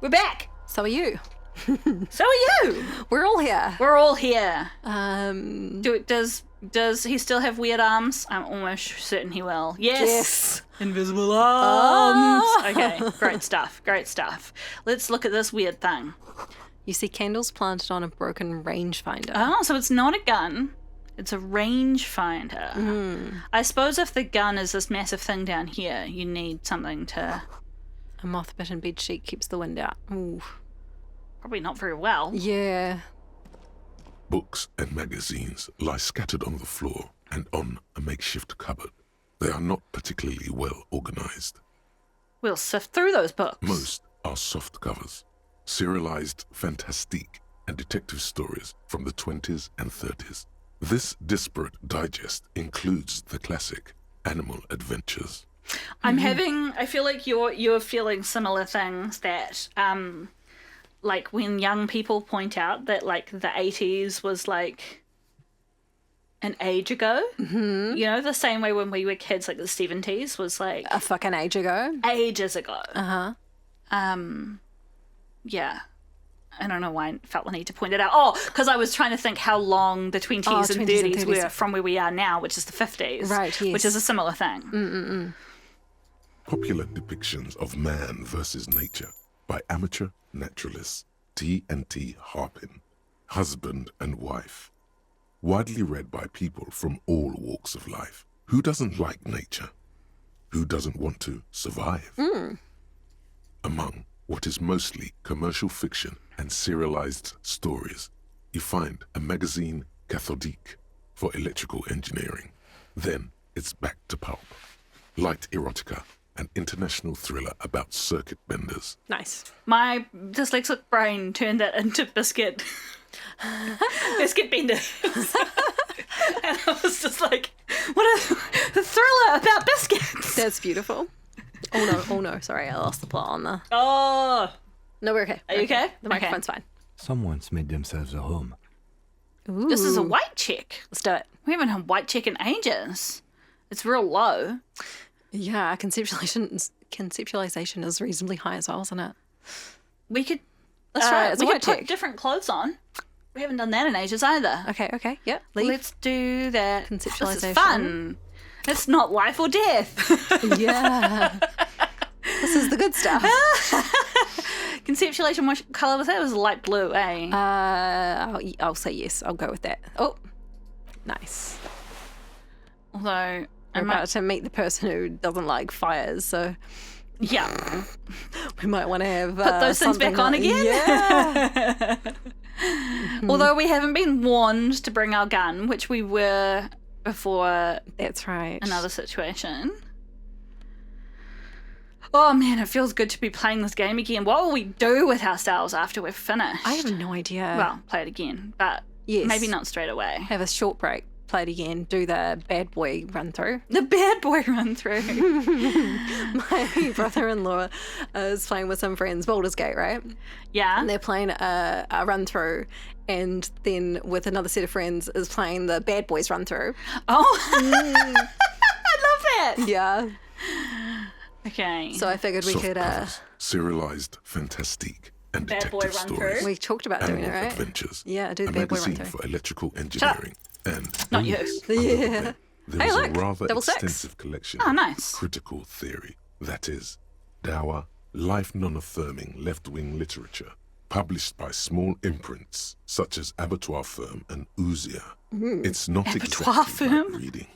We're back. So are you. So are you. We're all here. We're all here. Does he still have weird arms? I'm almost certain he will. Yes. Invisible arms. Okay, great stuff. Great stuff. Let's look at this weird thing. You see candles planted on a broken rangefinder. Oh, so it's not a gun. It's a rangefinder. I suppose if the gun is this massive thing down here, you need something to... A moth-bitten bedsheet keeps the wind out. Ooh. Probably not very well. Yeah. Books and magazines lie scattered on the floor and on a makeshift cupboard. They are not particularly well organized. We'll sift through those books. Most are soft covers, serialized fantastique and detective stories from the 20s and 30s. This disparate digest includes the classic Animal Adventures. I feel like you're feeling similar things that, like when young people point out that like the 80s was like an age ago. Mm-hmm. You know, the same way when we were kids, like the 70s was like... A fucking age ago. Ages ago. Uh-huh. Yeah. I don't know why I felt the need to point it out. Oh, because I was trying to think how long the 20s and 30s were from where we are now, which is the 50s. Right, yes. Which is a similar thing. Mm-mm-mm. Popular depictions of man versus nature by amateur naturalists T&T Harpin, husband and wife. Widely read by people from all walks of life. Who doesn't like nature? Who doesn't want to survive? Among what is mostly commercial fiction and serialized stories, you find a magazine cathodique for electrical engineering. Then it's back to pulp. Light erotica, an international thriller about circuit benders. Nice. My dyslexic brain turned that into biscuit benders. And I was just like, what a thriller about biscuits. That's beautiful. Oh no, sorry, I lost the plot on the... Oh. No, we're okay. Are you okay? The microphone's fine. Someone's made themselves a home. Ooh. This is a white chick. Let's do it. We haven't had white chick in ages. It's real low. Yeah, conceptualization is reasonably high as well, isn't it? We could... Let's try it. It's a we white could put chick. different clothes on. We haven't done that in ages either. Okay. Yep. Leave. Let's do that. Conceptualization. This is fun. It's not life or death. Yeah. This is the good stuff. Conceptualization, what colour was that? It was light blue, eh? I'll say yes. I'll go with that. Oh, nice. Although... We're about to meet the person who doesn't like fires, so... Yeah. We might want to have... Put those things back on again? Yeah. Although we haven't been warned to bring our gun, which we were before... That's right. Another situation. Oh man, it feels good to be playing this game again. What will we do with ourselves after we're finished? I have no idea. Well, play it again, but maybe not straight away. Have a short break, play it again, do the bad boy run through. The bad boy run through. My brother-in-law is playing with some friends, Baldur's Gate, right? Yeah. And they're playing a run through, and then with another set of friends is playing the bad boys run through. Oh, I love that. Yeah. Okay. So I figured we Soft could... covers, serialized fantastique and Bad boy detective run stories. through. We talked about doing Animal it, right? Adventures. Yeah, do the a bad boy run magazine through. for electrical engineering. And Not you. Yeah. there Hey, is look, a rather double six. extensive collection Oh, nice. of critical theory, that is, dour, life non-affirming left-wing literature, published by small imprints such as Abattoir Firm and Ouzia. It's not Abattoir exactly Firm? like reading.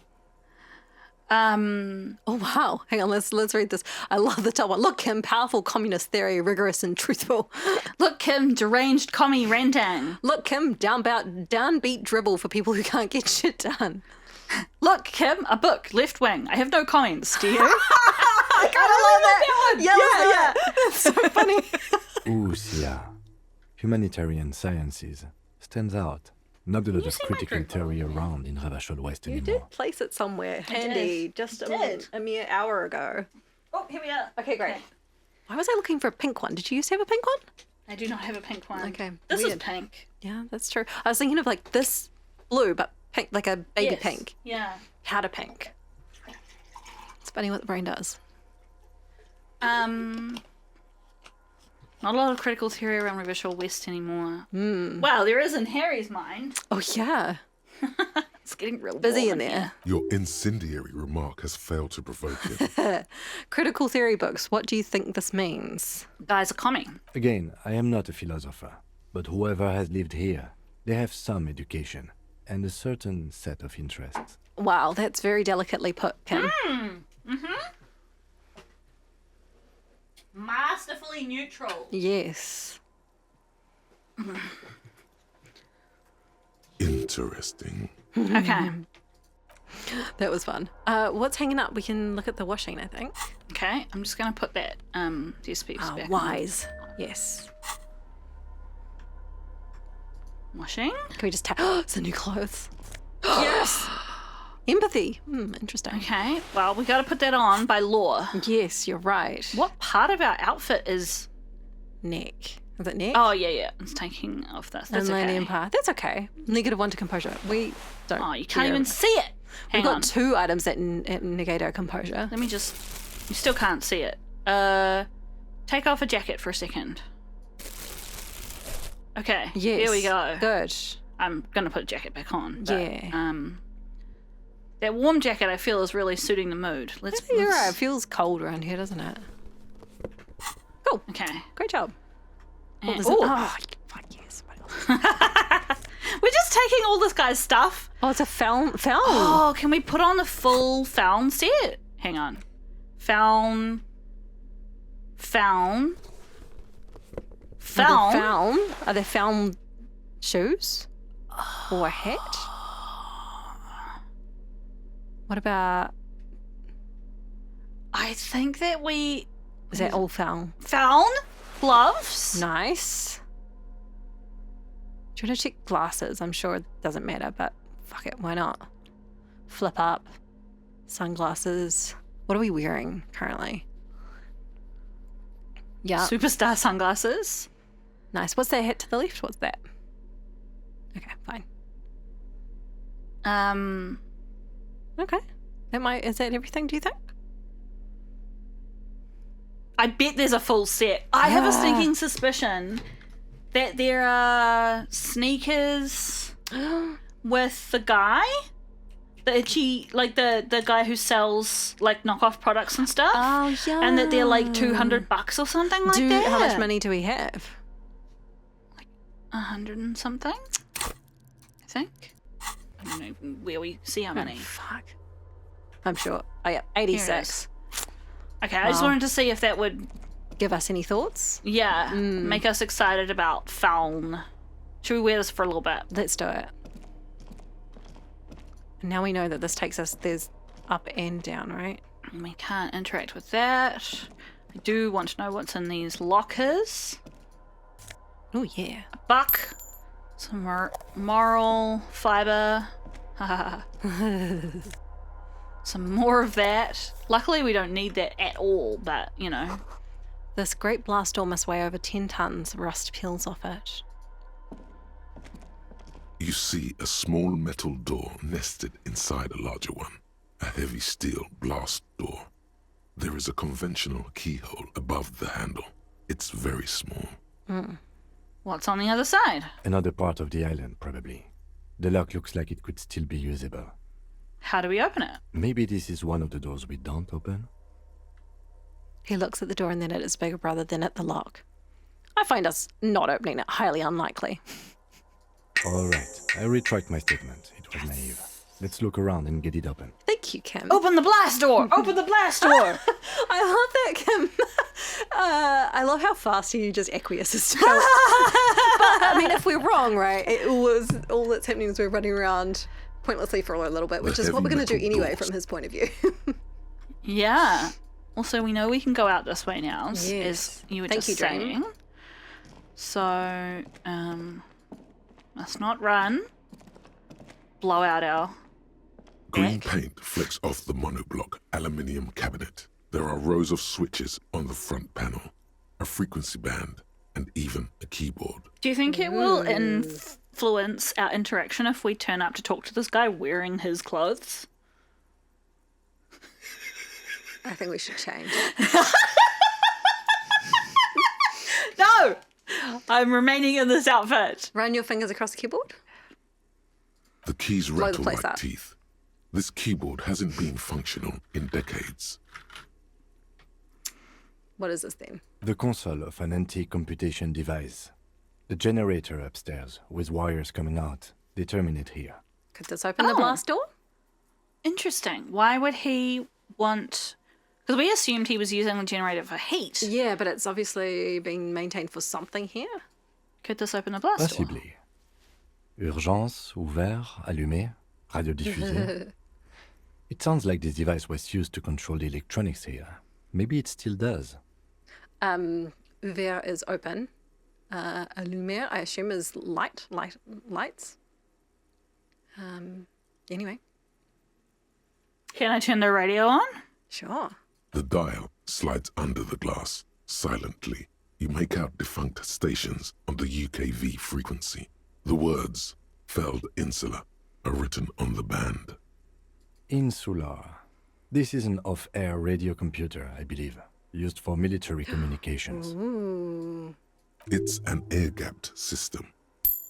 Oh, wow. Hang on, let's read this. I love the top one. Look, Kim, powerful communist theory, rigorous and truthful. Look, Kim, deranged commie ranting. Look, Kim, downbeat dribble for people who can't get shit done. Look, Kim, a book, left wing. I have no comments. Do you? I kind of love that. Yeah. That's so funny. Ouzia. Humanitarian sciences. Stands out. Not a lot of see my critical drip? theory around in Ravachol West You anymore. did place it somewhere handy just a mere hour ago. Oh, here we are. Okay, great. Why was I looking for a pink one? Did you used to have a pink one? I do not have a pink one. Okay, This is weird. pink. Yeah, that's true. I was thinking of like this blue, but pink, like a baby Yes. pink. Yeah. Powder pink. It's funny what the brain does. Not a lot of critical theory around Revisional West anymore. Well, there is in Harry's mind. Oh, yeah. It's getting real Busy warm in there. here. Your incendiary remark has failed to provoke him. Critical theory books. What do you think this means? Guys are coming. Again, I am not a philosopher, but whoever has lived here, they have some education and a certain set of interests. Wow, that's very delicately put, Kim. Masterfully neutral. Yes. Interesting. Okay. That was fun. What's hanging up? We can look at the washing, I think. Okay, I'm just going to put that DSP back on. Wise. Yes. Washing. Can we just it's the new clothes. Yes. Empathy. Interesting. Okay, well, we got to put that on by law. Yes, you're right. What part of our outfit is... Neck. Is it neck? Oh, yeah. It's taking off this. That's Inland okay. Empire. That's okay. -1 to composure. We don't. Oh, you can't care. even see it. We've Hang got on. 2 items that negate our composure. Let me just... You still can't see it. Take off a jacket for a second. Okay, Yes. here we go. Good. I'm going to put a jacket back on. But, Yeah. that warm jacket I feel is really suiting the mood. You're right. It feels cold around here, doesn't it? Cool. Okay. Great job. And- There's fuck yes. We're just taking all this guy's stuff. Oh, it's a found. Oh, can we put on the full Found set? Hang on. Found. Are they found shoes? Or a hat? What about... I think that we Is that all found? found gloves. Nice. Do you want to check glasses? I'm sure it doesn't matter, but fuck it, why not? Flip up. Sunglasses. What are we wearing currently? Yeah. Superstar sunglasses. Nice. What's that hat to the left? What's that? Okay, fine. Okay. Is that everything, do you think? I bet there's a full set. I have a sneaking suspicion that there are sneakers with the guy. The itchy, like the guy who sells like knockoff products and stuff. Oh, yeah. And that they're like $200 or something like that. How much money do we have? 100 and something, I think. I don't know where we see our money. Fuck. I'm sure. Oh, yeah. 86. Okay, I just wanted to see if that would, Give us any thoughts? make us excited about Found. Should we wear this for a little bit? Let's do it. And now we know that this takes us, there's up and down, right? We can't interact with that. I do want to know what's in these lockers. Oh, yeah. A buck. Some moral fiber. Some more of that. Luckily, we don't need that at all, but, you know. This great blast door must weigh over 10 tons. Rust peels off it. You see a small metal door nested inside a larger one. A heavy steel blast door. There is a conventional keyhole above the handle. It's very small. What's on the other side? Another part of the island, probably. The lock looks like it could still be usable. How do we open it? Maybe this is one of the doors we don't open? He looks at the door and then at his bigger brother, then at the lock. I find us not opening it highly unlikely. All right, I retract my statement. It was naive. Let's look around and get it open. Thank you, Kim. Open the blast door! Open the blast door! I love that, Kim. I love how fast he just acquiesces to it. But, I mean, if we're wrong, right, it was all that's happening is we're running around pointlessly for a little bit, which is what we're going to do anyway from his point of view. Yeah. Also, we know we can go out this way now, as you were Thank just you, Dream. saying. So, must not run. Blow out our Green back. paint flecks off the monoblock aluminium cabinet. There are rows of switches on the front panel, a frequency band, and even a keyboard. Do you think it will influence our interaction if we turn up to talk to this guy wearing his clothes? I think we should change. No, I'm remaining in this outfit. Run your fingers across the keyboard. The keys Blow the rattle place like up. teeth. This keyboard hasn't been functional in decades. What is this then? The console of an antique computation device. The generator upstairs, with wires coming out, they terminate here. Could this open the Oh. blast door? Interesting. Why would he want... Because we assumed he was using the generator for heat. Yeah, but it's obviously being maintained for something here. Could this open the blast door? Possibly. Urgence, ouvert, allumé, radiodiffusé. It sounds like this device was used to control the electronics here. Maybe it still does. Ouvert is open. Allumé, I assume, is lights. Anyway, Can I turn the radio on? sure. The dial slides under the glass. Silently, you make out defunct stations on the UKV frequency. The words, Feld Insula, are written on the band. Insular. This is an off-air radio computer, I believe, used for military communications. Ooh. It's an air-gapped system,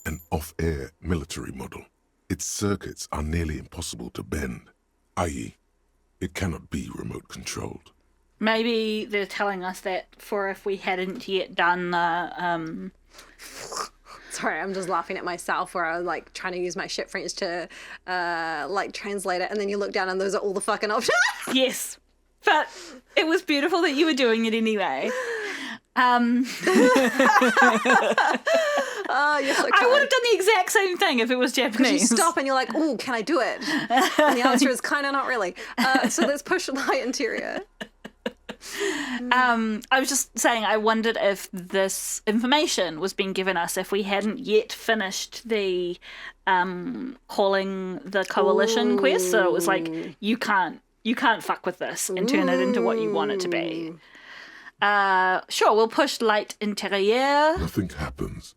an off-air military model. Its circuits are nearly impossible to bend, i.e., it cannot be remote-controlled. Maybe they're telling us that for if we hadn't yet done the... Sorry, I'm just laughing at myself where I was like trying to use my shit French to like translate it, and then you look down and those are all the fucking options. Yes. But it was beautiful that you were doing it anyway. Oh, you're so I kind. would have done the exact same thing if it was You Japanese. stop and you're like, "Oh, can I do it?" And the answer is kind of not really. So let's push light interior. I was just saying, I wondered if this information was being given us if we hadn't yet finished the calling the coalition quest. So it was like, you can't fuck with this and turn it into what you want it to be. Sure, we'll push light interieur. Nothing happens.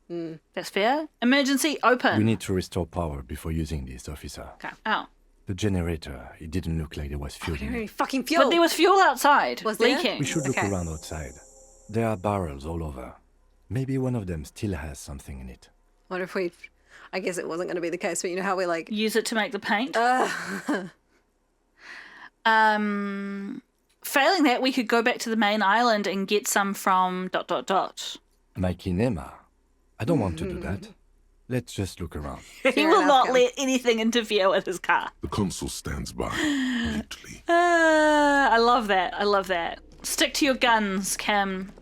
That's fair. Emergency open. We need to restore power before using this, officer. Okay. Oh. The generator, it didn't look like there was fuel Don't in any it. fucking fuel. But there was fuel outside, Was there? leaking. We should look Okay. around outside. There are barrels all over. Maybe one of them still has something in it. What if we? I guess it wasn't going to be the case, but you know how we like. Use it to make the paint. Failing that, we could go back to the main island and get some from ... My kinema. I don't want to do that. Let's just look around. He Fair will enough, not Kim. let anything interfere with his car. The console stands by, mutely. I love that. I love that. Stick to your guns, Kim.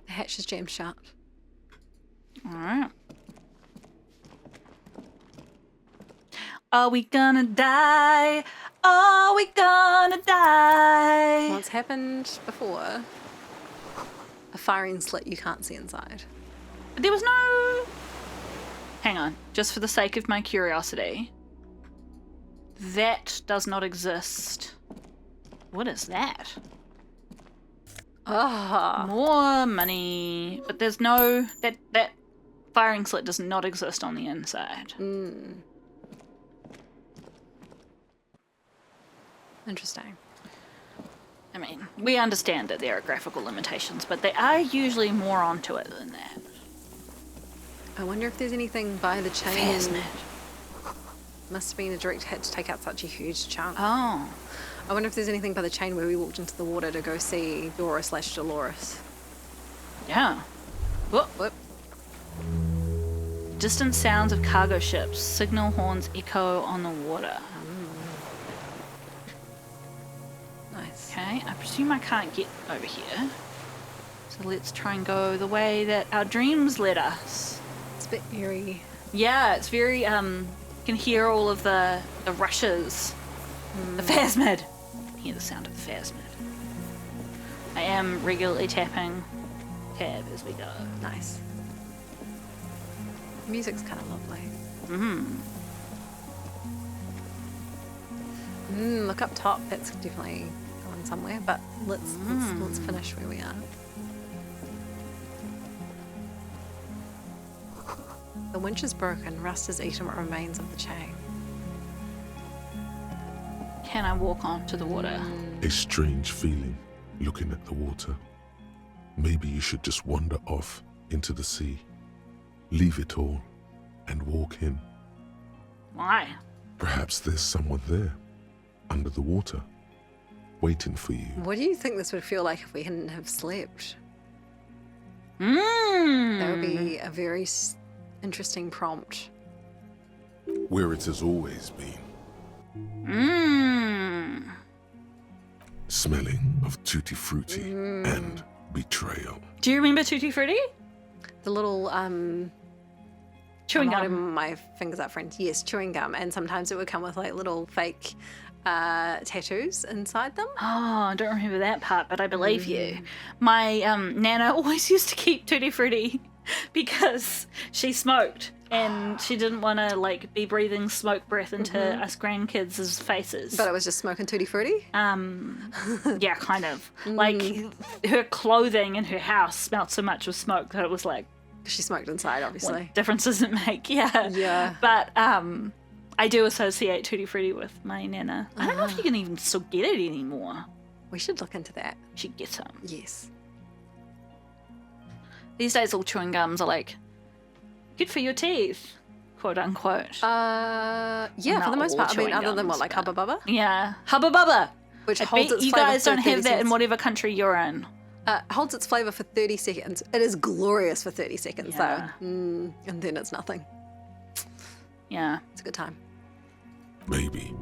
The hatch is jammed shut. All right. Are we gonna die? Are we gonna die? What's happened before? A firing slit you can't see inside. There was no... Hang on. Just for the sake of my curiosity. That does not exist. What is that? Ah, More money. But there's no... That firing slit does not exist on the inside. interesting. I mean, we understand that there are graphical limitations, but they are usually more onto it than that. I wonder if there's anything by the chain. Phasmid. Must have been a direct hit to take out such a huge chunk. Oh. I wonder if there's anything by the chain where we walked into the water to go see Dora/Dolores. Yeah. Whoop. Whoop. Distant sounds of cargo ships. Signal horns echo on the water. Nice. Okay, I presume I can't get over here. So let's try and go the way that our dreams led us. It's a bit eerie. Yeah, it's very, you can hear all of the rushes. The phasmid. Hear the sound of the phasmid. I am regularly tapping tab as we go. Nice. Music's kind of lovely. Look up top. That's definitely going somewhere. But let's finish where we are. The winch is broken. Rust has eaten what remains of the chain. Can I walk onto the water? A strange feeling, looking at the water. Maybe you should just wander off into the sea. Leave it all and walk in. Why? Perhaps there's someone there, under the water, waiting for you. What do you think this would feel like if we hadn't have slept? Mmm. That would be a very interesting prompt. Where it has always been. Mmm. Smelling of tutti frutti and betrayal. Do you remember Tutti Frutti? The little Chewing I'm holding gum. my fingers up, friend. Yes, chewing gum, and sometimes it would come with like little fake tattoos inside them. Oh, I don't remember that part, but I believe you. My Nana always used to keep Tutti Frutti because she smoked and she didn't want to like be breathing smoke breath into us grandkids' faces. But it was just smoking tutti frutti. Yeah, kind of. Like her clothing in her house smelled so much of smoke that it was like, She smoked inside, obviously. what difference does it make? Yeah. Yeah. But I do associate Tutti Frutti with my Nana. I don't know if you can even still get it anymore. We should look into that. You should get some. Yes. These days, all chewing gums are like, good for your teeth, quote unquote. Yeah, Not for the most all part. I mean, chewing other than gums, what, like but- Hubba Bubba? Yeah. Hubba Bubba! Which I holds bet its you flavour guys for don't 30 have that in seconds. whatever country you're in. Holds its flavour for 30 seconds. It is glorious for 30 seconds, Yeah. though. And then it's nothing. Yeah. It's a good time. Maybe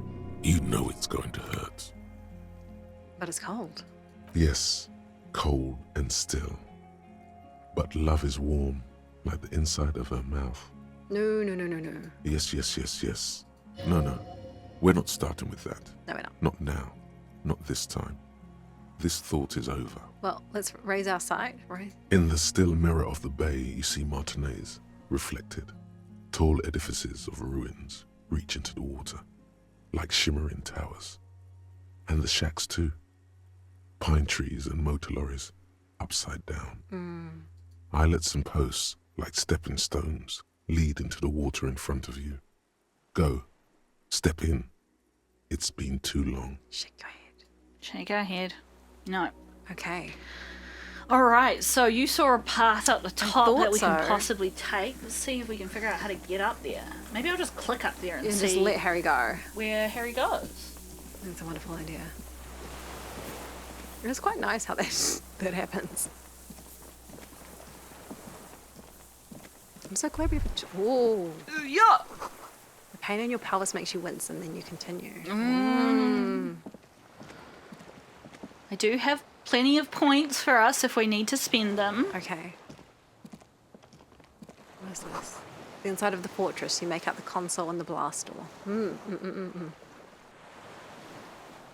you know it's going to hurt. But it's cold. Yes, cold and still. But love is warm, like the inside of her mouth. No, no, no, no, no. Yes, yes, yes, yes. No. We're not starting with that. No, we're not. Not now. Not this time. This thought is over. Well, let's raise our sight, right? In the still mirror of the bay, you see Martinez, reflected. Tall edifices of ruins reach into the water, like shimmering towers. And the shacks too. Pine trees and motor lorries, upside down. Islets and posts, like stepping stones, lead into the water in front of you. Go. Step in. It's been too long. Shake your head. Shake our head. No. Okay. All right, so you saw a path up the top thought that we can so. possibly take. Let's see if we can figure out how to get up there. Maybe I'll just click up there and And see just let Harry go. where Harry goes. That's a wonderful idea. It's quite nice how that happens. I'm so glad we have a... Whoa. Yeah. The pain in your pelvis makes you wince and then you continue. I do have plenty of points for us if we need to spend them. Okay. What is this? The inside of the fortress. You make out the console and the blast door.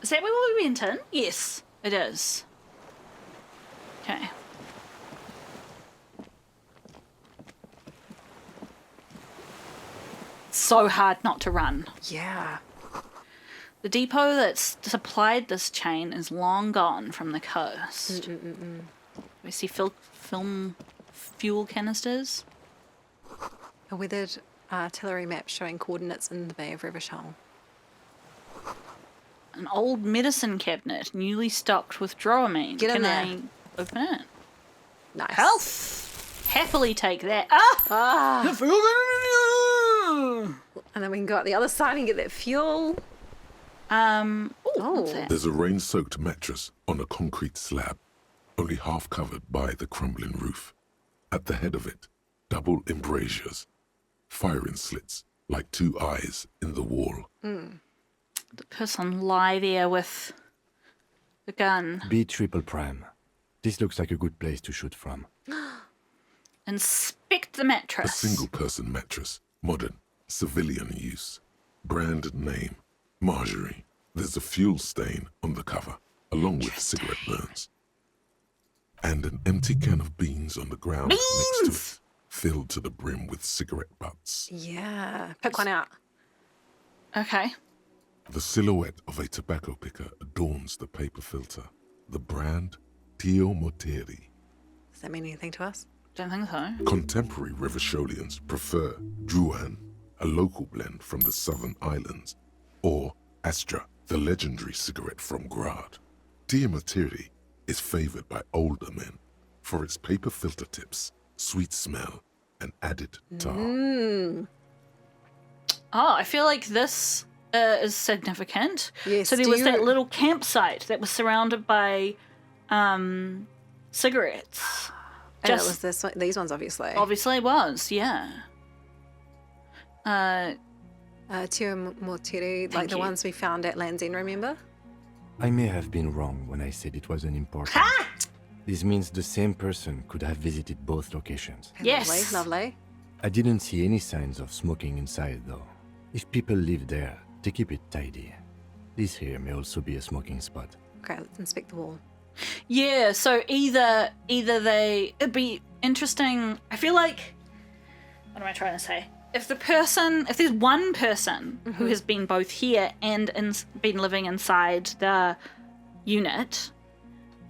Is that where we went in? Yes, it is. Okay. So hard not to run. Yeah. The depot that supplied this chain is long gone from the coast. We see fuel canisters. A weathered artillery map showing coordinates in the Bay of Revachol. An old medicine cabinet, newly stocked with Dramamine. Get in Can there. I open it? Nice. Health! Happily take that. Ah! And then we can go out the other side and get that fuel. What's that? There's a rain-soaked mattress on a concrete slab, only half covered by the crumbling roof. At the head of it, double embrasures, firing slits like two eyes in the wall. The person lie there with the gun. B triple prime. This looks like a good place to shoot from. Inspect the A mattress. single-person mattress, modern, civilian use. Brand name, Marjorie. There's a fuel stain on the cover, along with cigarette burns. And an empty can of beans on the ground next to it, filled to the brim with cigarette butts. Yeah. Pick one out. Okay. The silhouette of a tobacco picker adorns the paper filter. The brand, Tio Moteri. Does that mean anything to us? Don't think so. Contemporary Rivacholians prefer Druan, a local blend from the southern islands, or Astra, the legendary cigarette from Grad. Tio Moteri is favored by older men for its paper filter tips sweet smell, and added tar. Oh, I feel like this is significant. Yes, So there do was that you- little campsite that was surrounded by cigarettes. And Just- it was this one, these ones, obviously. Obviously was, yeah. Tio Mortiri, like Thank the you. ones we found at Land's End, remember? I may have been wrong when I said it wasn't important. This means the same person could have visited both locations. Yes. Lovely, lovely. I didn't see any signs of smoking inside, though. If people live there, they keep it tidy. This here may also be a smoking spot. Okay, let's inspect the wall. Yeah, so either it'd be interesting. I feel like, what am I trying to say? If there's one person who has been both here and been living inside the unit,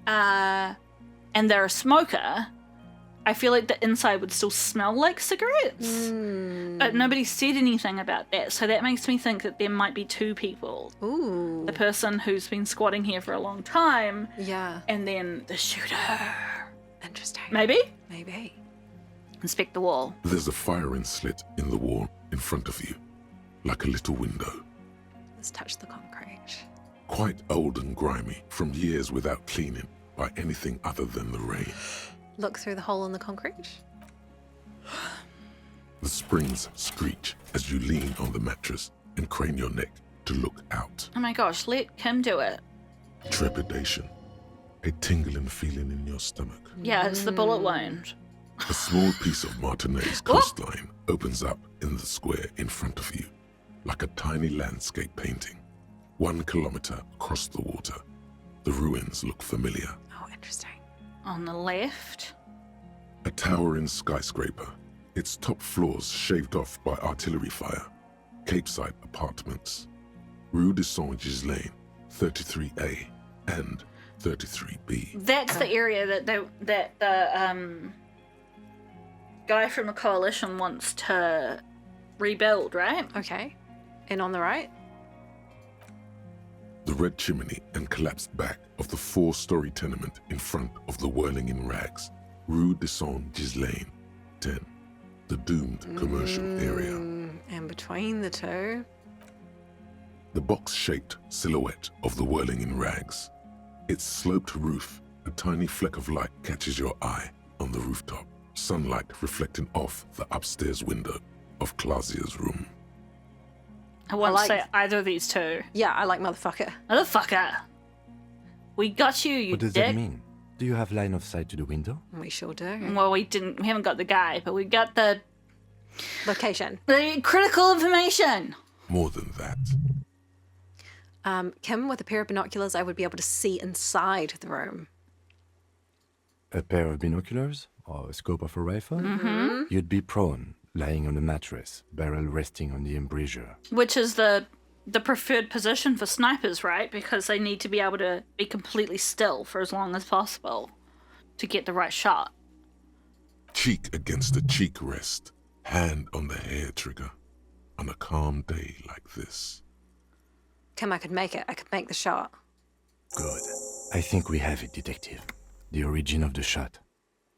and they're a smoker, I feel like the inside would still smell like cigarettes. But nobody said anything about that, so that makes me think that there might be two people. Ooh. The person who's been squatting here for a long time, Yeah. and then the shooter. Interesting. Maybe? Maybe. Inspect the wall. There's a firing slit in the wall in front of you, like a little window. Let's touch the concrete. Quite old and grimy from years without cleaning by anything other than the rain. Look through the hole in the concrete. The springs screech as you lean on the mattress and crane your neck to look out. Oh my gosh, let Kim do it. Trepidation, a tingling feeling in your stomach. Yeah, it's the bullet wound. A small piece of Martinez coastline opens up in the square in front of you, like a tiny landscape painting. 1 kilometer across the water. The ruins look familiar. Oh, interesting. On the left. A towering skyscraper, its top floors shaved off by artillery fire. Capeside apartments. Rue de Saint-Ghislain, 33A and 33B. That's the area that the guy from the coalition wants to rebuild, right? Okay. And on the right? The red chimney and collapsed back of the 4-story tenement in front of the whirling in rags. Rue de Saint-Ghislain, 10. The doomed commercial area. And between the two. The box-shaped silhouette of the whirling in rags. Its sloped roof, a tiny fleck of light catches your eye on the rooftop. Sunlight reflecting off the upstairs window of Clausia's room. I won't like- say either of these two. Yeah, I like motherfucker. Motherfucker. We got you, you What does dick. that mean? Do you have line of sight to the window? We sure do. Well, we haven't got the guy, but we got the Location. critical information. More than that, Kim, with a pair of binoculars, I would be able to see inside the room. A pair of binoculars? Or a scope of a rifle? You'd be prone, lying on a mattress, barrel resting on the embrasure. Which is the preferred position for snipers, right? Because they need to be able to be completely still for as long as possible to get the right shot. cheek against the cheek rest, hand on the hair trigger, on a calm day like this. Kim, I could make it. I could make the shot. Good. I think we have it, detective. The origin of the shot.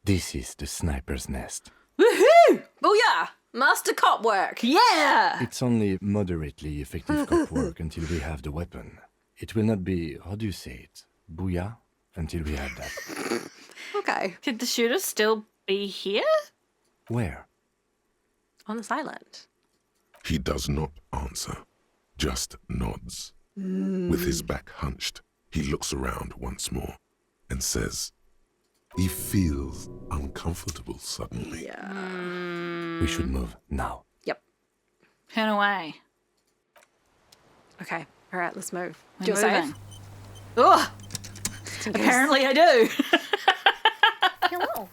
This is the sniper's nest. Woohoo! Booyah! Master cop work! Yeah! It's only moderately effective cop work until we have the weapon. It will not be, how do you say it, booyah, until we have that. Okay. Could the shooter still be here? Where? On this island. He does not answer, just nods. With his back hunched, he looks around once more and says, he feels uncomfortable suddenly. Yeah. We should move now. Yep. Turn away. Okay. All right, let's move. We're Do you save? moving. Ugh! Apparently I do. Hello.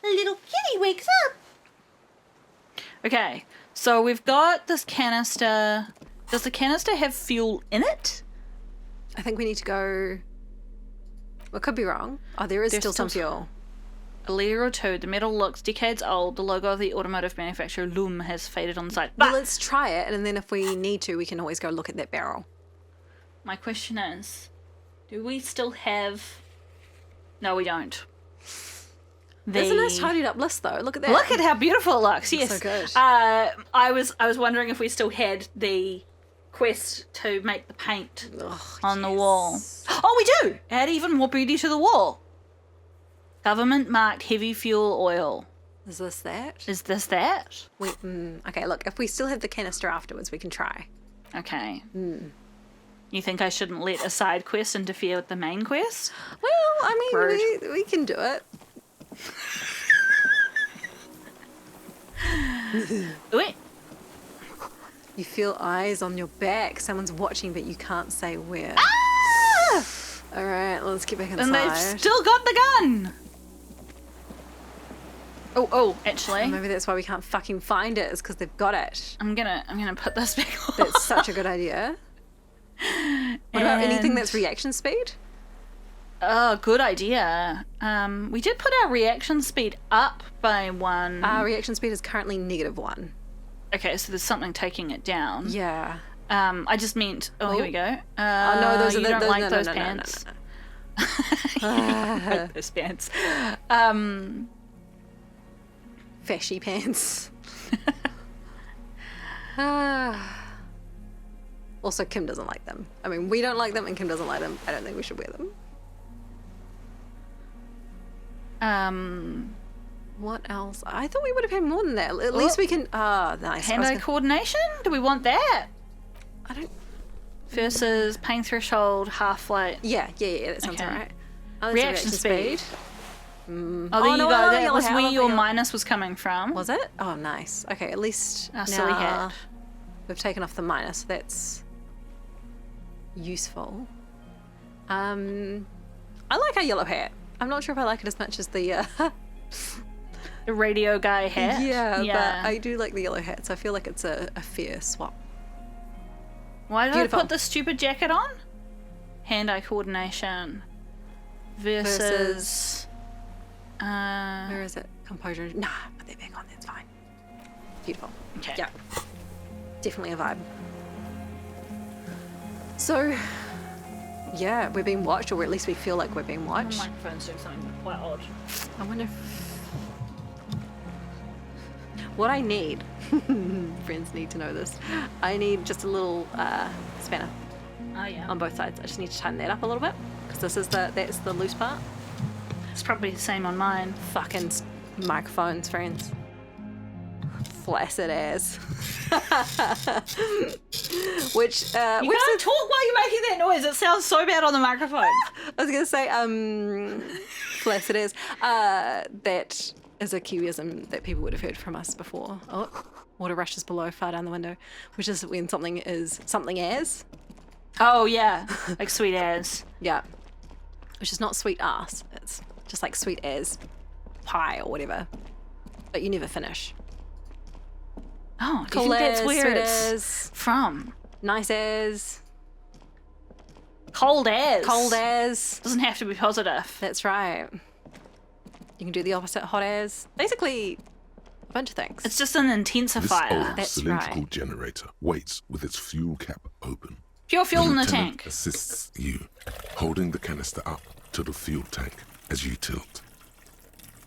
Little kitty wakes up. Okay, so we've got this canister. Does the canister have fuel in it? I think we need to go. We could be wrong. Oh, there is There's still some still- fuel. A liter or two. The metal looks decades old. The logo of the automotive manufacturer Loom has faded on the side. But Well, let's try it, and then if we need to, we can always go look at that barrel. my question is, do we still have... No, we don't. There's a nice tidied up list though. Look at that. Look at how beautiful it looks. Yes. so good. I was wondering if we still had the quest to make the paint on the wall. Oh, we do. Add even more beauty to the wall. Government marked heavy fuel oil. Is this that? Is this that? Okay, look, if we still have the canister afterwards, we can try. Okay. You think I shouldn't let a side quest interfere with the main quest? Well, I mean, we can do it. Wait. You feel eyes on your back. Someone's watching, but you can't say where. Ah! All right, let's get back inside. And they've still got the gun. Oh, actually. Maybe that's why we can't fucking find it, is because they've got it. I'm gonna put this back on. That's such a good idea. What about anything that's reaction speed? Oh, good idea. We did put our reaction speed up by 1. Our reaction speed is currently -1. Okay, so there's something taking it down. Yeah. I just meant. Oh, here we go. Oh no, those are you don't those, like no, those no, pants. No. I hate those pants. Fashy pants. Also, Kim doesn't like them. I mean, we don't like them, and Kim doesn't like them. I don't think we should wear them. What else? I thought we would have had more than that. At least we can. Nice. Hand-eye coordination? Do we want that? I don't. Versus pain threshold, half light. Yeah. That sounds Okay. alright. Oh, Reaction speed. Oh, there you no, go. I love That yellow was hat, I where love your yellow- minus was coming from. Was it? Oh, nice. Okay, at least Our silly now hat. we've taken off the minus. So that's useful. I like our yellow hat. I'm not sure if I like it as much as the. The radio guy hat. Yeah, but I do like the yellow hat, so I feel like it's a fair swap. Why did Beautiful. I put this stupid jacket on? Hand-eye coordination versus. Where is it? Composure. Nah, put that back on. That's fine. Beautiful. Okay. Yeah. Definitely a vibe. So, yeah, we're being watched, or at least we feel like we're being My watched. microphone's doing something quite odd. I wonder if... What I need, friends need to know this, I need just a little spanner Oh yeah. on both sides. I just need to tighten that up a little bit, because that's the loose part. It's probably the same on mine. Fucking microphones, friends. Flaccid ass. Which, You can't talk while you're making that noise. It sounds so bad on the microphone. I was gonna say, flaccid ass. That is a Kiwiism that people would have heard from us before. Oh, water rushes below, far down the window, which is when something is something as. Oh yeah, like sweet as. Yeah. Which is not sweet ass. It's just like sweet as pie or whatever. But you never finish. Oh, do you think that's where sweet it's as, from? nice as, Cold as. cold as. Doesn't have to be positive. That's right. You can do the opposite, hot as. Basically, a bunch of things. It's just an This intensifier. old That's cylindrical right. generator waits with its fuel cap open. Pure fuel in the lieutenant tank. assists you, holding the canister up to the fuel tank as you tilt.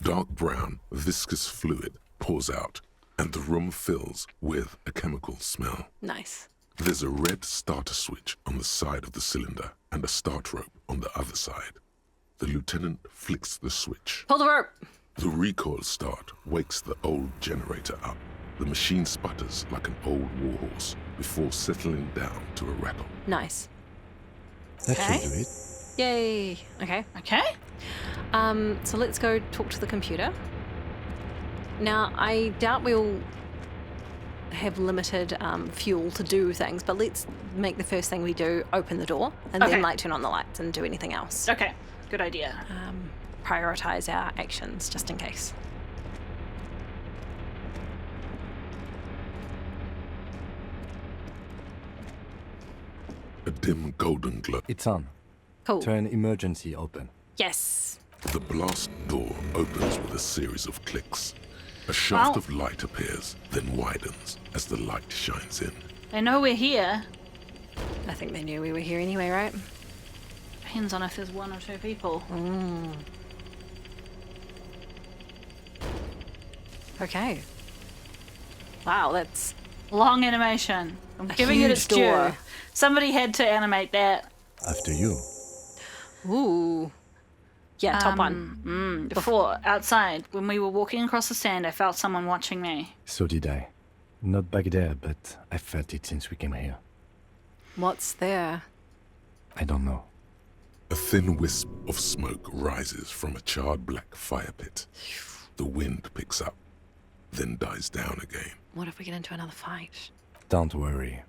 Dark brown, viscous fluid pours out, and the room fills with a chemical smell. Nice. There's a red starter switch on the side of the cylinder and a start rope on the other side. The lieutenant flicks the switch. Pull the rope. The recoil start wakes the old generator up. The machine sputters like an old warhorse before settling down to a rattle. Nice. That Okay. should do it. Yay. Okay. Okay. So let's go talk to the computer. Now, I doubt we'll have limited fuel to do things, but let's make the first thing we do open the door and Okay. then like turn on the lights and do anything else. Okay. Good idea. Prioritize our actions just in case. A dim golden glow. It's on. Cool. Turn emergency open. Yes. The blast door opens with a series of clicks. A shaft Wow. of light appears, then widens as the light shines in. They know we're here. I think they knew we were here anyway, right? Depends on if there's one or two people. Okay. Wow, that's Long animation. I'm giving it huge its door. due. Somebody had to animate that. After you. ooh. Yeah, top one. Before, outside, when we were walking across the sand, I felt someone watching me. So did I. Not back there, but I felt it since we came here. What's there? I don't know. A thin wisp of smoke rises from a charred black fire pit. The wind picks up, then dies down again. What if we get into another fight? Don't worry.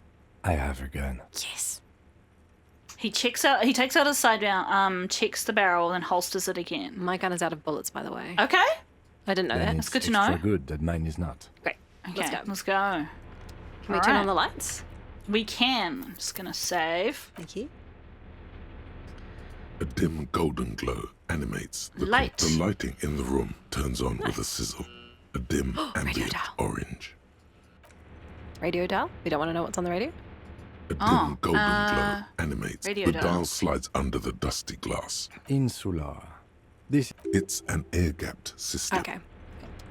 I have a gun. Yes. He takes out his sidearm, checks the barrel, and holsters it again. My gun is out of bullets, by the way. Okay. I didn't know that. Then That's it's good to extra know. good that mine is not. Great. Okay, Let's go. let's go. Can we All turn right. on the lights? We can. I'm just gonna save. Thank you. A dim golden glow animates. Light. The lighting in the room turns on with a sizzle. A dim ambient dial. orange. Radio dial? We don't want to know what's on the radio? A dim golden glow animates. radio The dial. dial slides under the dusty glass. Insular. This It's an air-gapped system. Okay.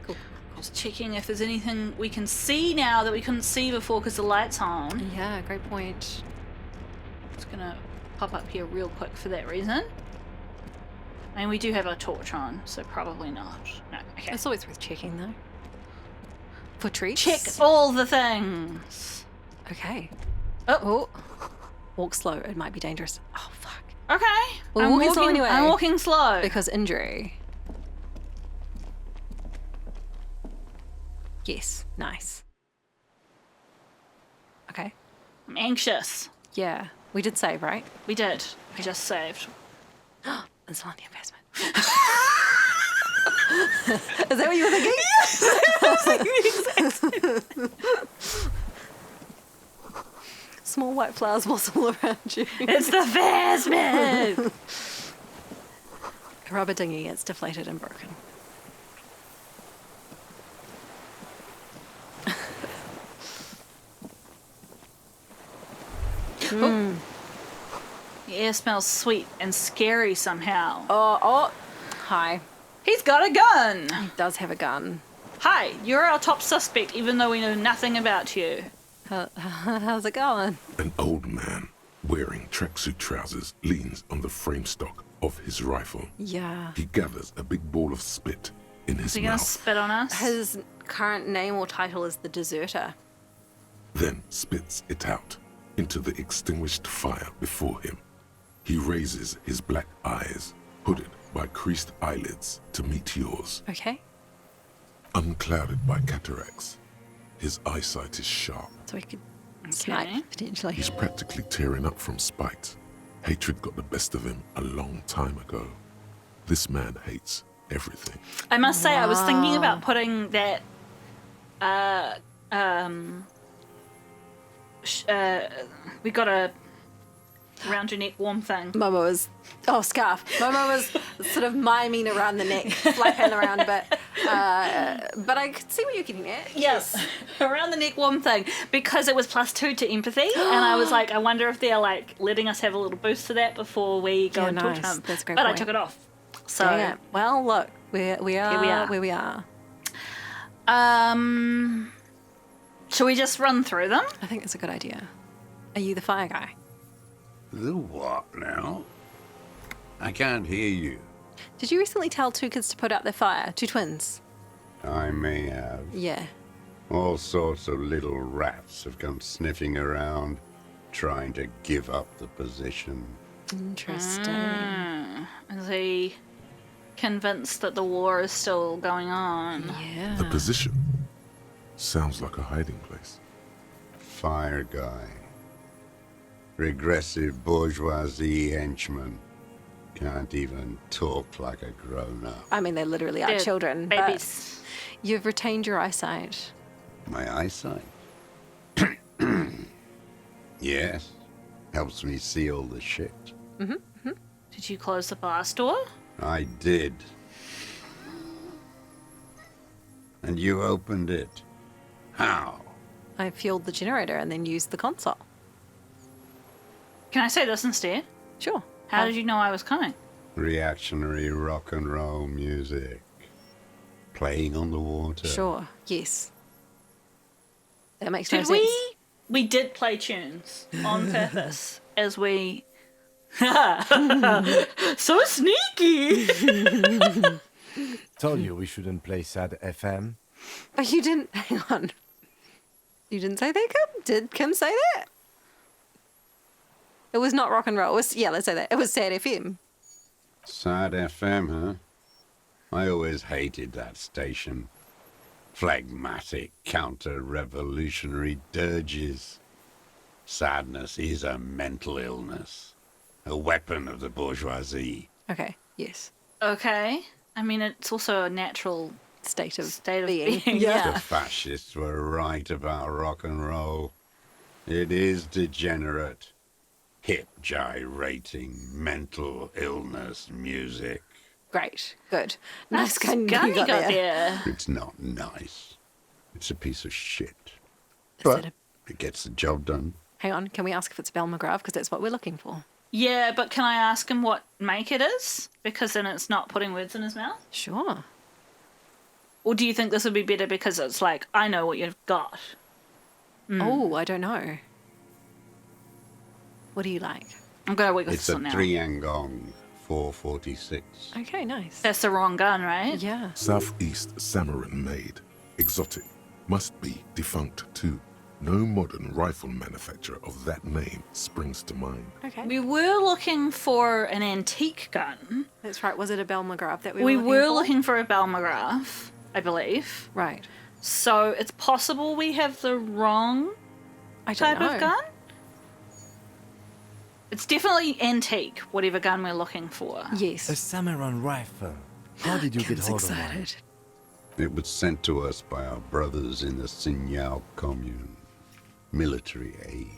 Cool. Just checking if there's anything we can see now that we couldn't see before because the light's on. Yeah, great point. Just gonna pop up here real quick for that reason. I mean, we do have our torch on, so probably not. No, okay. It's always worth checking, though. For treats? Check all the things. Okay. Oh, Walk slow. It might be dangerous. Oh, fuck. okay. We're walking slow anyway. I'm walking slow. Because injury. Yes. Nice. Okay. I'm anxious. Yeah. We did save, right? We did. I just saved. It's on the investment. Is that what you were thinking? Small white flowers blossom all around you. It's the investment. A rubber dinghy gets deflated and broken. The air smells sweet and scary somehow. Oh. Hi. He's got a gun. He does have a gun. Hi, you're our top suspect, even though we know nothing about you. How's it going? An old man wearing tracksuit trousers leans on the frame stock of his rifle. Yeah. He gathers a big ball of spit in his Is he gonna mouth, spit on us? His current name or title is the Deserter. then spits it out into the extinguished fire before him. He raises his black eyes, hooded by creased eyelids, to meet yours. Okay. Unclouded by cataracts, his eyesight is sharp. So we could Okay. snipe, potentially. He's practically tearing up from spite. Hatred got the best of him a long time ago. This man hates everything. I must say, I was thinking about putting that, we got a round your neck warm thing. Momo was, scarf. Momo was sort of miming around the neck, flapping around a bit. But I could see what you're getting at. Yes, around the neck warm thing, because it was +2 to empathy, and I was like, I wonder if they're like letting us have a little boost to that before we go Yeah, and talk nice. to him. That's a great but I point. took it off. So, Dang it. Well, look, we are we are. where we are. Shall we just run through them? I think that's a good idea. Are you the fire guy? The what now? I can't hear you. Did you recently tell two kids to put out their fire? Two twins? I may have. Yeah. All sorts of little rats have come sniffing around, trying to give up the position. Interesting. Is he convinced that the war is still going on? Yeah. The position sounds like a hiding place. Fire guy. Regressive bourgeoisie henchman. Can't even talk like a grown-up. I mean, they literally are They're children. babies. But you've retained your eyesight. My eyesight? Yes. Helps me see all the shit. Did you close the blast door? I did. And you opened it. How? I fueled the generator and then used the console. Can I say this instead? Sure. How did you know I was coming? Reactionary rock and roll music. playing on the water. Sure. Yes. That makes no Did sense. we did play tunes on purpose as we. So sneaky. Told you we shouldn't play sad FM. But you didn't. Hang on. You didn't say that, Kim? Did Kim say that? It was not rock and roll. It was, yeah, let's say that. It was Sad FM. Sad FM, huh? I always hated that station. Phlegmatic, counter-revolutionary dirges. Sadness is a mental illness. A weapon of the bourgeoisie. Okay. Yes. Okay. I mean, it's also a natural State of being. The Yeah. fascists were right about rock and roll. It is degenerate. Hip gyrating, mental illness music. Great. Good. Nice gun gun you got there. there. It's not nice. It's a piece of shit. Is But it it gets the job done. Hang on. Can we ask if it's Belle McGrath? Because that's what we're looking for. Yeah, but can I ask him what make it is? Because then it's not putting words in his mouth. Sure. Or do you think this would be better because it's like, I know what you've got? Oh, I don't know. What do you like? I'm going to work with It's this a one now. 3-Angong 446. Okay, nice. That's the wrong gun, right? Yeah. Southeast Samarin made. Exotic. Must be defunct too. No modern rifle manufacturer of that name springs to mind. Okay. We were looking for an antique gun. That's right. Was it a Belle McGrath that we We were for? looking for a Belle McGrath, I believe. Right. So it's possible we have the wrong I don't type know. of gun. It's definitely antique, whatever gun we're looking for. Yes. A Samaran rifle. How did you get Kim's hold of one? excited. It was sent to us by our brothers in the Signal Commune. Military aid.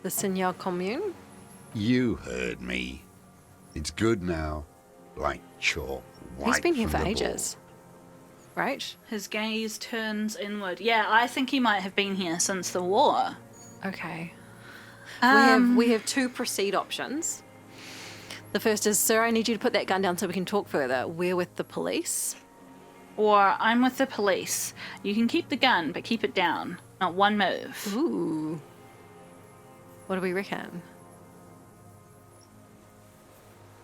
The Signal Commune? You heard me. It's good now. Like chalk. He's been here wiped for from the ages. Right? His gaze turns inward. Yeah, I think he might have been here since the war. Okay. Um, We have two proceed options. The first is, sir, I need you to put that gun down so we can talk further. We're with the police. Or I'm with the police. You can keep the gun, but keep it down. Not one move. Ooh. What do we reckon?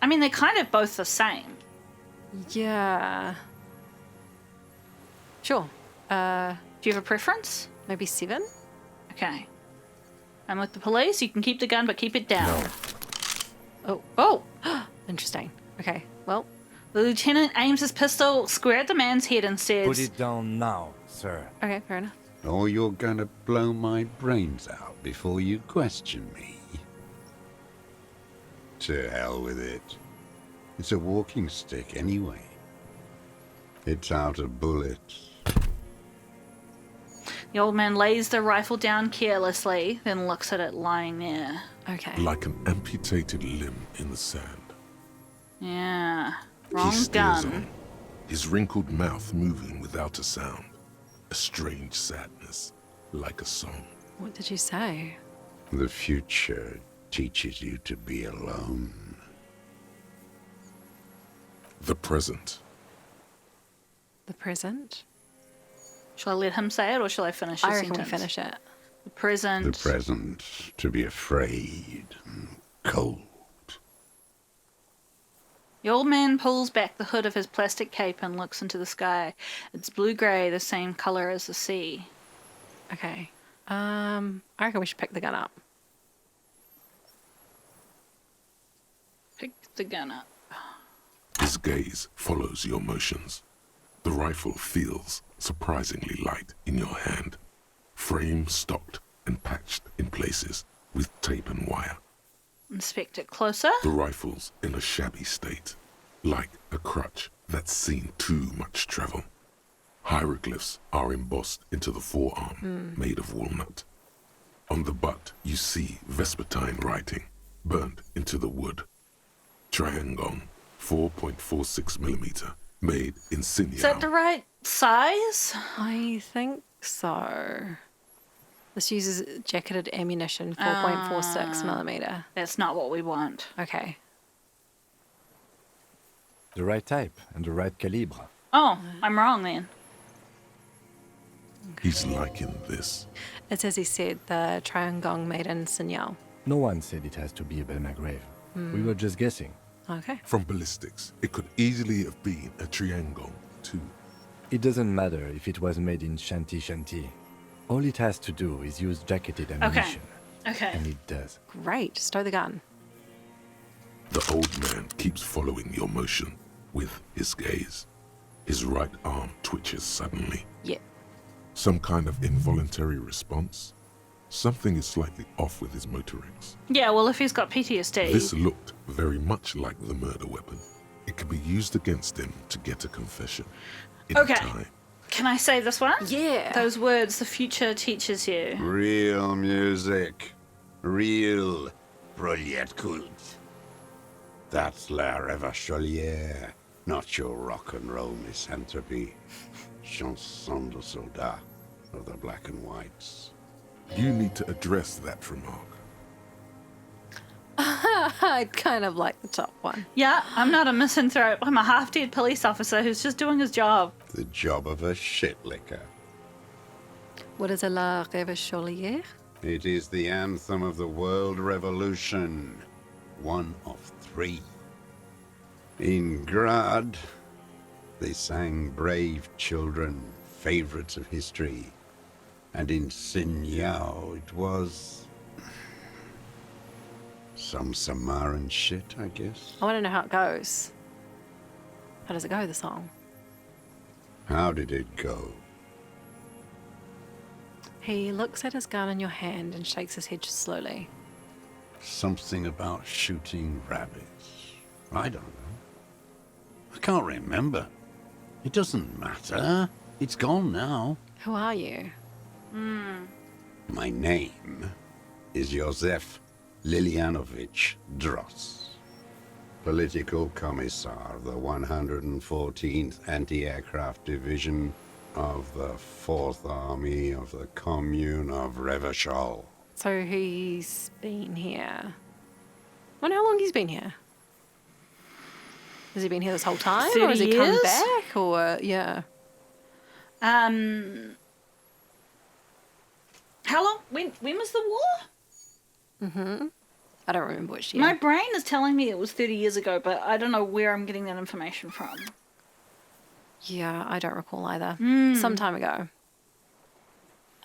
I mean, they're kind of both the same. Yeah. Sure. Do you have a preference? Maybe 7? Okay. I'm with the police. You can keep the gun, but keep it down. Oh. Oh! Interesting. Okay. Well, The lieutenant aims his pistol square at the man's head and says, Put it down now, sir. okay, fair enough. Or you're gonna blow my brains out before you question me. To hell with it. It's a walking stick anyway. It's out of bullets. The old man lays the rifle down carelessly, then looks at it lying there. Okay. Like an amputated limb in the sand. Yeah. He Wrong stares gun. on, his wrinkled mouth moving without a sound. A strange sadness, like a song. What did you say? The future teaches you to be alone. The present. The present? Shall I let him say it or shall I finish his I reckon sentence? we finish it. The present. The present to be afraid and cold. The old man pulls back the hood of his plastic cape and looks into the sky. It's blue-grey, the same colour as the sea. Okay. I reckon we should pick the gun up. Pick the gun up. His gaze follows your motions. The rifle feels surprisingly light in your hand. Frame stocked and patched in places with tape and wire. Inspect it closer. The rifle's in a shabby state, like a crutch that's seen too much travel. Hieroglyphs are embossed into the forearm, made of walnut. On the butt, you see Vespertine writing, burnt into the wood. Triangong, 4.46mm, made in Signal. Is that the right size? I think so. This uses jacketed ammunition, 4.46 millimeter. That's not what we want. Okay. The right type and the right calibre. Oh, I'm wrong then. He's liking this. It's as he said, the Triangong Maiden Signal. No one said it has to be a Belma grave. We were just guessing. Okay. From ballistics, it could easily have been a triangle, too. It doesn't matter if it was made in Shanti Shanti. All it has to do is use jacketed ammunition. Okay. And it does. Great. Stow the gun. The old man keeps following your motion with his gaze. His right arm twitches suddenly. Yeah. Some kind of involuntary response? Something is slightly off with his motorings. Yeah, well, if he's got PTSD. This looked very much like the murder weapon. It could be used against him to get a confession. In Okay. time. Can I say this one? Yeah. Those words the future teaches you. Real music. Real Prolet Cult. That's La Revacholière, not your rock and roll misanthropy. Chanson de soldat of the black and whites. You need to address that remark. I kind of like the top one. Yeah, I'm not a misanthrope. I'm a half-dead police officer who's just doing his job. The job of a shitlicker. What is a La Revacholière? It is the anthem of the world revolution. One of 3. In Grad, they sang Brave Children, favorites of history. And in Sinyao, it was some Samaran shit, I guess. I want to know how it goes. How does it go, the song? How did it go? He looks at his gun in your hand and shakes his head slowly. Something about shooting rabbits. I don't know. I can't remember. It doesn't matter. It's gone now. Who are you? My name is Josef Lilianovich Dross, Political Commissar of the 114th Anti-Aircraft Division of the 4th Army of the Commune of Revachol. So he's been here. I wonder how long he's been here. Has he been here this whole time? Or has 30 he come years? back? Or, yeah. How long? When was the war? I don't remember which year. My brain is telling me it was 30 years ago, but I don't know where I'm getting that information from. Yeah, I don't recall either. Some time ago.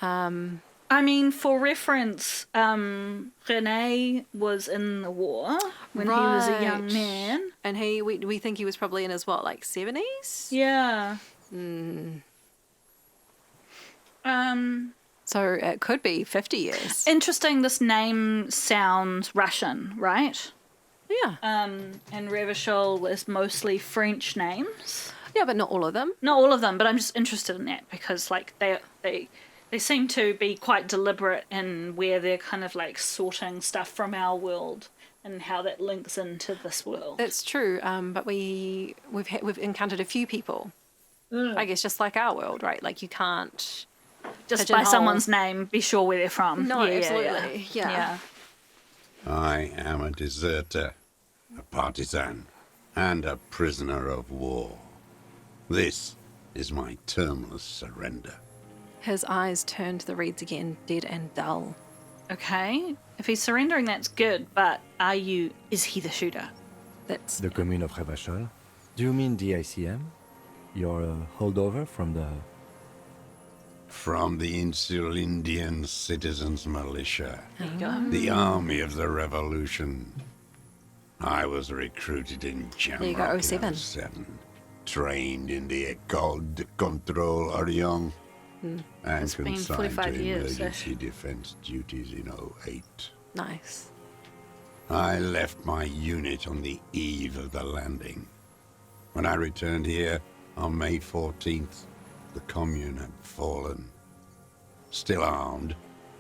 I mean, for reference, René was in the war when he was a young Right. man. And we think he was probably in his, what, like 70s? Yeah. So it could be 50 years. Interesting, this name sounds Russian, right? Yeah. And Revachol is mostly French names. Yeah, but not all of them. Not all of them, but I'm just interested in that because, like, they seem to be quite deliberate in where they're kind of like sorting stuff from our world and how that links into this world. That's true. But we've encountered a few people. I guess just like our world, right? Like you can't Just by pigeonhole. someone's name, be sure where they're from. No, Yeah, absolutely. Yeah. Yeah. I am a deserter, a partisan, and a prisoner of war. This is my termless surrender. His eyes turned to the reeds again, dead and dull. Okay. If he's surrendering, that's good, but is he the shooter? That's The commune of Revachol? Do you mean the ICM? You're a holdover from the... From the Insulindian Citizens Militia, There you go. the army of the revolution. I was recruited in There you go, Jamrock 07. in 07, trained in the École de Contrôle Orient, and It's been consigned 45 to years, emergency defense duties in 08. nice. I left my unit on the eve of the landing. When I returned here on May 14th, the commune had fallen. Still armed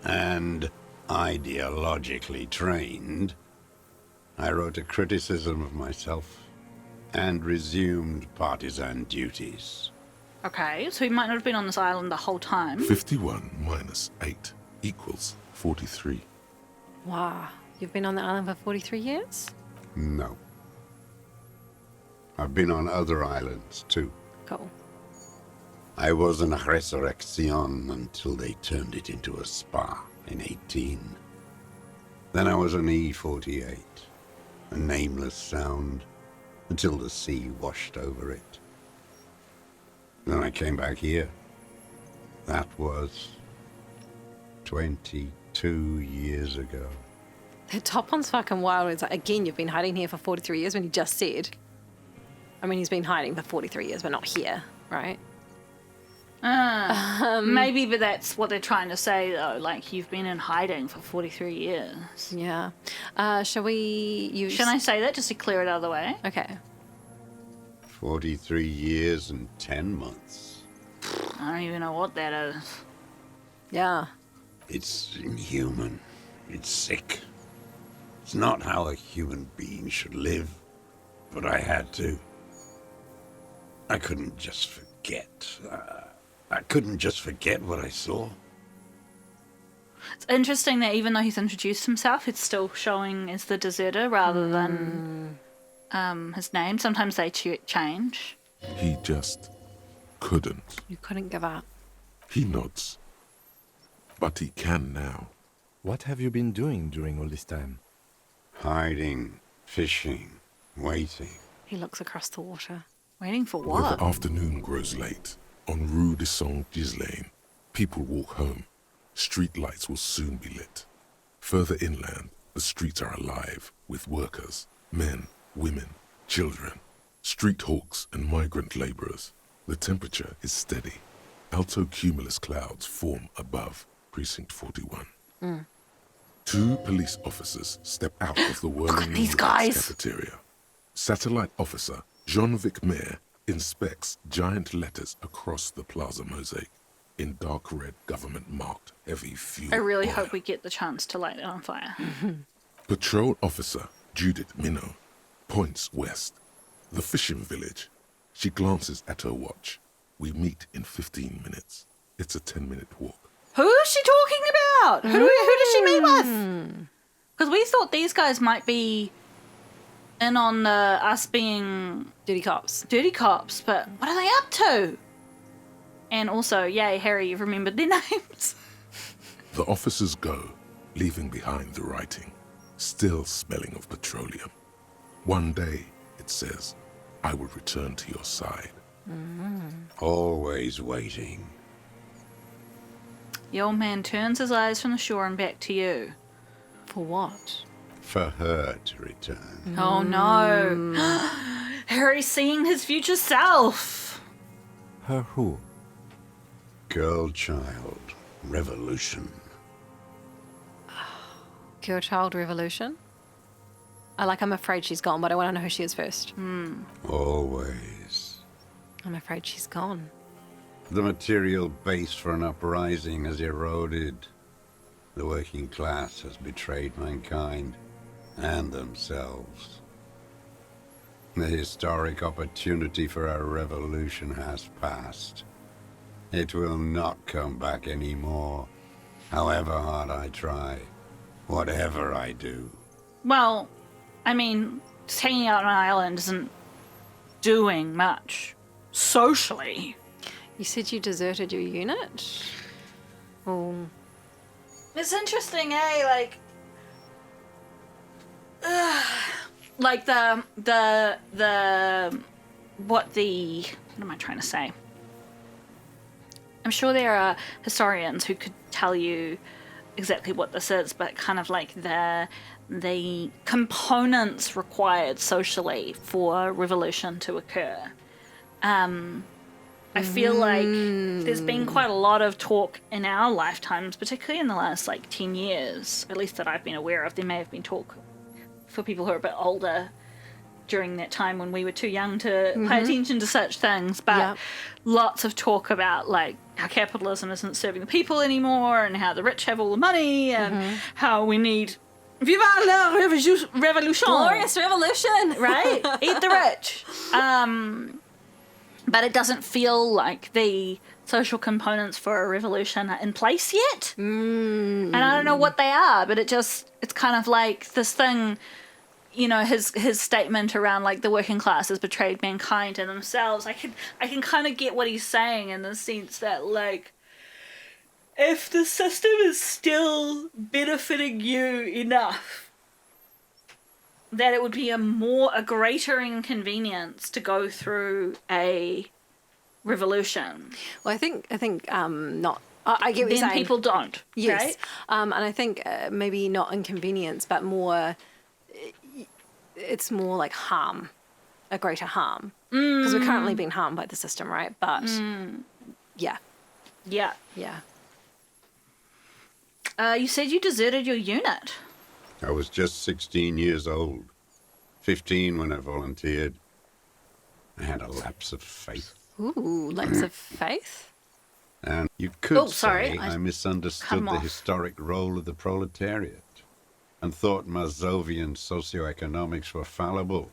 and ideologically trained, I wrote a criticism of myself and resumed partisan duties. Okay, so he might not have been on this island the whole time. 51 minus 8 equals 43. Wow. You've been on the island for 43 years? No. I've been on other islands too. Cool. I was in a resurrection until they turned it into a spa in 18. Then I was an E48, a nameless sound, until the sea washed over it. Then I came back here. That was 22 years ago. The top one's fucking wild. It's like, again, you've been hiding here for 43 years when he just said. I mean, he's been hiding for 43 years, but not here, right? Maybe, but that's what they're trying to say, though. Like, you've been in hiding for 43 years. Yeah. Shall we use... Shouldn't I say that just to clear it out of the way? Okay. 43 years and 10 months. I don't even know what that is. Yeah. It's inhuman. It's sick. It's not how a human being should live, but I had to. I couldn't just forget. I couldn't just forget what I saw. It's interesting that even though he's introduced himself, it's still showing as the deserter rather than his name. Sometimes they change. He just couldn't. You couldn't give up. He nods. But he can now. What have you been doing during all this time? Hiding, fishing, waiting. He looks across the water. Waiting for Where what? the afternoon grows late, on Rue de Saint-Ghislain, people walk home. Street lights will soon be lit. Further inland, the streets are alive with workers, men, women, children, street hawks and migrant laborers. The temperature is steady. Alto cumulus clouds form above Precinct 41. Two police officers step out of the whirling these noodles guys. cafeteria. Satellite officer Jean-Vic Mayer inspects giant letters across the plaza mosaic in dark red government-marked heavy fuel I really oil. hope we get the chance to light it on fire. Patrol officer Judith Minot points west. The fishing village. She glances at her watch. We meet in 15 minutes. It's a 10-minute walk. Who is she talking about? Who does she meet with? Because we thought these guys might be in on us being Dirty cops. dirty cops, but what are they up to? And also, yay, Harry, you've remembered their names. The officers go, leaving behind the writing, still smelling of petroleum. One day, it says, I will return to your side. Always waiting. The old man turns his eyes from the shore and back to you. For what? For her to return. Oh no. Harry's seeing his future self. Her who? Girl, child, revolution. Girl Child Revolution? I'm afraid she's gone, but I want to know who she is first. Always. I'm afraid she's gone. The material base for an uprising has eroded. The working class has betrayed mankind and themselves. The historic opportunity for a revolution has passed. It will not come back anymore, however hard I try, whatever I do. Well, I mean, just hanging out on an island isn't doing much socially. You said you deserted your unit? Oh. It's interesting, eh? Like what am I trying to say? I'm sure there are historians who could tell you exactly what this is, but kind of like the components required socially for revolution to occur. I feel like there's been quite a lot of talk in our lifetimes, particularly in the last 10 years, at least that I've been aware of. There may have been talk for people who are a bit older during that time when we were too young to pay attention to such things, but lots of talk about how capitalism isn't serving the people anymore and how the rich have all the money and how we need Viva la revolution! Glorious revolution! Right? Eat the rich. But it doesn't feel like the social components for a revolution are in place yet. And I don't know what they are, but it's kind of like this thing you know, his statement around like the working class has betrayed mankind and themselves, I can kind of get what he's saying in the sense that like if the system is still benefiting you enough that it would be a greater inconvenience to go through a revolution. Well, I think not. I get what you're Then saying. people don't. Yes. Right? And I think maybe not inconvenience, but more, it's more like harm, a greater harm. Because we're currently being harmed by the system, right? But yeah. Yeah. Yeah. You said you deserted your unit. I was just 16 years old. 15 when I volunteered. I had a lapse of faith. Ooh, lapse of faith? And you could sorry, say I I misunderstood cut 'em the off. historic role of the proletariat and thought Mazovian socioeconomics were fallible.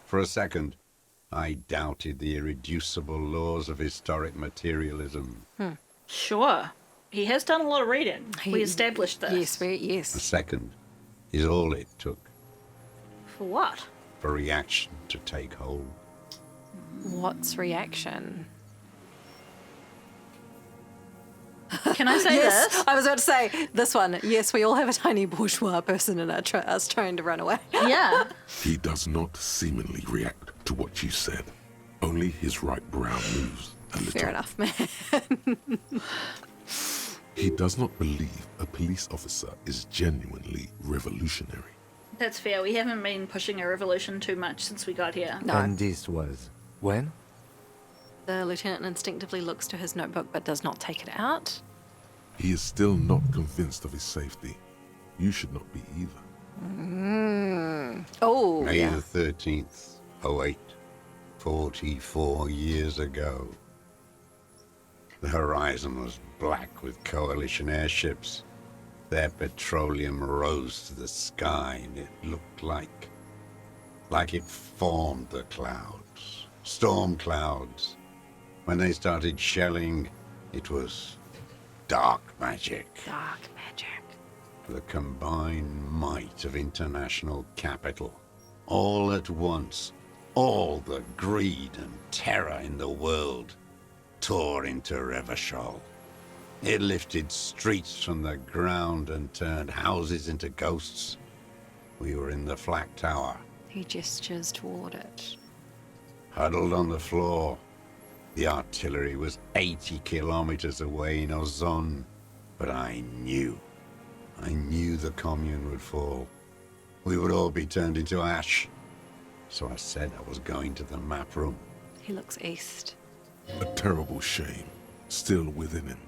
For a second, I doubted the irreducible laws of historic materialism. Sure. He has done a lot of reading. We established this. Yes, A yes. second is all it took For what? for reaction to take hold. What's reaction? Can I say Yes, this? I was about to say this one. Yes, we all have a tiny bourgeois person in us trying to run away. Yeah. He does not seemingly react to what you said. Only his right brow moves a little. Fair enough, man. He does not believe a police officer is genuinely revolutionary. That's fair. We haven't been pushing a revolution too much since we got here. No. And this was when? The lieutenant instinctively looks to his notebook but does not take it out. He is still not convinced of his safety. You should not be either. Oh, May yeah. the 13th, 08, 44 years ago. The horizon was black with coalition airships. Their petroleum rose to the sky and it looked like it formed the clouds, storm clouds. When they started shelling, it was dark magic. Dark magic. The combined might of international capital. All at once, all the greed and terror in the world tore into Revachol. It lifted streets from the ground and turned houses into ghosts. We were in the flak tower, He gestures toward it. huddled on the floor. The artillery was 80 kilometers away in Ozon, but I knew the commune would fall. We would all be turned into ash. So I said I was going to the map room. He looks east. A terrible shame still within him.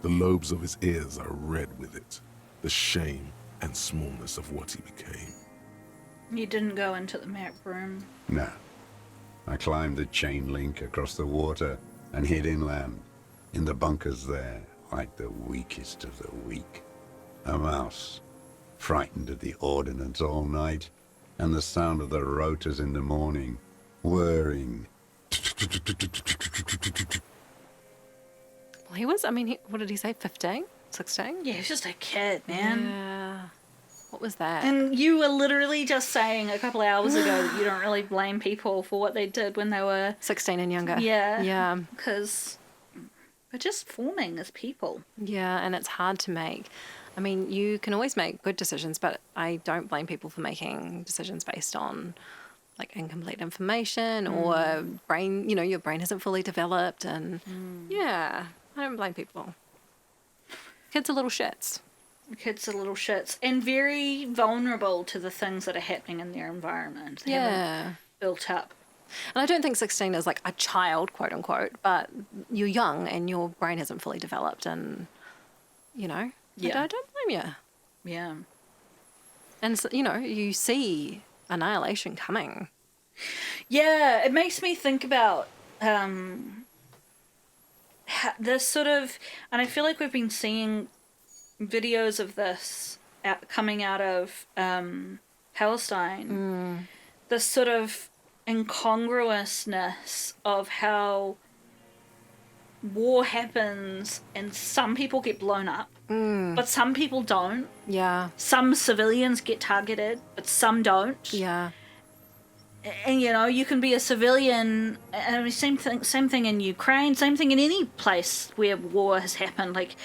The lobes of his ears are red with it. The shame and smallness of what he became. You didn't go into the map room. No. I climbed the chain link across the water and hid inland, in the bunkers there, like the weakest of the weak. A mouse, frightened at the ordnance all night, and the sound of the rotors in the morning, whirring. Well, he was, what did he say, 15? 16? Yeah, he's just a kid, man. Yeah. What was that? And you were literally just saying a couple of hours ago that you don't really blame people for what they did when they were 16 and younger. Yeah. Yeah. Because we're just forming as people. Yeah, and it's hard to make. You can always make good decisions, but I don't blame people for making decisions based on like incomplete information or brain, your brain isn't fully developed. And yeah, I don't blame people. Kids are little shits. Kids are little shits and very vulnerable to the things that are happening in their environment. They haven't Yeah. built up. And I don't think 16 is like a child, quote unquote, but you're young and your brain isn't fully developed and, Yeah. I don't blame you. Yeah. And, so, you see annihilation coming. Yeah, it makes me think about this sort of, and I feel like we've been seeing videos of this coming out of Palestine. This sort of incongruousness of how war happens and some people get blown up, but some people don't. Yeah. Some civilians get targeted, but some don't. Yeah. And you know, you can be a civilian. I mean, same thing in Ukraine. Same thing in any place where war has happened. Like,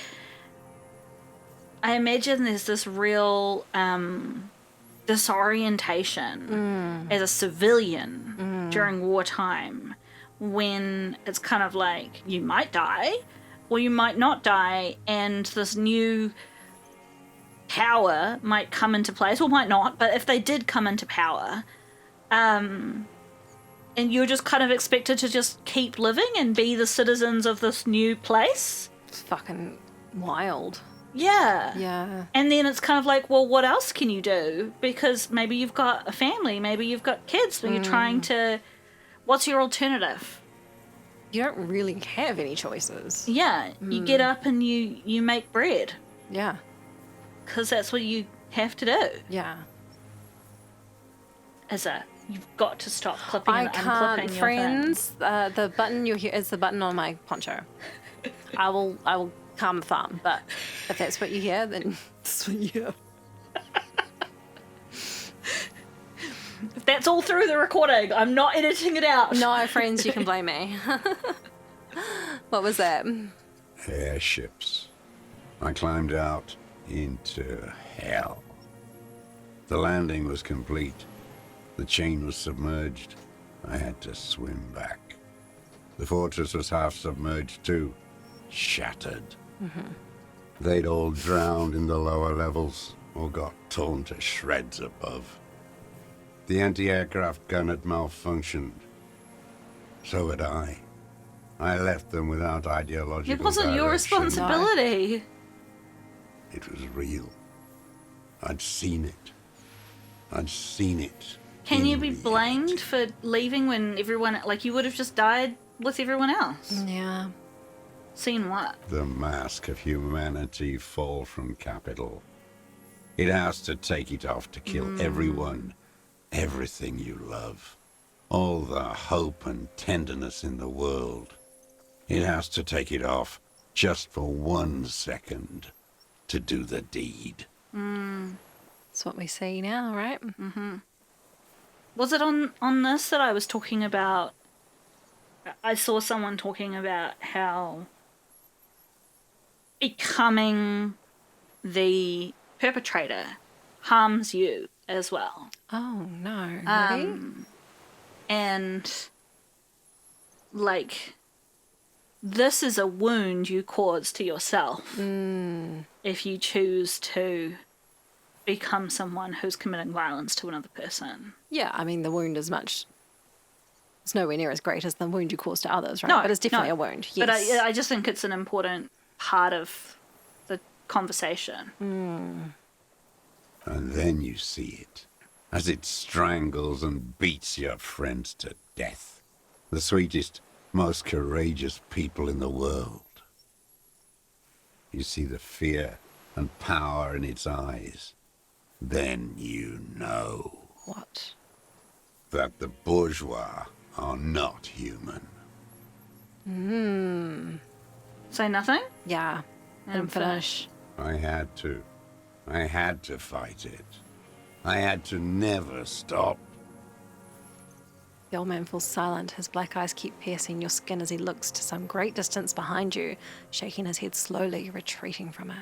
I imagine there's this real disorientation as a civilian during wartime, when it's kind of like you might die or you might not die, and this new power might come into place, or might not, but if they did come into power, and you're just kind of expected to just keep living and be the citizens of this new place. It's fucking wild. Yeah. Yeah. And then it's kind of like, well, what else can you do? Because maybe you've got a family, maybe you've got kids, but you're trying to... What's your alternative? You don't really have any choices. Yeah, you get up and you make bread, Yeah. because that's what you have to do. Yeah. You've got to stop clipping I and can't, unclipping your friends. The button you hear is the button on my poncho. I will calm the farm, but if that's what you hear, then that's what you hear. If that's all through the recording, I'm not editing it out. No, friends, you can blame me. What was that? Airships. I climbed out into hell. The landing was complete. The chain was submerged. I had to swim back. The fortress was half submerged too. Shattered. They'd all drowned in the lower levels or got torn to shreds above. The anti-aircraft gun had malfunctioned. So had I. I left them without ideological It wasn't your direction. responsibility. It was real. I'd seen it. I'd seen it. Can in you be reality. blamed for leaving when everyone, like, you would have just died with everyone else? Yeah. Seen what? The mask of humanity fall from capital. It has to take it off to kill everyone, everything you love. All the hope and tenderness in the world. It has to take it off just for 1 second to do the deed. That's what we see now, right? Was it on this that I was talking about? I saw someone talking about how becoming the perpetrator harms you as well. Oh, no. Really? And, like, this is a wound you cause to yourself if you choose to become someone who's committing violence to another person. Yeah, I mean, the wound is much... It's nowhere near as great as the wound you cause to others, right? No, but it's definitely no. a wound, yes. But I just think it's an important part of the conversation. And then you see it, as it strangles and beats your friends to death. The sweetest, most courageous people in the world. You see the fear and power in its eyes. Then you know What? that the bourgeois are not human. Say nothing? Yeah. Let him finish. I had to. I had to fight it. I had to never stop. The old man falls silent. His black eyes keep piercing your skin as he looks to some great distance behind you, shaking his head slowly, retreating from it.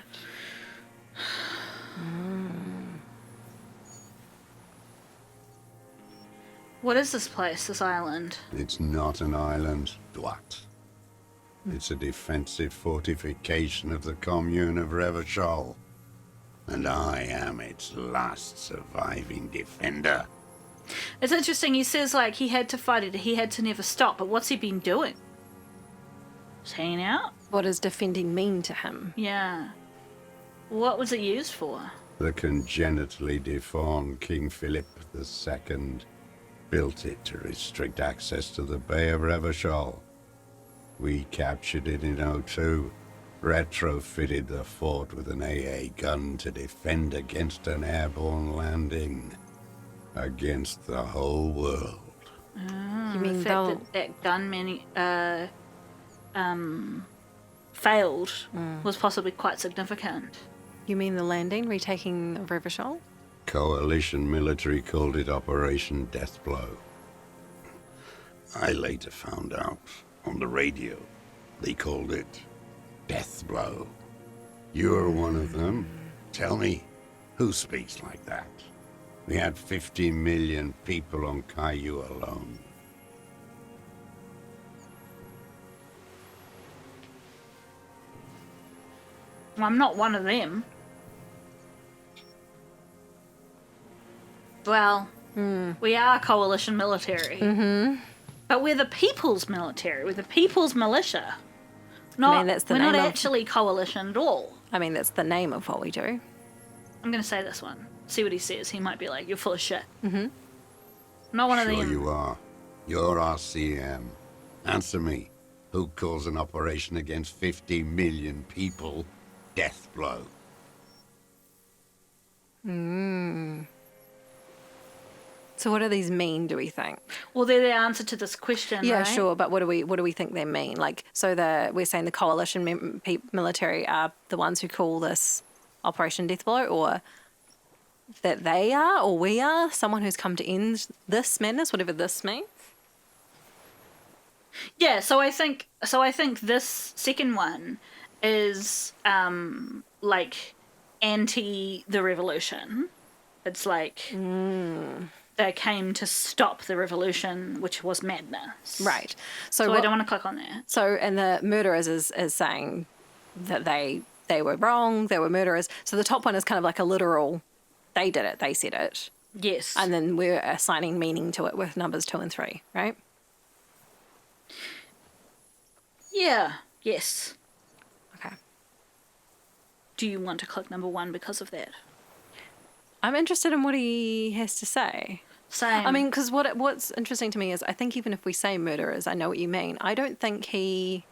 What is this place, this island? It's not an island, Dwat. It's a defensive fortification of the commune of Revachol. And I am its last surviving defender. It's interesting, he says, like, he had to fight it, he had to never stop, but what's he been doing? Just hanging out? What does defending mean to him? Yeah. What was it used for? The congenitally deformed King Philip II built it to restrict access to the Bay of Revachol. We captured it in '02, retrofitted the fort with an AA gun to defend against an airborne landing. Against the whole world. You The mean fact they'll... that gun failed was possibly quite significant. You mean the landing, retaking of River Shoal? Coalition military called it Operation Deathblow. I later found out on the radio they called it Deathblow. You're one of them. Tell me, who speaks like that? We had 50 million people on Caillou alone. Well, I'm not one of them. Well, we are coalition military. But we're the people's military. We're the people's militia. Not, that's the we're not name of- actually coalition at all. I mean, that's the name of what we do. I'm going to say this one. See what he says. He might be like, you're full of shit. I'm not one of Sure them. you are. You're RCM. Answer me. Who calls an operation against 50 million people Deathblow? So what do these mean, do we think? Well, they're the answer to this question, Yeah, right? sure, but what do we think they mean? Like, so we're saying the coalition military are the ones who call this Operation Deathblow, or that they are, or we are, someone who's come to end this madness, whatever this means? Yeah, so I think this second one is like anti the revolution. It's like they came to stop the revolution, which was madness. Right. So I don't want to click on that. So, and the murderers is saying that they were wrong, they were murderers. So the top one is kind of like a literal, they did it, they said it. Yes. And then we're assigning meaning to it with numbers 2 and 3, right? Yeah. Yes. Okay. Do you want to click number 1 because of that? I'm interested in what he has to say. Same. I mean, because what's interesting to me is I think even if we say murderers, I know what you mean. I don't think he...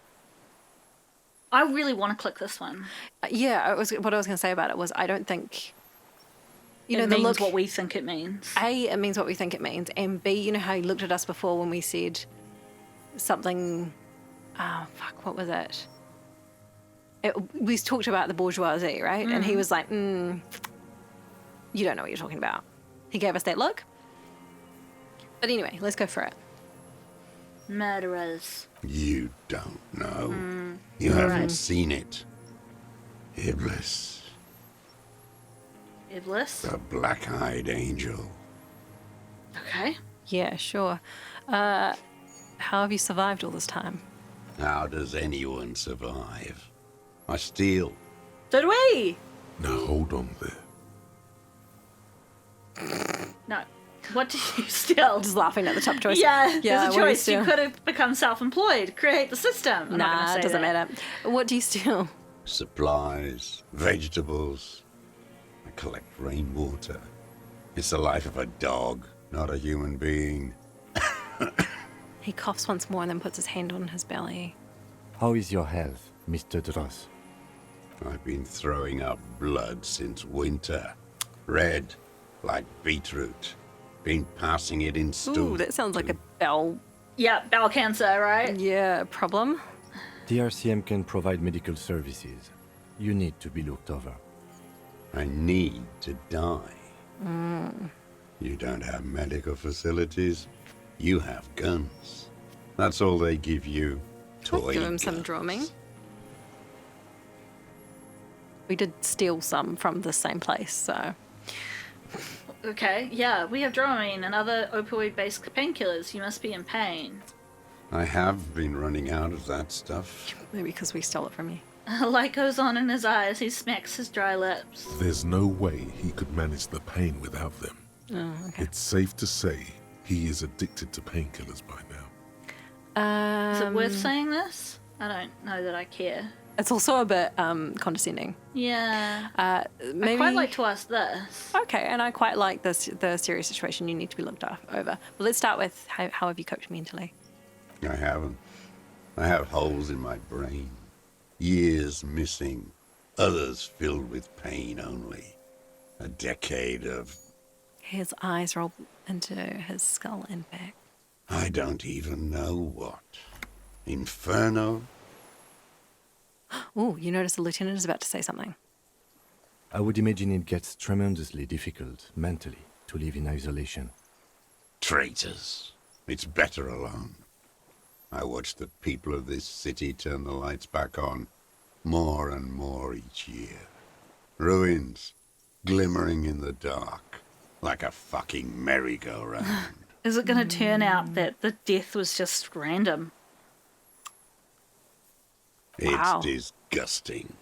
I really want to click this one. Yeah, what I was going to say about it was I don't think... You know, it the means look... what we think it means. A, it means what we think it means. And B, you know how he looked at us before when we said something... Oh, fuck, what was it? We talked about the bourgeoisie, right? And he was like, you don't know what you're talking about. He gave us that look. But anyway, let's go for it. Murderers. You don't know. You haven't seen it. Iblis, Iblis. the black-eyed angel. Okay. Yeah, sure. How have you survived all this time? How does anyone survive? I steal. So do we. Now hold on there. No. What did you steal? Just laughing at the top choice. Yeah, there's a what do choice. You steal? could have become self-employed, create the system. I'm not gonna Nah, say it doesn't that. matter. What do you steal? Supplies, vegetables. I collect rainwater. It's the life of a dog, not a human being. He coughs once more and then puts his hand on his belly. How is your health, Mr. Dross? I've been throwing up blood since winter. Red, like beetroot. Been passing it in stool. Ooh, that sounds like a bell. Yeah, bowel cancer, right? Yeah, problem. The RCM can provide medical services. You need to be looked over. I need to die. You don't have medical facilities. You have guns. That's all they give you. Toy Give him some guns. drumming. We did steal some from the same place, so... Okay, yeah, we have Dramamine and other opioid-based painkillers. You must be in pain. I have been running out of that stuff. Maybe because we stole it from you. A light goes on in his eyes. He smacks his dry lips. There's no way he could manage the pain without them. Oh, okay. It's safe to say he is addicted to painkillers by now. Is it worth saying this? I don't know that I care. It's also a bit condescending. Yeah. Maybe... I'd quite like to ask this. Okay, and I quite like the serious situation you need to be looked over. Well, let's start with how have you coped mentally? I haven't. I have holes in my brain. Years missing. Others filled with pain only. A decade of... His eyes roll into his skull and back. I don't even know what. Inferno? Oh, you notice the lieutenant is about to say something. I would imagine it gets tremendously difficult mentally to live in isolation. Traitors. It's better alone. I watch the people of this city turn the lights back on more and more each year. Ruins, glimmering in the dark, like a fucking merry-go-round. Is it going to turn out that the death was just random? Wow. It's disgusting.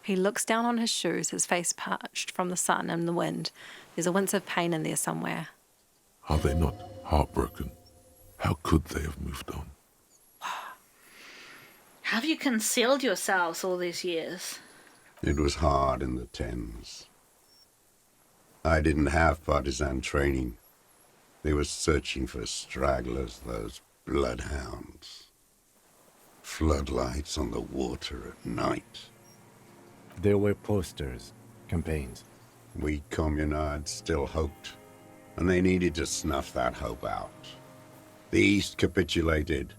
He looks down on his shoes, his face parched from the sun and the wind. There's a wince of pain in there somewhere. Are they not heartbroken? How could they have moved on? Have you concealed yourselves all these years? It was hard in the Thames. I didn't have partisan training. They were searching for stragglers, those bloodhounds. Floodlights on the water at night. There were posters, campaigns. We communards still hoped, and they needed to snuff that hope out. The East capitulated.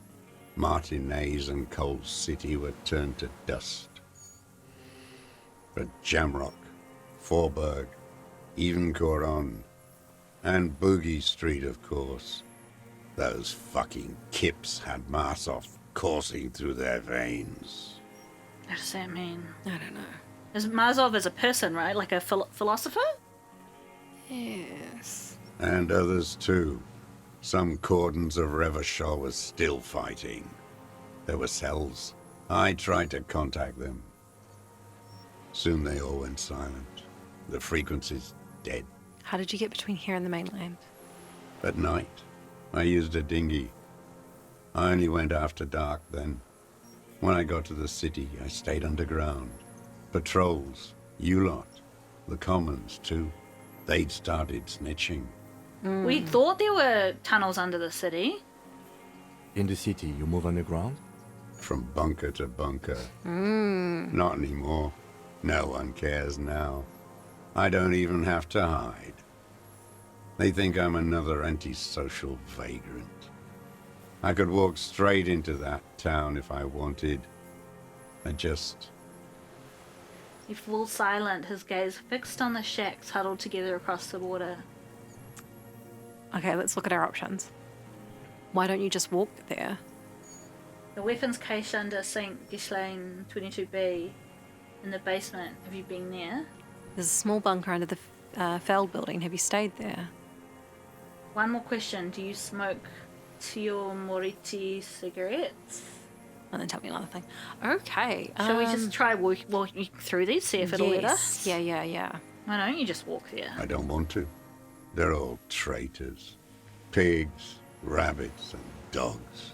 Martinez and Cold City were turned to dust. But Jamrock, Forburg, even Coron, and Boogie Street, of course. Those fucking kips had Marsov coursing through their veins. What does that mean? I don't know. Is Mazov as a person, right? Like a philosopher? Yes. And others too. Some cordons of Revachol was still fighting. There were cells. I tried to contact them. Soon they all went silent. The frequencies dead. How did you get between here and the mainland? At night, I used a dinghy. I only went after dark then. When I got to the city, I stayed underground. Patrols, you lot, the commons too. They'd started snitching. We thought there were tunnels under the city. In the city, you move underground? From bunker to bunker. Not anymore. No one cares now. I don't even have to hide. They think I'm another antisocial vagrant. I could walk straight into that town if I wanted. I just... He falls silent, his gaze fixed on the shacks huddled together across the water. Okay, let's look at our options. Why don't you just walk there? The weapons cache under St. Ghislaine 22B in the basement. Have you been there? There's a small bunker under the Feld building. Have you stayed there? One more question. Do you smoke Tio Moriti cigarettes? And then tell me another thing. Okay. Shall we just try walking through these, see if it'll let us? Yeah. Why don't you just walk there? I don't want to. They're all traitors. Pigs, rabbits, and dogs.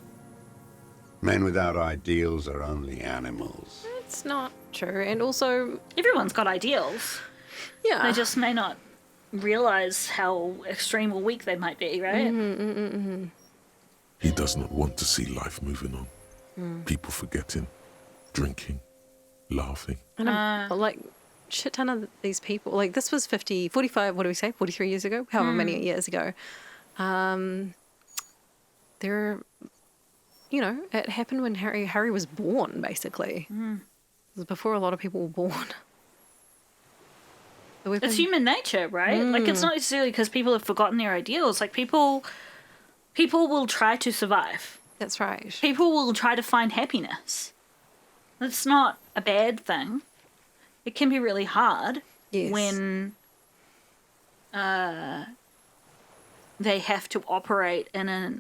Men without ideals are only animals. It's not true. And also, Everyone's got ideals. yeah. They just may not realize how extreme or weak they might be, right? He does not want to see life moving on. People forgetting, drinking, laughing. And like, shit ton of these people, like this was 45, what do we say, 43 years ago? However many years ago. There, you know, it happened when Harry was born, basically. It was before a lot of people were born. The weapon- It's human nature, right? Like, it's not necessarily because people have forgotten their ideals. Like, people will try to survive. That's right. People will try to find happiness. That's not a bad thing. It can be really hard Yes. when they have to operate in a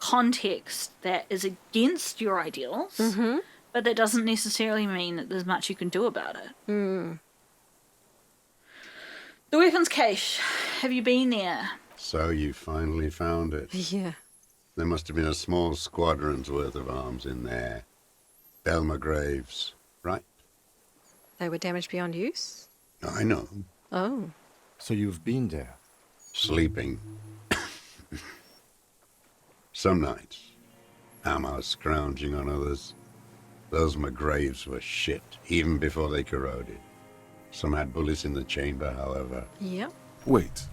context that is against your ideals, but that doesn't necessarily mean that there's much you can do about it. The weapons cache. Have you been there? So you finally found it. Yeah. There must have been a small squadron's worth of arms in there. Belma Graves, right? They were damaged beyond use? I know. Oh. So you've been there. Sleeping. Some nights. Ammo scrounging on others. Those McGraves were shit, even before they corroded. Some had bullets in the chamber, however. Yep. Wait,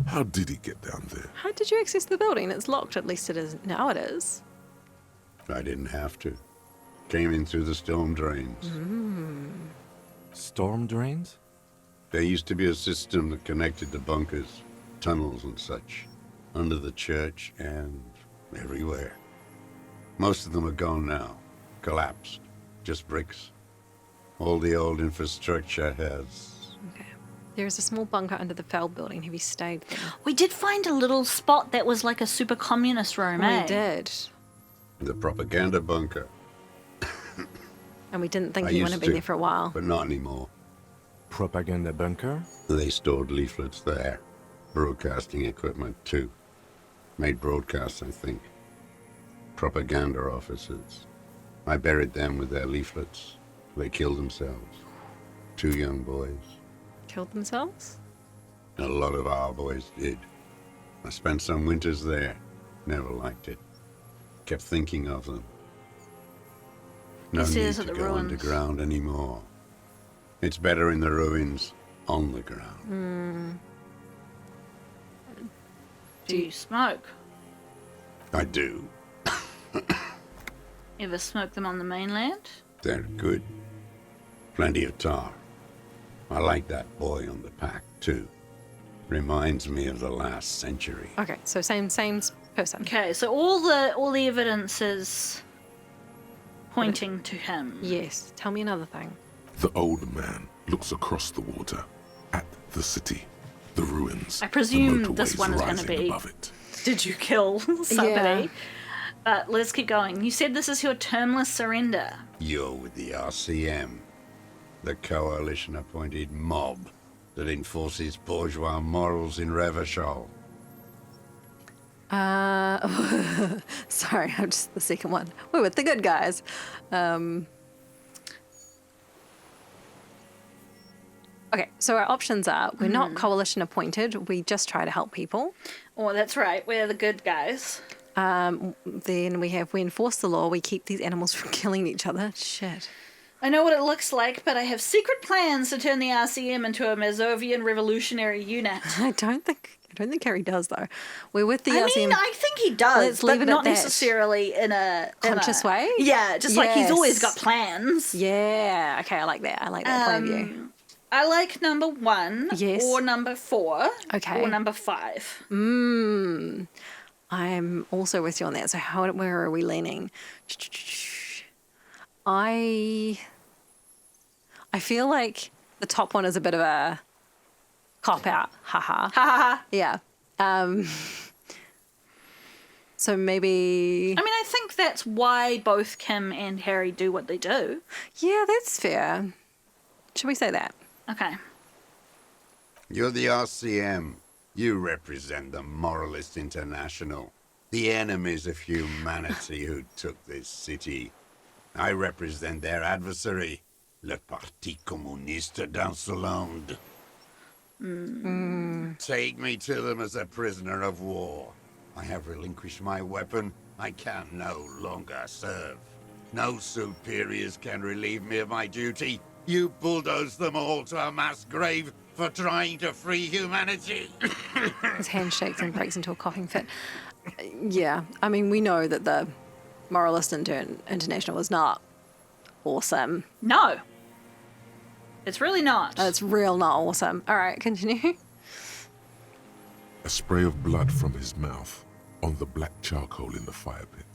how did he get down there? How did you access the building? It's locked, at least it is. Now it is. I didn't have to. Came in through the storm drains. Storm drains? There used to be a system that connected the bunkers, tunnels and such, under the church and everywhere. Most of them are gone now, collapsed, just bricks. All the old infrastructure has... Okay. There is a small bunker under the Feld building. Have you stayed there? We did find a little spot that was like a super communist room, eh? We did. The propaganda bunker. And we didn't think I you used would have been to, there for a while. but not anymore. Propaganda bunker? They stored leaflets there. Broadcasting equipment, too. Made broadcasts, I think. Propaganda officers. I buried them with their leaflets. They killed themselves. 2 young boys. Killed themselves? A lot of our boys did. I spent some winters there. Never liked it. Kept thinking of them. No He need stays to at the go ruins. underground anymore. It's better in the ruins, on the ground. Do you smoke? I do. Ever smoke them on the mainland? They're good. Plenty of tar. I like that boy on the pack, too. Reminds me of the last century. Okay, so same person. Okay, so all the evidence is pointing to him. Yes. Tell me another thing. The old man looks across the water at the city, the ruins. I presume the this motorways one is gonna rising be- above it. Did you kill somebody? But let's keep going. You said this is your termless surrender. You're with the RCM, the coalition-appointed mob that enforces bourgeois morals in Revachol. Sorry, I'm just the second one. We're with the good guys. Okay, so our options are we're not coalition appointed, we just try to help people. Oh, that's right. We're the good guys. Then we enforce the law, we keep these animals from killing each other. Shit. I know what it looks like, but I have secret plans to turn the RCM into a Mazovian revolutionary unit. I don't think Harry does though. We're with the I RCM. mean, I think he does, Let's leave but it at not that. necessarily in a Conscious way? Yeah, just like he's always Yes. got plans. Yeah, okay, I like that. I like that point of view. I like number 1, Yes. or number 4, Okay. or number 5. I'm also with you on that. So where are we leaning? I feel like the top one is a bit of a cop out. Haha. Ha ha ha. Yeah. So maybe. I mean, I think that's why both Kim and Harry do what they do. Yeah, that's fair. Should we say that? Okay. You're the RCM. You represent the Moralist International, the enemies of humanity who took this city. I represent their adversary, le Parti Communiste d'Insolande. Take me to them as a prisoner of war. I have relinquished my weapon. I can no longer serve. No superiors can relieve me of my duty. You bulldoze them all to a mass grave for trying to free humanity. His hand shakes and breaks into a coughing fit. Yeah, I mean, we know that the Moralist International is not awesome. No. It's really not. It's real not awesome. All right, continue. A spray of blood from his mouth on the black charcoal in the fire pit.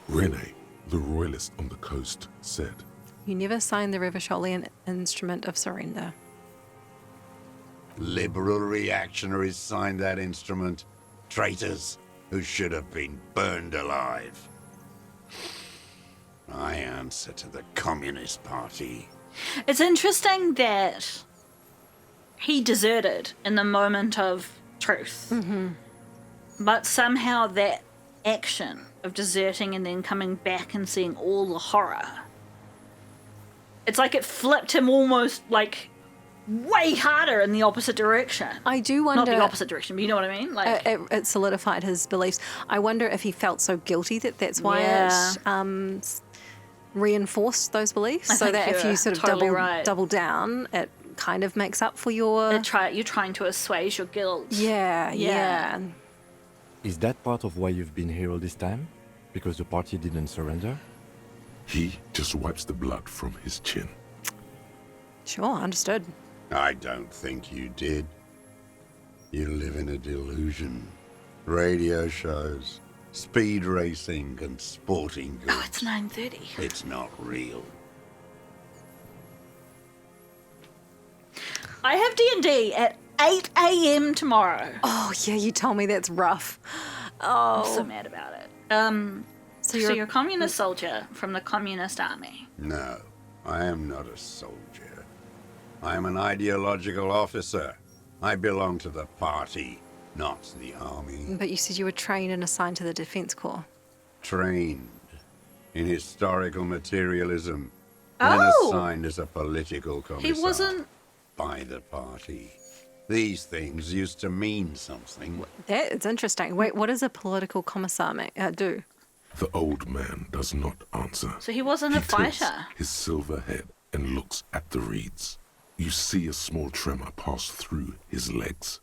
Rene, the royalist on the coast, said, You never signed the Revacholian Instrument of Surrender. Liberal reactionaries signed that instrument. Traitors who should have been burned alive. I answer to the Communist Party. It's interesting that he deserted in the moment of truth. Mm-hmm. But somehow that action of deserting and then coming back and seeing all the horror, it's like it flipped him almost like way harder in the opposite direction. I do wonder. Not the opposite direction, but you know what I mean? Like, it solidified his beliefs. I wonder if he felt so guilty that's why Yeah. it reinforced those beliefs. I So think that if you're you sort of totally right. double down, it kind of makes up for your. you're trying to assuage your guilt. Yeah. Is that part of why you've been here all this time? Because the party didn't surrender? He just wipes the blood from his chin. Sure, understood. I don't think you did. You live in a delusion. Radio shows, speed racing, and sporting goods. Oh, it's 9:30. It's not real. I have D&D at 8 a.m. tomorrow. Oh, yeah, you told me that's rough. I'm so Oh. mad about it. So So you're a communist soldier from the communist army. No, I am not a soldier. I am an ideological officer. I belong to the party, not the army. But you said you were trained and assigned to the Defense Corps. Trained in historical materialism Oh! and assigned as a political commissar He wasn't. by the party. These things used to mean something. That is interesting. Wait, what does a political commissar do? The old man does not answer. So he wasn't a He tilts fighter. his silver head and looks at the reeds. You see a small tremor pass through his legs.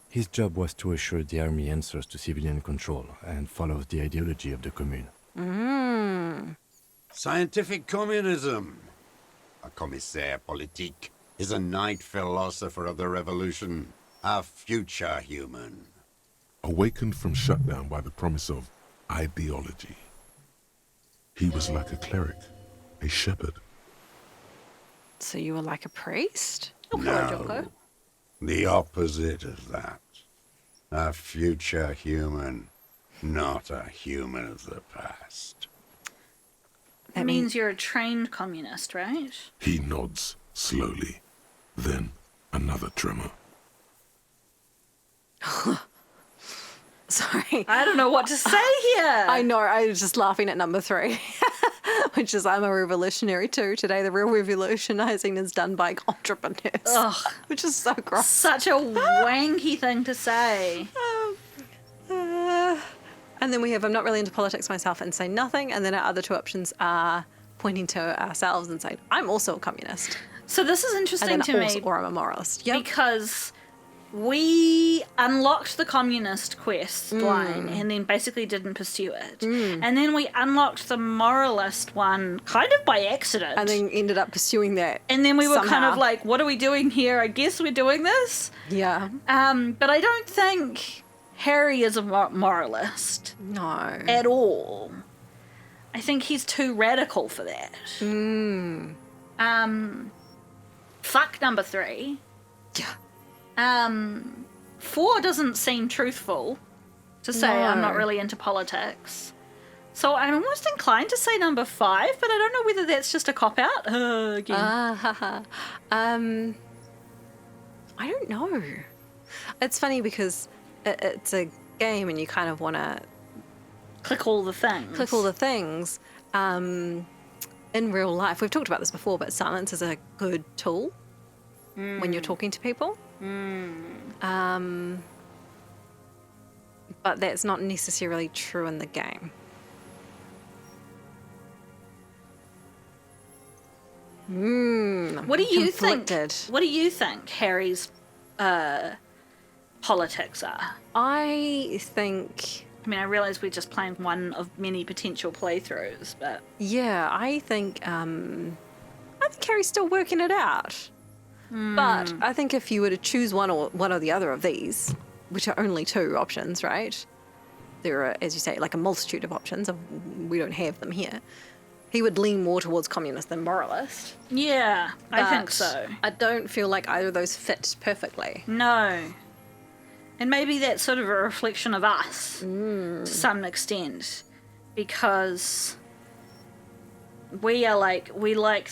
His job was to assure the army answers to civilian control and follows the ideology of the commune. Scientific communism. A commissaire politique is a night philosopher of the revolution, a future human. Awakened from shutdown by the promise of ideology. He was like a cleric, a shepherd. So you were like a priest? No, the opposite of that. A future human, not a human of the past. That means you're a trained communist, right? He nods slowly. Then another tremor. Sorry. I don't know what to say here. I know, I was just laughing at number 3, which is I'm a revolutionary too. Today, the real revolutionizing is done by entrepreneurs, Ugh. which is so gross. Such a wanky thing to say. And then we have I'm not really into politics myself and say nothing. And then our other 2 options are pointing to ourselves and saying, I'm also a communist. So this is interesting And to then me or I'm a moralist. Yep. because we unlocked the communist quest line and then basically didn't pursue it. And then we unlocked the moralist one kind of by accident. And then ended up pursuing that. And then we were kind somehow. of like, what are we doing here? I guess we're doing this. Yeah. But I don't think Harry is a moralist No. at all. I think he's too radical for that. Fuck number 3. Yeah. 4 doesn't seem truthful to say I'm not No. really into politics. So I'm almost inclined to say number 5, but I don't know whether that's just a cop-out. Again. I don't know. It's funny because it's a game and you kind of want to Click all the things. click all the things. In real life, we've talked about this before, but silence is a good tool when you're talking to people. But that's not necessarily true in the game. What do you think? Conflicted. What do you think Harry's politics are? I think, I mean, I realise we're just playing one of many potential playthroughs, but yeah, I think Harry's still working it out. But I think if you were to choose one or the other of these, which are only 2 options, right? There are, as you say, like a multitude of options. We don't have them here. He would lean more towards communist than moralist. yeah, I think But so. I don't feel like either of those fit perfectly. No. And maybe that's sort of a reflection of us to some extent, because we like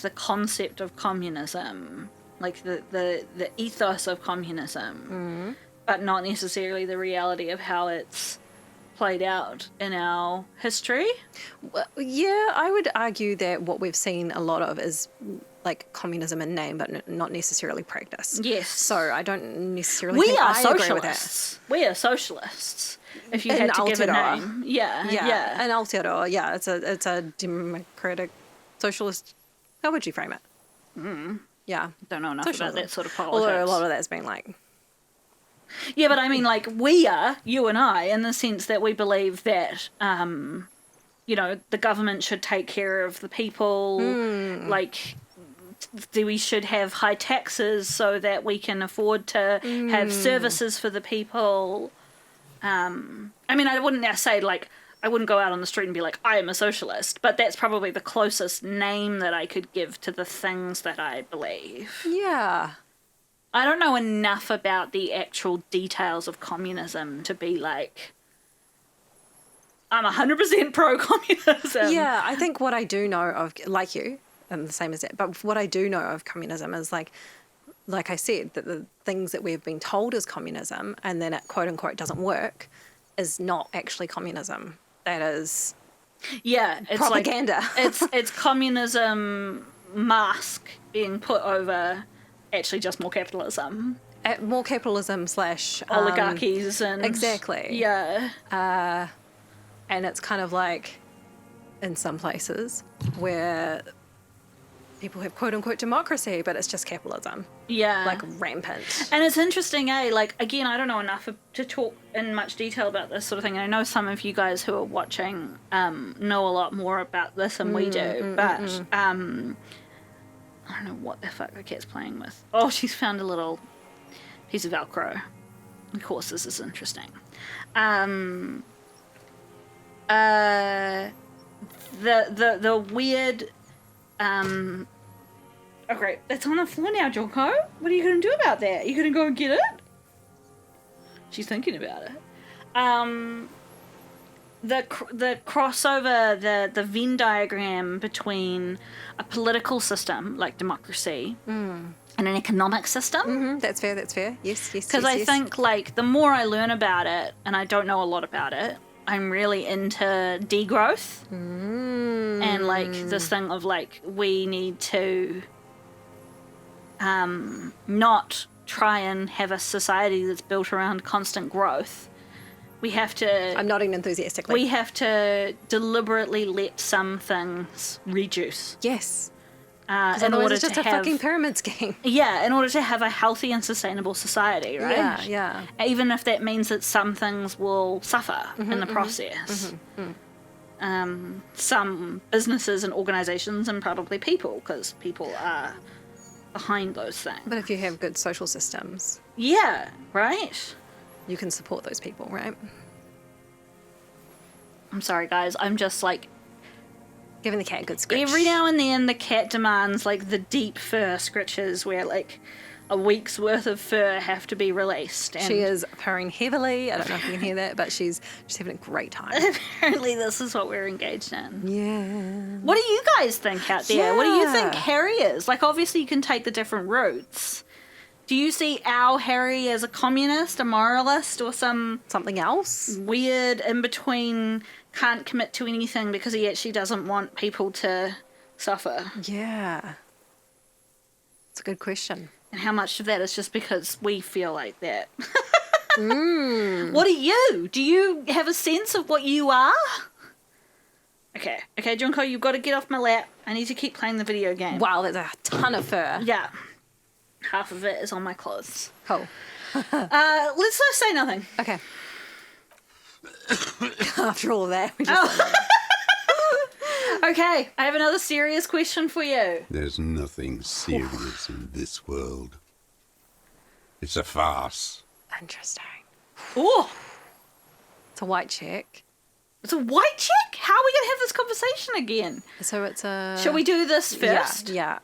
the concept of communism, like the ethos of communism, but not necessarily the reality of how it's played out in our history. Well, yeah, I would argue that what we've seen a lot of is like communism in name, but not necessarily practice. Yes. So I don't necessarily We think are I agree with that. socialists. We are socialists. If you In had to give a Aotearoa. name. Yeah. And Aotearoa, yeah, it's a democratic socialist. How would you frame it? Yeah. Don't know enough Socialism. about that sort of Although a politics. lot of that's been like, Yeah, but I mean, like, we are, you and I, in the sense that we believe that you know, the government should take care of the people, like we should have high taxes so that we can afford to have services for the people. I mean, I wouldn't say, like, I wouldn't go out on the street and be like, I am a socialist, but that's probably the closest name that I could give to the things that I believe. Yeah. I don't know enough about the actual details of communism to be like, I'm 100% pro-communism. Yeah, I think what I do know of, like you, and the same as that, but what I do know of communism is like I said, that the things that we've been told is communism and then it quote unquote doesn't work is not actually communism. That is it's propaganda. Like, it's communism mask being put over actually just more capitalism. More capitalism / oligarchies and... Exactly. Yeah. And it's kind of like in some places where people have quote unquote democracy, but it's just capitalism. Yeah. Like rampant. And it's interesting, like, again, I don't know enough to talk in much detail about this sort of thing. I know some of you guys who are watching know a lot more about this than we do, but I don't know what the fuck the cat's playing with. Oh, she's found a little piece of Velcro. Of course, this is interesting. The weird oh great, it's on the floor now, Jonko. What are you gonna do about that? Are you gonna go and get it? She's thinking about it. The crossover, the Venn diagram between a political system like democracy and an economic system. That's fair. Yes. Because I think, like, the more I learn about it, and I don't know a lot about it, I'm really into degrowth and, like, this thing of, like, we need to not try and have a society that's built around constant growth. We have to... I'm nodding enthusiastically. We have to deliberately let some things reduce. Yes. In order it's just to a fucking pyramid scheme. Yeah, in order to have a healthy and sustainable society, right? Yeah. Even if that means that some things will suffer in the process. Some businesses and organizations and probably people, because people are behind those things. But if you have good social systems, Yeah, right? you can support those people, right? I'm sorry, guys. I'm just like... Giving the cat a good scratch. Every now and then the cat demands, like, the deep fur scratches where, like, a week's worth of fur have to be released. And She is purring heavily. I don't know if you can hear that, but she's having a great time. apparently this is what we're engaged in. Yeah. What do you guys think out there? What do you think Yeah. Harry is? Like, obviously you can take the different routes. Do you see our Harry as a communist, a moralist, or some Something else? weird in-between, can't commit to anything because he actually doesn't want people to suffer? Yeah. It's a good question. And how much of that is just because we feel like that? What are you? Do you have a sense of what you are? Okay, Junko, you've got to get off my lap. I need to keep playing the video game. Wow, there's a ton of fur. Yeah. Half of it is on my clothes. Cool. Let's just say nothing. Okay. After all of that, we just... Okay, I have another serious question for you. There's nothing serious in this world. It's a farce. Interesting. Oh, It's a white chick. it's a white chick? How are we going to have this conversation again? So it's a... Shall we do this first? Yeah.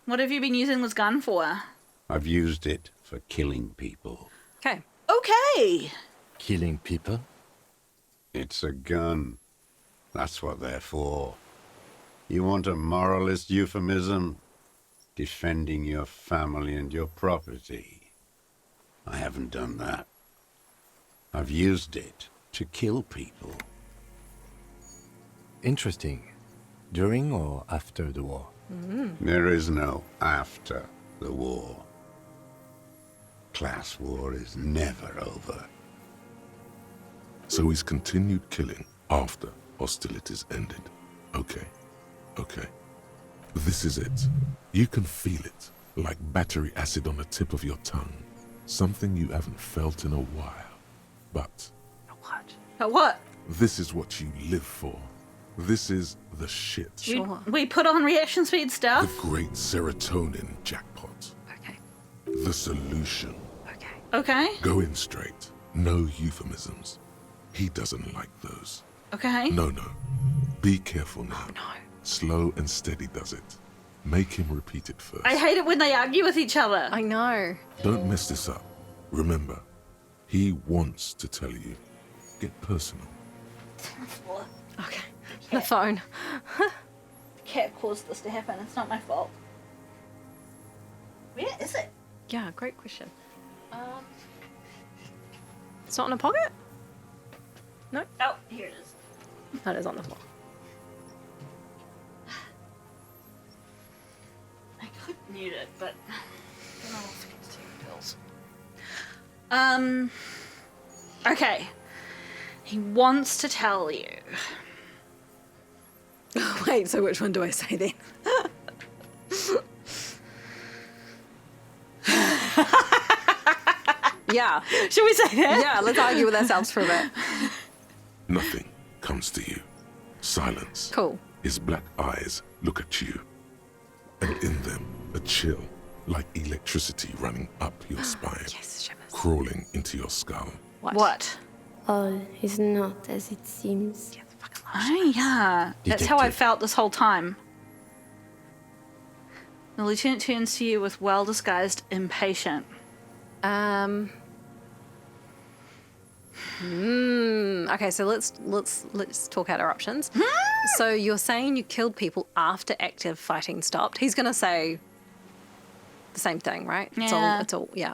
What have you been using this gun for? I've used it for killing people. Okay. Okay. Killing people? It's a gun. That's what they're for. You want a moralist euphemism? Defending your family and your property. I haven't done that. I've used it to kill people. Interesting. During or after the war? There is no after the war. Class war is never over. So he's continued killing after hostilities ended. Okay. This is it. You can feel it, like battery acid on the tip of your tongue. Something you haven't felt in a while. But What? What? This is what you live for. This is the shit. Sure. We put on reaction speed The stuff. great serotonin jackpot. Okay. The solution. Okay. Okay. Go in straight. No euphemisms. He doesn't like those. Okay. No. Be careful now. No. Slow and steady does it. Make him repeat it first. I hate it when they argue with each other. I know. Don't mess this up. Remember, he wants to tell you. Get personal. Okay. The phone. The cat caused this to happen. It's not my fault. Where is it? Yeah, great question. It's not in a pocket? No? Oh, here it is. That is on the floor. I could mute it, but then I'll forget to take pills. Okay. He wants to tell you. Wait, so which one do I say then? Yeah. Should we say that? Yeah, let's argue with ourselves for a bit. Nothing comes to you. Silence. Cool. His black eyes look at you. And in them, a chill, like electricity running up your spine, Yes, shivers. crawling into your skull. What? All is not as it seems. Oh, yeah. That's how I Detective. felt this whole time. The lieutenant turns to you with well-disguised impatient. Okay, so let's talk out our options. So you're saying you killed people after active fighting stopped. He's gonna say the same thing, right? Yeah. It's all yeah.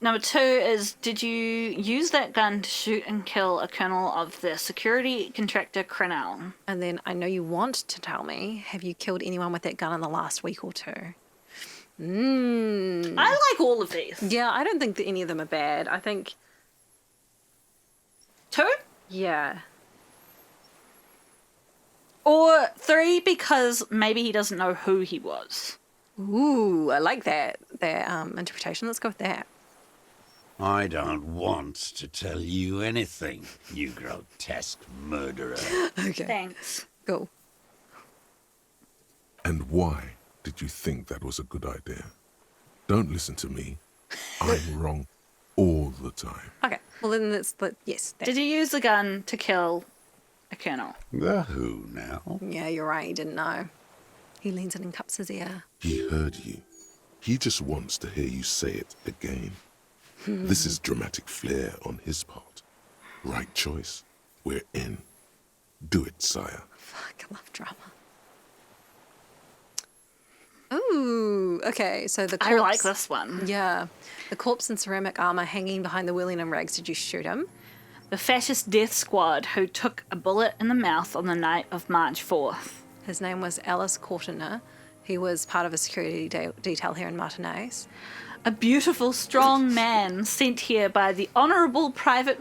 Number 2 is, did you use that gun to shoot and kill a colonel of the security contractor Crenell? And then I know you want to tell me, have you killed anyone with that gun in the last week or two? I like all of these. Yeah, I don't think that any of them are bad. I think 2? yeah. Or 3, because maybe he doesn't know who he was. Ooh, I like that interpretation. Let's go with that. I don't want to tell you anything, you grotesque murderer. Okay. Thanks. Cool. And why did you think that was a good idea? Don't listen to me. I'm wrong all the time. Okay. Well then yes. That. Did you use the gun to kill a colonel? The who now? Yeah, you're right. He didn't know. He leans in and cups his ear. He heard you. He just wants to hear you say it again. This is dramatic flair on his part. Right choice. We're in. Do it, sire. Fuck, I love drama. Ooh, okay. So the corpse, I like this one. Yeah, the corpse in ceramic armor hanging behind the Willingham rags. Did you shoot him? The fascist death squad who took a bullet in the mouth on the night of March 4th. His name was Alice Courtiner. He was part of a security detail here in Martinez. A beautiful, strong man sent here by the Honourable Private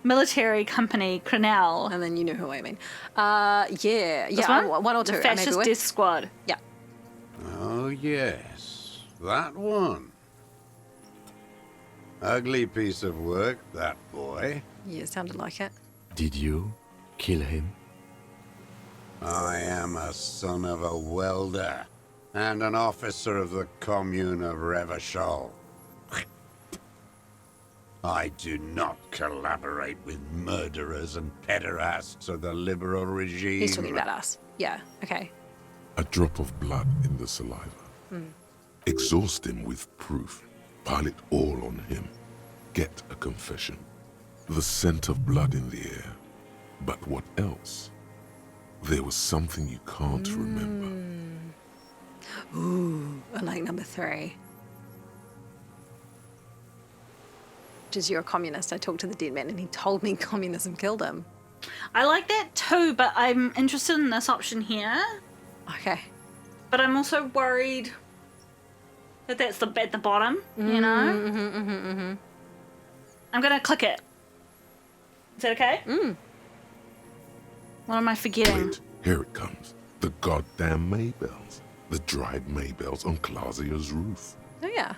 Military Company, Crenell. And then you know who I mean. Yeah, This one or two. The I may be fascist with. death squad. Yeah. Oh, yes, that one. Ugly piece of work, that boy. Yeah, sounded like it. Did you kill him? I am a son of a welder and an officer of the commune of Revachol. I do not collaborate with murderers and pederasts of the liberal regime. He's talking about us. Yeah. Okay. A drop of blood in the saliva. Exhaust him with proof. Pile it all on him. Get a confession. The scent of blood in the air. But what else? There was something you can't remember. Ooh, I like number 3. Because you're a communist. I talked to the dead man and he told me communism killed him. I like that too, but I'm interested in this option here. Okay. But I'm also worried that that's at the bottom, you know? I'm going to click it. Is that okay? What am I forgetting? Wait, here it comes. The goddamn Maybells. The dried Maybells on Clausia's roof. Oh, yeah.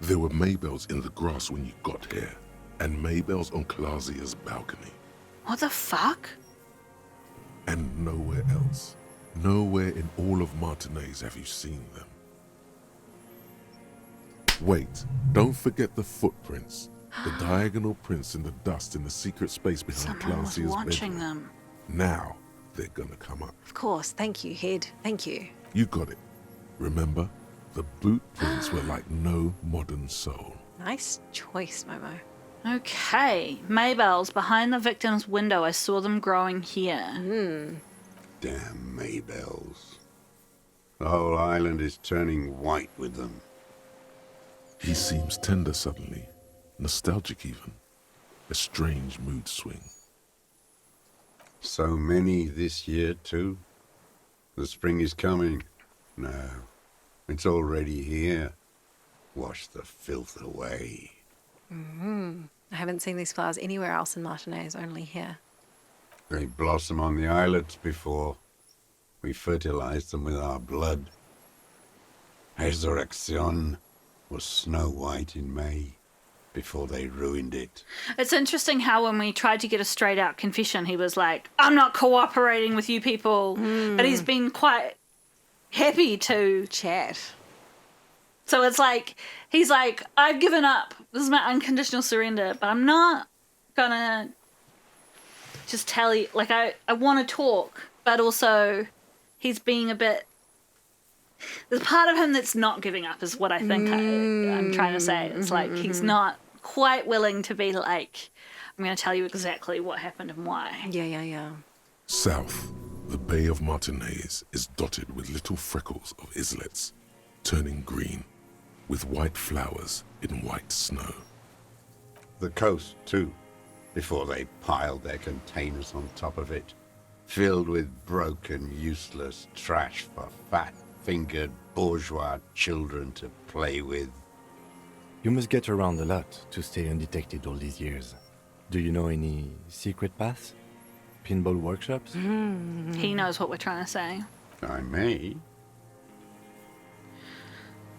There were Maybells in the grass when you got here, and Maybells on Clausia's balcony. What the fuck? And nowhere else. Nowhere in all of Martinez have you seen them. Wait, don't forget the footprints. The diagonal prints in the dust in the secret space behind Someone was Clausia's watching bedroom. them. Now they're gonna come up. Of course. Thank you, Head. Thank you. You got it. Remember? The boot prints were like no modern soul. Nice choice, Momo. Okay. Maybells, behind the victim's window. I saw them growing here. Damn Maybells. The whole island is turning white with them. He seems tender suddenly, nostalgic even. A strange mood swing. So many this year, too. The spring is coming. No, it's already here. Wash the filth away. I haven't seen these flowers anywhere else in Martinez, only here. They blossom on the islets before. We fertilize them with our blood. Resurrection was snow white in May, before they ruined it. It's interesting how when we tried to get a straight out confession, he was like, I'm not cooperating with you people. But he's been quite happy to. Chat. So it's like, he's like, I've given up. This is my unconditional surrender, but I'm not gonna just tell you. Like, I want to talk, but also he's being a bit. There's part of him that's not giving up, is what I think I'm trying to say. It's like he's not quite willing to be like, I'm going to tell you exactly what happened and why. Yeah. South, the Bay of Martinez is dotted with little freckles of islets, turning green, with white flowers in white snow. The coast, too, before they piled their containers on top of it, filled with broken, useless trash for fat-fingered bourgeois children to play with. You must get around a lot to stay undetected all these years. Do you know any secret paths? Pinball workshops? He knows what we're trying to say. I may.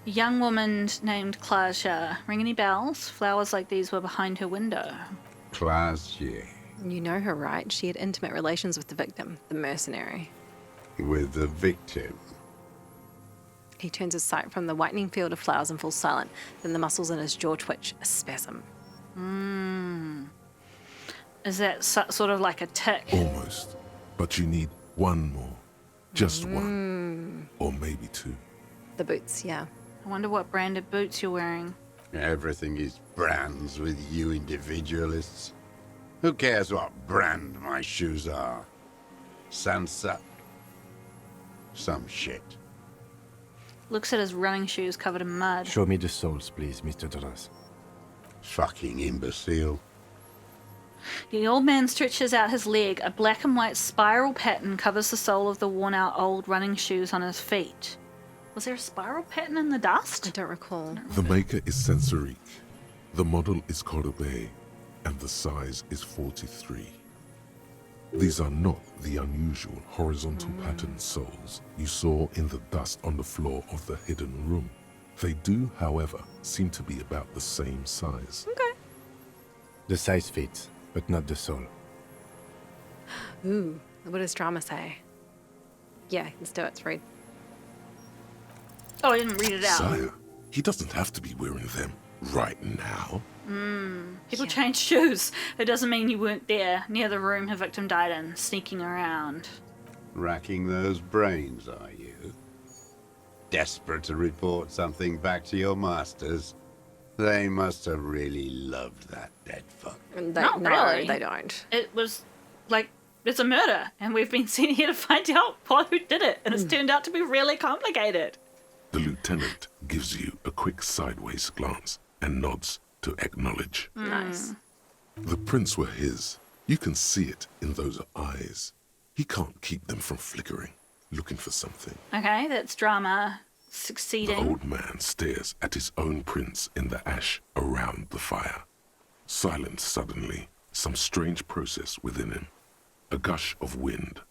A young woman named Claudia. Ring any bells? Flowers like these were behind her window. Clausier. You know her, right? She had intimate relations with the victim, the mercenary. With the victim. He turns his sight from the whitening field of flowers and falls silent. Then the muscles in his jaw twitch, a spasm. Is that sort of like a tick? Almost. But you need one more. Just one. Or maybe two. The boots, yeah. I wonder what branded boots you're wearing. Everything is brands with you individualists. Who cares what brand my shoes are? Sansa? Some shit. Looks at his running shoes covered in mud. Show me the soles, please, Mr. Duras. Fucking imbecile. The old man stretches out his leg. A black and white spiral pattern covers the sole of the worn-out old running shoes on his feet. Was there a spiral pattern in the I dust? don't recall. The maker is Sensorique. The model is Cordobe, and the size is 43. These are not the unusual horizontal pattern soles you saw in the dust on the floor of the hidden room. They do, however, seem to be about the same size. Okay. The size fits, but not the sole. Ooh, what does drama say? Yeah, let's do it. Let's read. Oh, I didn't read it out. Sire, he doesn't have to be wearing them right now. People change shoes. It doesn't mean you weren't there, near the room her victim died in, sneaking around. Racking those brains, are you? Desperate to report something back to your masters? They must have really loved that dead fuck. And they, Not no, really. they don't. It was like, it's a murder, and we've been sent here to find out who did it, and it's turned out to be really complicated. The lieutenant gives you a quick sideways glance and nods to acknowledge. Nice. The prints were his. You can see it in those eyes. He can't keep them from flickering, looking for something. Okay, that's drama The succeeding. old man stares at his own prints in the ash around the fire. Silent suddenly, some strange process within him. A gush of wind.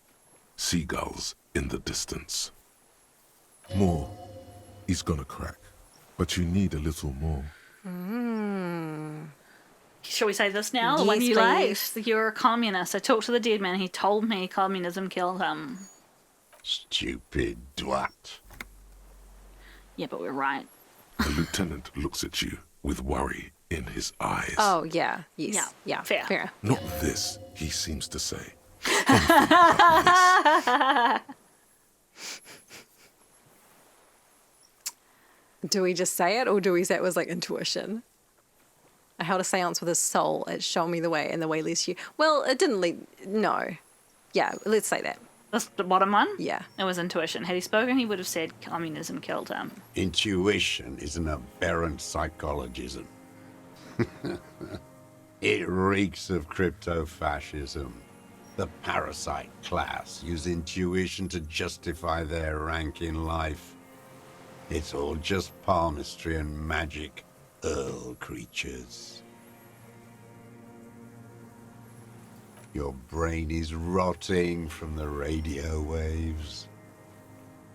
Seagulls in the distance. More. He's gonna crack. But you need a little more. Shall we say this now? The one Yes, you please. liked? You're a communist. I talked to the dead man. He told me communism killed him. Stupid twat. Yeah, but we're right. The lieutenant looks at you with worry in his eyes. Oh, yeah. Yes. Yeah, fair. Not this, he seems to say. Anything but this. Do we just say it, or do we say it was like intuition? I held a seance with his soul. It showed me the way, and the way leads you. Well, it didn't lead. No. Yeah, let's say that. That's the bottom one? Yeah. It was intuition. Had he spoken, he would have said communism killed him. Intuition is an aberrant psychologism. It reeks of crypto-fascism. The parasite class use intuition to justify their rank in life. It's all just palmistry and magic, Earl creatures. Your brain is rotting from the radio waves.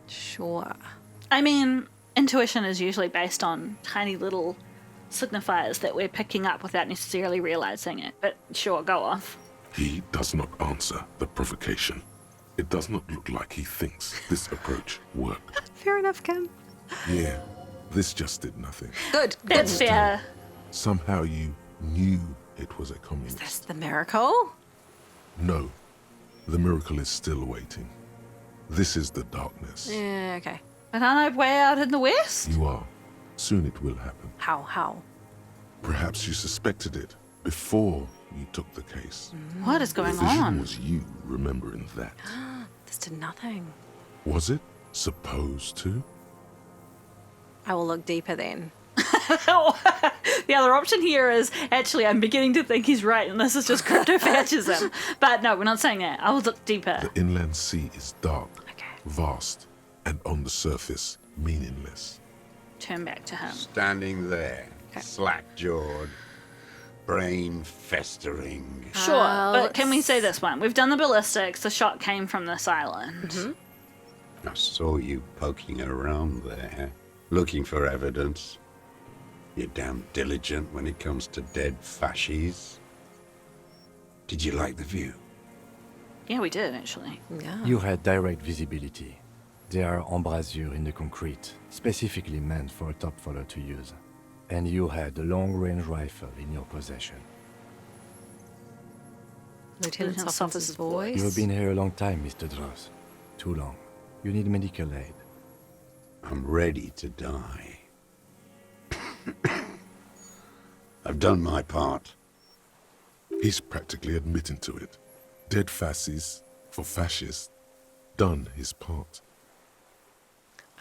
Sure. I mean, intuition is usually based on tiny little signifiers that we're picking up without necessarily realizing it. But sure, go off. He does not answer the provocation. It does not look like he thinks this approach worked. Fair enough, Kim. Yeah, this just did nothing. Good. That's fair. Somehow you knew it was a communist. That's the miracle. No, the miracle is still waiting. This is the darkness. Yeah, okay. But aren't I way out in the west? You are. Soon it will happen. How? Perhaps you suspected it before you took the case. What is The going vision on? was you remembering that. This did nothing. Was it supposed to? I will look deeper then. The other option here is actually I'm beginning to think he's right and this is just crypto-fascism. But no, we're not saying that. I will look deeper. The inland sea is dark, Okay. vast, and on the surface, meaningless. Turn back to him. Standing there, slack-jawed, brain festering. Sure, but can we let's- say this one? We've done the ballistics. The shot came from this island. I saw you poking around there, looking for evidence. You're damn diligent when it comes to dead fascies. Did you like the view? Yeah, we did, actually. Yeah. You had direct visibility. There are embrasures in the concrete, specifically meant for a top follower to use. And you had a long-range rifle in your possession. Lieutenant Lieutenant softens his voice. You have been here a long time, Mr. Dross. Too long. You need medical aid. I'm ready to die. I've done my part. He's practically admitting to it. Dead fascists for fascists. Done his part.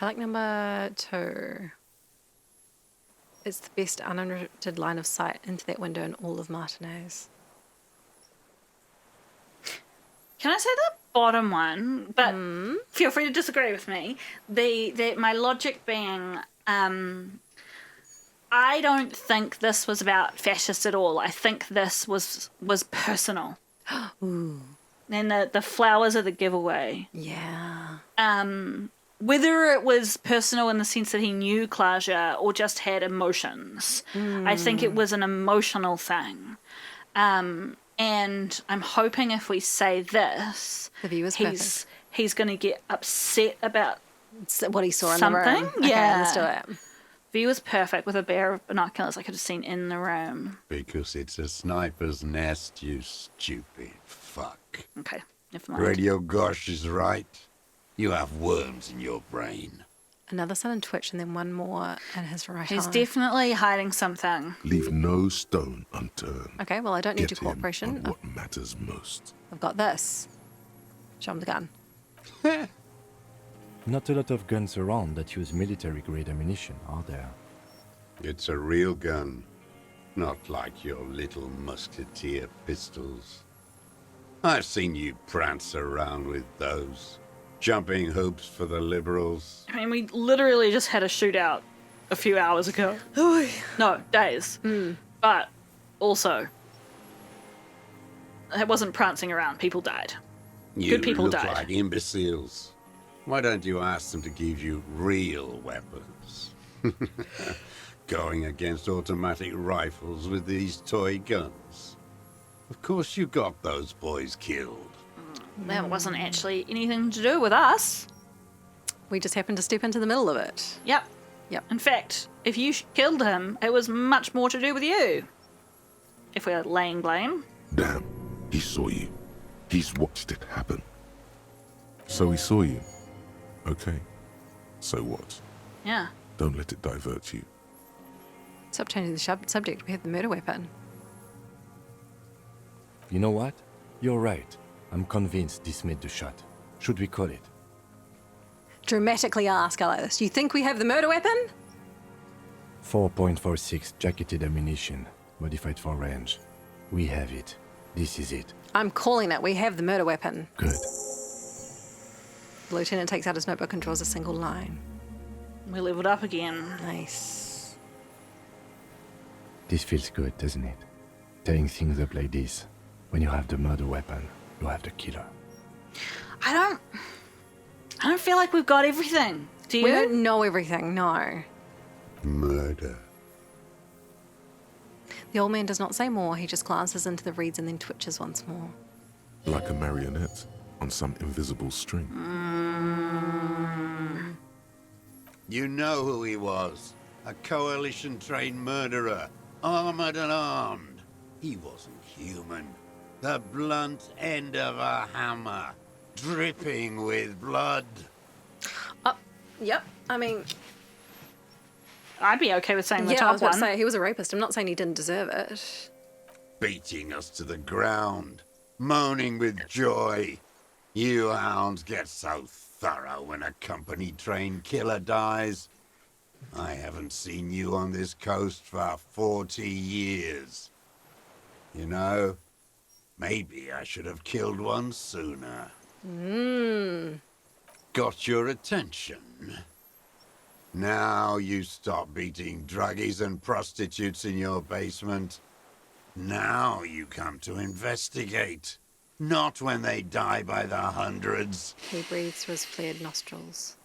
I like number 2. It's the best uninterrupted line of sight into that window in all of Martinez. Can I say the bottom one? But feel free to disagree with me. My logic being, I don't think this was about fascists at all. I think this was personal. Ooh. And the flowers are the giveaway. Yeah. Whether it was personal in the sense that he knew Klaja or just had emotions, I think it was an emotional thing. And I'm hoping if we say this, The view is he's going to get upset about It's what he saw in something. the room. Okay, Yeah. let's do it. view was perfect with a pair of binoculars I could have seen in the room. Because it's a sniper's nest, you stupid fuck. Okay, never mind. Radio Gosh is right. You have worms in your brain. Another sudden twitch and then one more in his right He's eye. definitely hiding something. Leave no stone unturned. Okay, well, I don't need Get your him cooperation. on what matters most. I've got this. Show him the gun. Not a lot of guns around that use military-grade ammunition, are there? It's a real gun. Not like your little musketeer pistols. I've seen you prance around with those. Jumping hoops for the liberals. I mean, we literally just had a shootout a few hours ago. No, days. But also, it wasn't prancing around. People died. You Good people look died. like imbeciles. Why don't you ask them to give you real weapons? Going against automatic rifles with these toy guns. Of course you got those boys killed. That wasn't actually anything to do with us. We just happened to step into the middle of it. Yep. Yep. In fact, if you killed him, it was much more to do with you. If we're laying blame. Damn, he saw you. He's watched it happen. So he saw you. Okay. So what? Yeah. Don't let it divert you. Stop changing the subject. We have the murder weapon. You know what? You're right. I'm convinced this made the shot. Should we call it? Dramatically ask, I like this. You think we have the murder weapon? 4.46 jacketed ammunition, modified for range. We have it. This is it. I'm calling it. We have the murder weapon. Good. The lieutenant takes out his notebook and draws a single line. We leveled up again. Nice. This feels good, doesn't it? Tearing things up like this. When you have the murder weapon, you have the killer. I don't feel like we've got everything. Do you? We don't know everything, no. Murder. The old man does not say more. He just glances into the reeds and then twitches once more. Like a marionette on some invisible string. You know who he was. A coalition-trained murderer. Armored and armed. He wasn't human. The blunt end of a hammer. Dripping with blood. Yep. I mean, I'd be okay with saying the yeah, I top was about one. to say, he was a rapist. I'm not saying he didn't deserve it. Beating us to the ground. Moaning with joy. You hounds get so thorough when a company-trained killer dies. I haven't seen you on this coast for 40 years. You know, maybe I should have killed one sooner. Got your attention. Now you stop beating druggies and prostitutes in your basement. Now you come to investigate. Not when they die by the hundreds. He breathes through his flared nostrils.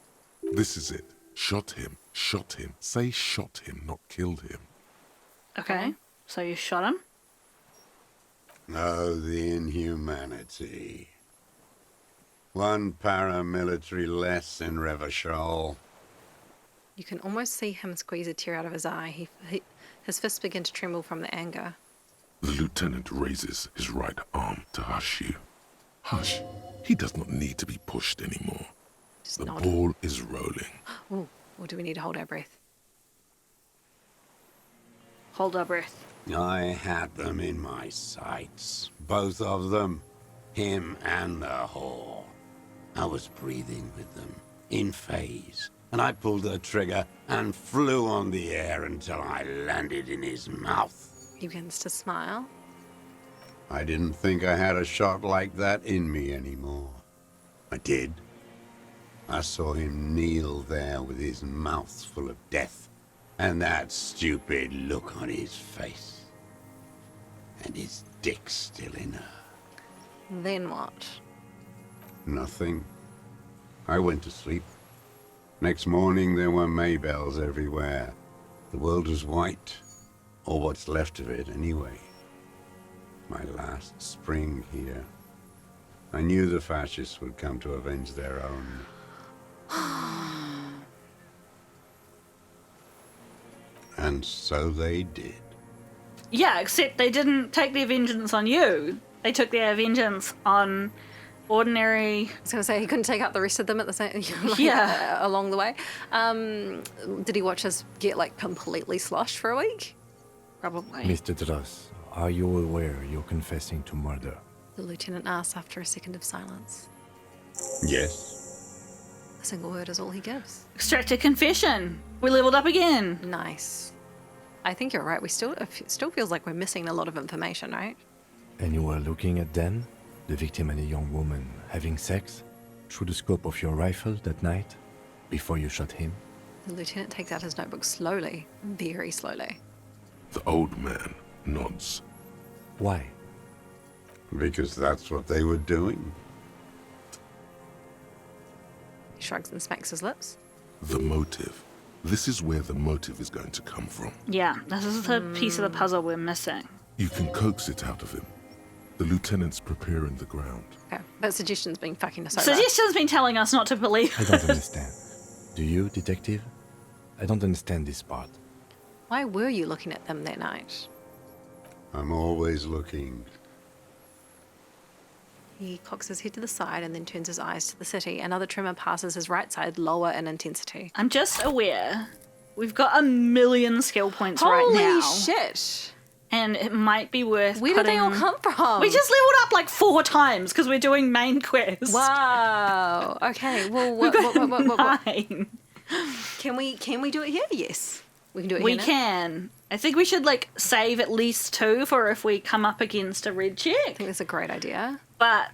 This is it. Shot him. Shot him. Say shot him, not killed him. Okay. So you shot him? Oh, the inhumanity. One paramilitary less in Revachol. You can almost see him squeeze a tear out of his eye. His fists begin to tremble from the anger. The lieutenant raises his right arm to hush you. Hush. He does not need to be pushed anymore. Just The nod. ball is rolling. Ooh, or do we need to hold our breath? Hold our breath. I had them in my sights. Both of them. Him and the whore. I was breathing with them. In phase. And I pulled the trigger and flew on the air until I landed in his mouth. He begins to smile. I didn't think I had a shot like that in me anymore. I did. I saw him kneel there with his mouth full of death, and that stupid look on his face. And his dick still in her. Then what? Nothing. I went to sleep. Next morning there were Maybells everywhere. The world was white. Or what's left of it, anyway. My last spring here. I knew the fascists would come to avenge their own. And so they did. Yeah, except they didn't take their vengeance on you. They took their vengeance on ordinary... I was going to say, he couldn't take out the rest of them at the same Yeah. along the way. Did he watch us get, like, completely sloshed for a week? Probably. Mr. Dross, are you aware you're confessing to murder? The lieutenant asks after a second of silence. Yes. A single word is all he gives. Extracted confession. We leveled up again. Nice. I think you're right. It still feels like we're missing a lot of information, right? And you were looking at Dan, the victim and a young woman, having sex through the scope of your rifle that night, before you shot him? The lieutenant takes out his notebook slowly, very slowly. The old man nods. Why? Because that's what they were doing. He shrugs and smacks his lips. The motive. This is where the motive is going to come from. Yeah, this is the piece of the puzzle we're missing. You can coax it out of him. The lieutenant's preparing the ground. Okay, but suggestion's been fucking us over. Suggestion's been telling us not to believe. I don't understand. Do you, detective? I don't understand this part. Why were you looking at them that night? I'm always looking. He cocks his head to the side and then turns his eyes to the city. Another tremor passes his right side, lower in intensity. I'm just aware we've got 1 million skill points right Holy now. shit! And it might be worth Where did they all come from? We just leveled up like 4 times because we're doing main quests. Wow. Okay. Well, We've what? got 9. Can we do it here? Yes. We can do it We here. now? can. I think we should like save at least 2 for if we come up against a red I check. think that's a great idea. But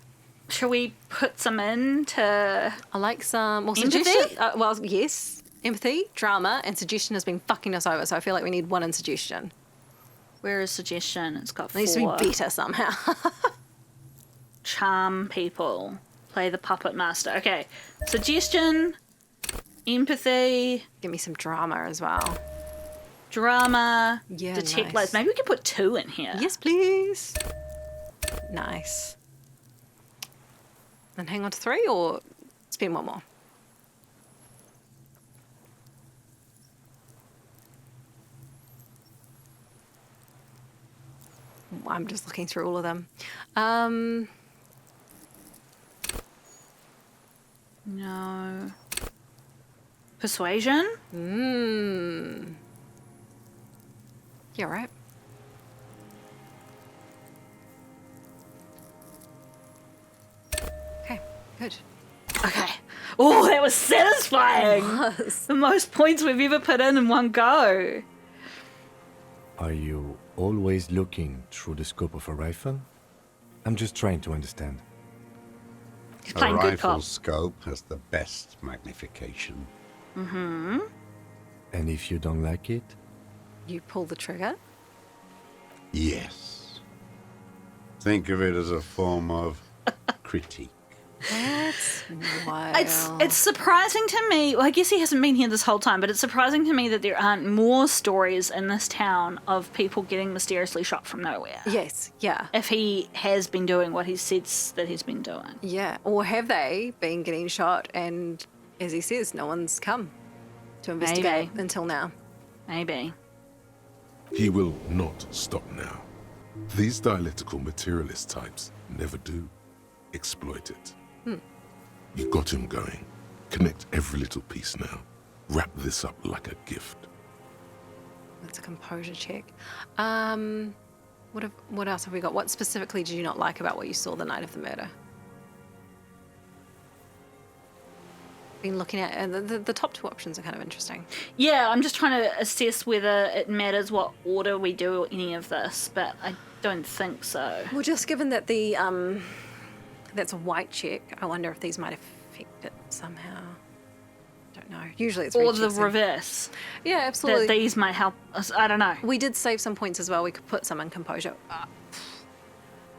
shall we put some in to... I like some Empathy? suggestion. Yes. Empathy, drama, and suggestion has been fucking us over, so I feel like we need 1 in suggestion. Where is suggestion? It's got 4. It needs to be better somehow. Charm people. Play the puppet master. Okay. Suggestion, empathy, Give me some drama as well. drama, Yeah, detect nice. lights. Maybe we can put 2 in here. Yes, please. Nice. And hang on to 3 or spend 1 more? I'm just looking through all of them. No. Persuasion? Yeah, right. Okay, good. Okay. Oh, that was satisfying. The most points we've ever put in one go. Are you always looking through the scope of a rifle? I'm just trying to understand. He's A playing good rifle cop. scope has the best magnification. Mm-hmm. And if you don't like it, You pull the trigger. Yes. Think of it as a form of critique. That's wild. It's surprising to me. Well, I guess he hasn't been here this whole time, but it's surprising to me that there aren't more stories in this town of people getting mysteriously shot from nowhere. Yes, yeah. If he has been doing what he says that he's been doing. Yeah. Or have they been getting shot and, as he says, no one's come to investigate Maybe. until now? Maybe. He will not stop now. These dialectical materialist types never do. Exploit it. You got him going. Connect every little piece now. Wrap this up like a gift. That's a composure check. What else have we got? What specifically did you not like about what you saw the night of the murder? Been looking at the top 2 options are kind of interesting. Yeah, I'm just trying to assess whether it matters what order we do any of this, but I don't think so. Well, just given that that's a white check, I wonder if these might affect it somehow. Don't know. Usually it's Or red the checks. reverse. Yeah, That absolutely. these might help us. I don't know. We did save some points as well. We could put some in composure.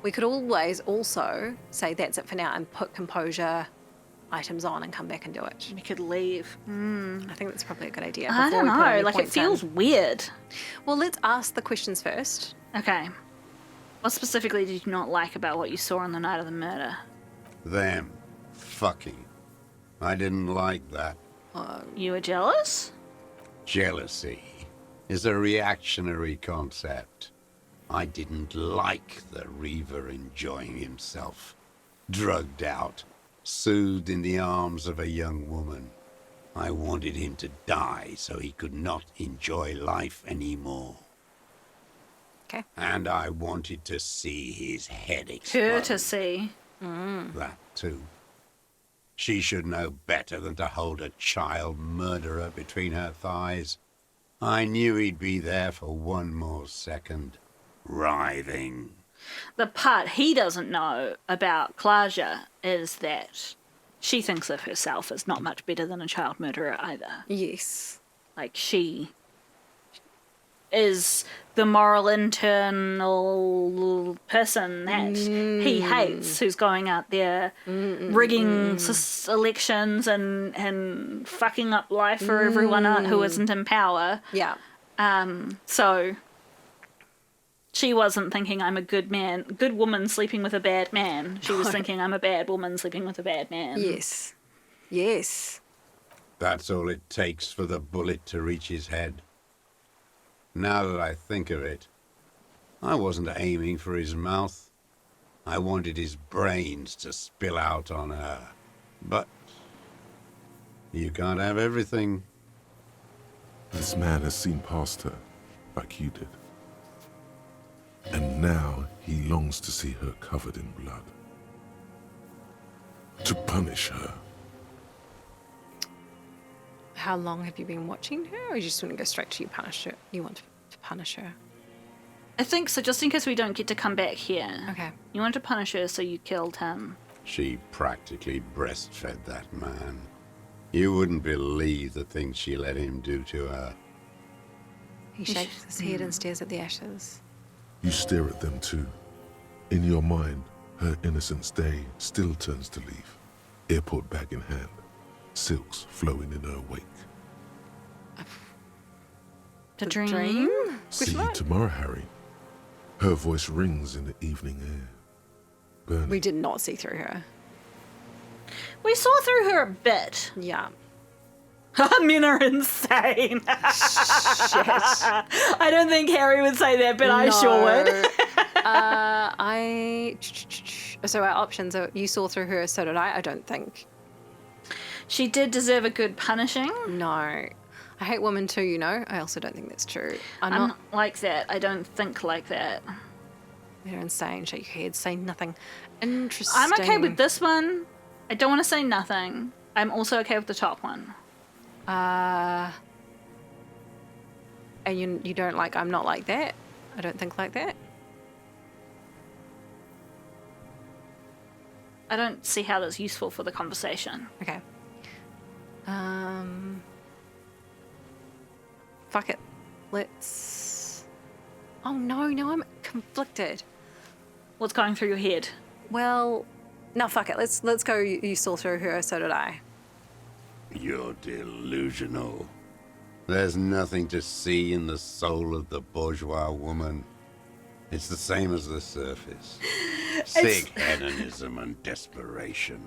We could always also say that's it for now and put composure items on and come back and do it. We could leave. I think that's probably a good idea. I before don't we put know. any Like, it points in. feels weird. Well, let's ask the questions first. Okay. What specifically did you not like about what you saw on the night of the murder? Them. Fucking. I didn't like that. You were jealous? Jealousy is a reactionary concept. I didn't like the Reaver enjoying himself. Drugged out, soothed in the arms of a young woman. I wanted him to die so he could not enjoy life anymore. Okay. And I wanted to see his head explode. Courtesy. That too. She should know better than to hold a child murderer between her thighs. I knew he'd be there for 1 more second, writhing. The part he doesn't know about Klaja is that she thinks of herself as not much better than a child murderer either. Yes. Like, she is the moral internal person that he hates, who's going out there rigging elections and fucking up life for everyone who isn't in power. Yeah. So she wasn't thinking I'm a good woman sleeping with a bad man. She was thinking I'm a bad woman sleeping with a bad man. Yes. Yes. That's all it takes for the bullet to reach his head. Now that I think of it, I wasn't aiming for his mouth. I wanted his brains to spill out on her. But you can't have everything. This man has seen past her, like you did. And now he longs to see her covered in blood. To punish her. How long have you been watching her, or you just want to go straight to you want to punish her? I think so, just in case we don't get to come back here. Okay. You wanted to punish her, so you killed him. She practically breastfed that man. You wouldn't believe the things she let him do to her. He shakes his head and stares at the ashes. You stare at them too. In your mind, her innocence day still turns to leaf, airport bag in hand, silks flowing in her wake. The dream? See you tomorrow, Harry. Her voice rings in the evening air. Burning. We did not see through her. We saw through her a bit. Yeah. Men are insane. Shit. I don't think Harry would say that, but I sure would. So our options are, you saw through her, so did I don't think. She did deserve a good punishing. No. I hate women too, you know. I also don't think that's true. I'm I'm not. not like that. I don't think like that. They're insane. Shake your head. Say nothing. Interesting. I'm okay with this one. I don't want to say nothing. I'm also okay with the top one. And you don't like, I'm not like that? I don't think like that? I don't see how that's useful for the conversation. Okay. Fuck it. Let's... Oh no, I'm conflicted. What's going through your head? Well, no, fuck it. Let's go. You saw through her, so did I. You're delusional. There's nothing to see in the soul of the bourgeois woman. It's the same as the surface. Sick hedonism and desperation.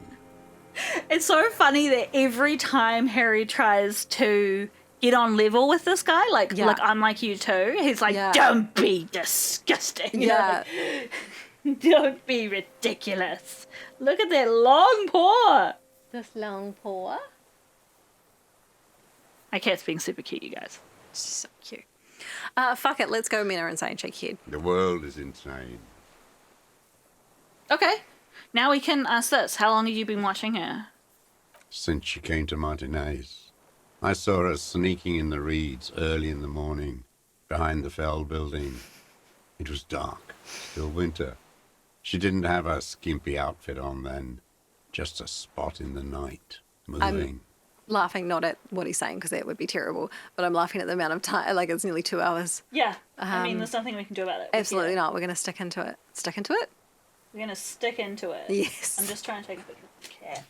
It's so funny that every time Harry tries to get on level with this guy, like, Yeah. look, I'm like you too. He's like, Yeah. don't be disgusting. Yeah. Don't be ridiculous. Look at that long paw. This long paw. My cat's being super cute, you guys. So cute. Fuck it. Let's go. Men are insane. Shake your head. The world is insane. Okay. Now we can ask this. How long have you been watching her? Since she came to Martinez, I saw her sneaking in the reeds early in the morning, behind the Fell building. It was dark, still winter. She didn't have her skimpy outfit on then, just a spot in the night, moving. Laughing not at what he's saying because that would be terrible, but I'm laughing at the amount of time. Like it's nearly 2 hours. Yeah. I mean, there's nothing we can do about it. Absolutely not. We're gonna stick into it. Stick into it. We're going to stick into it. Yes. I'm just trying to take a picture of the cat.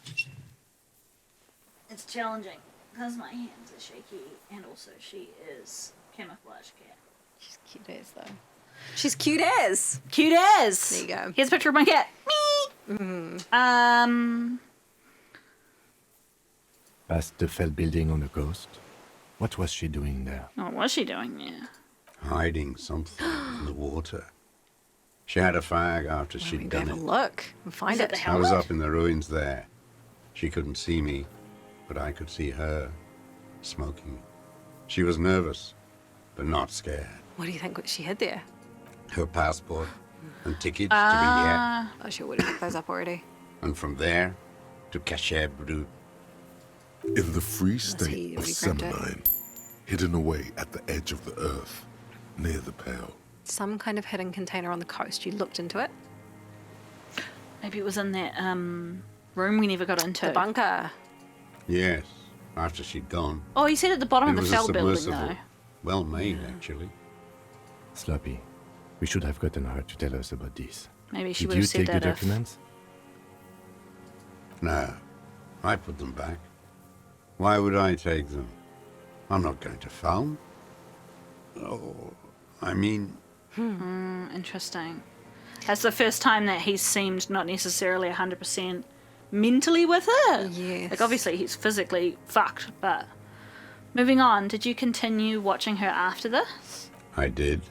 It's challenging because my hands are shaky and also she is camouflage cat. She's cute as though. She's cute as. Cute as! There you go. Here's a picture of my cat. Me! Past the Fell building on the coast. What was she doing there? What was she doing there? Hiding something in the water. She had a fag after We she'd can go done have a it. look and find Is it it. the I was helmet? up in the ruins there. She couldn't see me, but I could see her, smoking. She was nervous, but not scared. What do you think she hid there? Her passport and tickets to Vignette, Oh, she would have picked those up already. and from there to Cachet Brut. In the free he state of already grabbed it? Seminine, hidden away at the edge of the earth, near the Pale. Some kind of hidden container on the coast. You looked into it. Maybe it was in that room we never got into. The bunker. Yes, after she'd gone. Oh, you said at the bottom It of the was a Fell building, submersible. though. Well made, actually. Sloppy. We should have gotten her to tell us about this. Maybe she Did would you have said take the that if... documents? No, I put them back. Why would I take them? I'm not going to phone. Oh, I mean, Interesting. That's the first time that he's seemed not necessarily 100% mentally with her. Yes. Like, obviously, he's physically fucked, but... Moving on, did you continue watching her after this? I did.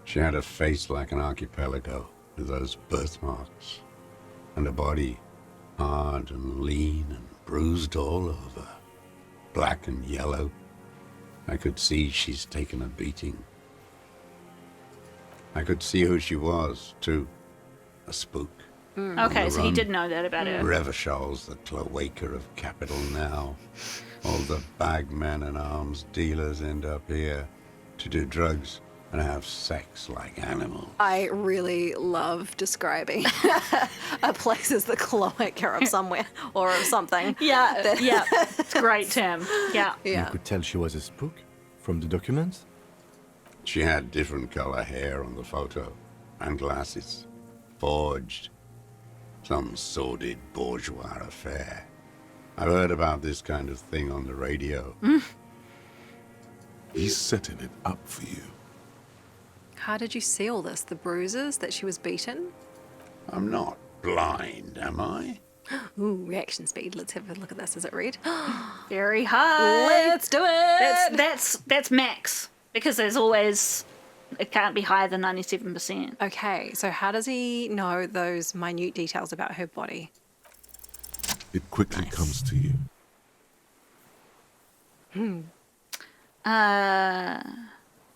She had a face like an archipelago with those birthmarks, and a body hard and lean and bruised all over, black and yellow. I could see she's taken a beating. I could see who she was, too. A spook. Okay, so he run. did know that about her. Revachol's the cloaca of capital now. All the bagmen and arms dealers end up here to do drugs and have sex like animals. I really love describing a place as the cloaca of somewhere or of something. Yeah, yeah. It's a great term. Yeah. Yeah. You could tell she was a spook from the documents? She had different color hair on the photo, and glasses. Forged. Some sordid bourgeois affair. I've heard about this kind of thing on the radio. He's setting it up for you. How did you see all this? The bruises that she was beaten? I'm not blind, am I? Ooh, reaction speed. Let's have a look at this. Is it red? Very high. Let's do it! That's max. Because there's always... It can't be higher than 97%. Okay, so how does he know those minute details about her body? It quickly comes to you.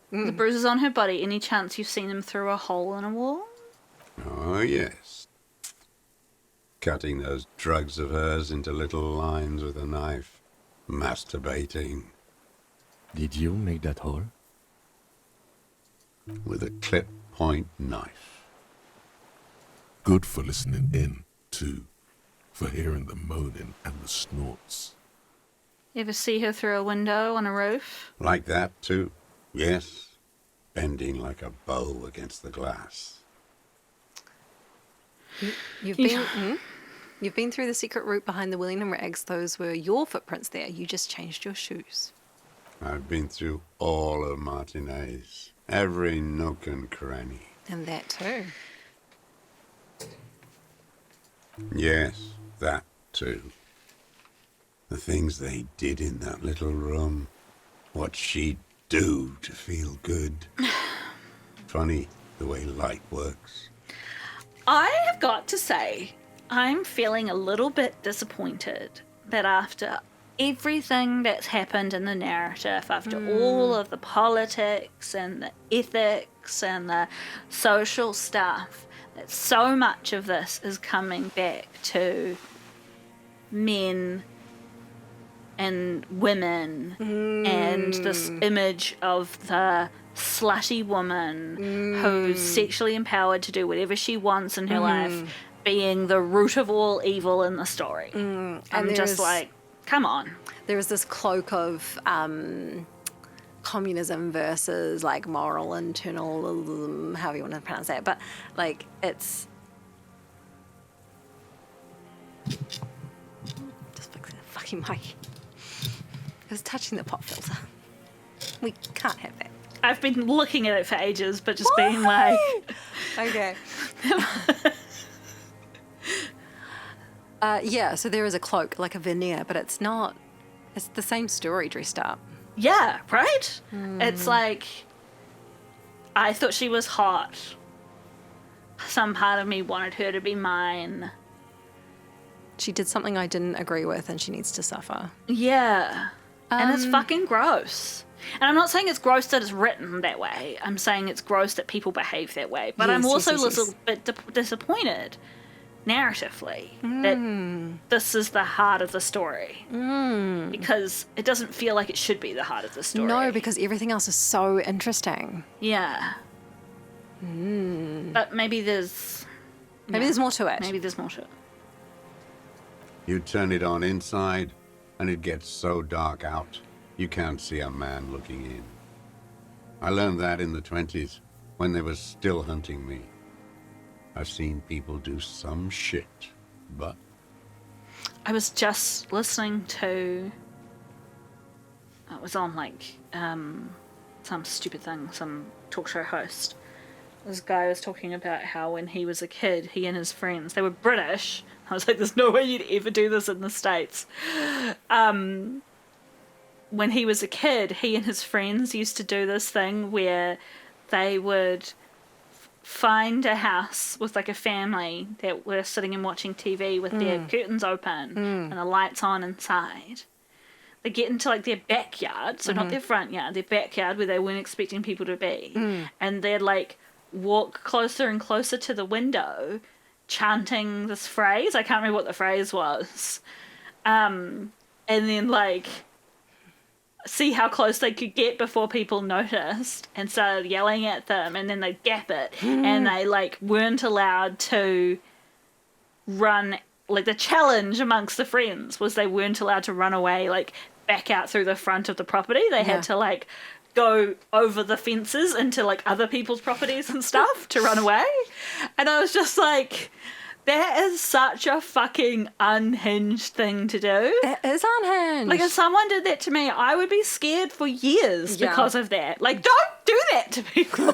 The bruises on her body, any chance you've seen them through a hole in a wall? Oh, yes. Cutting those drugs of hers into little lines with a knife. Masturbating. Did you make that hole? With a clip point knife. Good for listening in, too. For hearing the moaning and the snorts. You ever see her through a window on a roof? Like that, too. Yes. Bending like a bow against the glass. You've been through the secret route behind the Wellington Rags. Those were your footprints there. You just changed your shoes. I've been through all of Martinez. Every nook and cranny. And that too. Yes, that too. The things they did in that little room. What she'd do to feel good. Funny the way light works. I have got to say, I'm feeling a little bit disappointed that after everything that's happened in the narrative, after all of the politics and the ethics and the social stuff, that so much of this is coming back to men and women and this image of the slutty woman who's sexually empowered to do whatever she wants in her life being the root of all evil in the story. I'm just like, come on. There is this cloak of communism versus like moral internal, however you want to pronounce that, but like it's just fix the fucking mic. It was touching the pop filter. We can't have that. I've been looking at it for ages, but just being like... Okay. Yeah, so there is a cloak, like a veneer, but it's not. It's the same story dressed up. Yeah, right? It's like... I thought she was hot. Some part of me wanted her to be mine. She did something I didn't agree with, and she needs to suffer. Yeah. And it's fucking gross. And I'm not saying it's gross that it's written that way. I'm saying it's gross that people behave that way. But I'm Yes, also yes, a yes, little bit disappointed, narratively, that this is the heart of the story. Because it doesn't feel like it should be the heart of the story. No, because everything else is so interesting. Yeah. But maybe there's... Maybe there's more to it. Maybe there's more to it. You turn it on inside, and it gets so dark out, you can't see a man looking in. I learned that in the 20s, when they were still hunting me. I've seen people do some shit, but I was just listening to. It was on like some stupid thing, some talk show host. This guy was talking about how when he was a kid, he and his friends, they were British. I was like, there's no way you'd ever do this in the States. When he was a kid, he and his friends used to do this thing where they would find a house with like a family that were sitting and watching TV with their curtains open and the lights on inside. They get into like their backyard, so not their front yard, their backyard where they weren't expecting people to be. And they'd like walk closer and closer to the window, chanting this phrase. I can't remember what the phrase was. And then like see how close they could get before people noticed and started yelling at them, and then they'd gap it. And they like weren't allowed to run. Like the challenge amongst the friends was they weren't allowed to run away like back out through the front of the property. They had to like go over the fences into like other people's properties and stuff to run away. And I was just like, that is such a fucking unhinged thing to do. It is unhinged. Like, if someone did that to me, I would be scared for years because of that. Like, don't do that to people.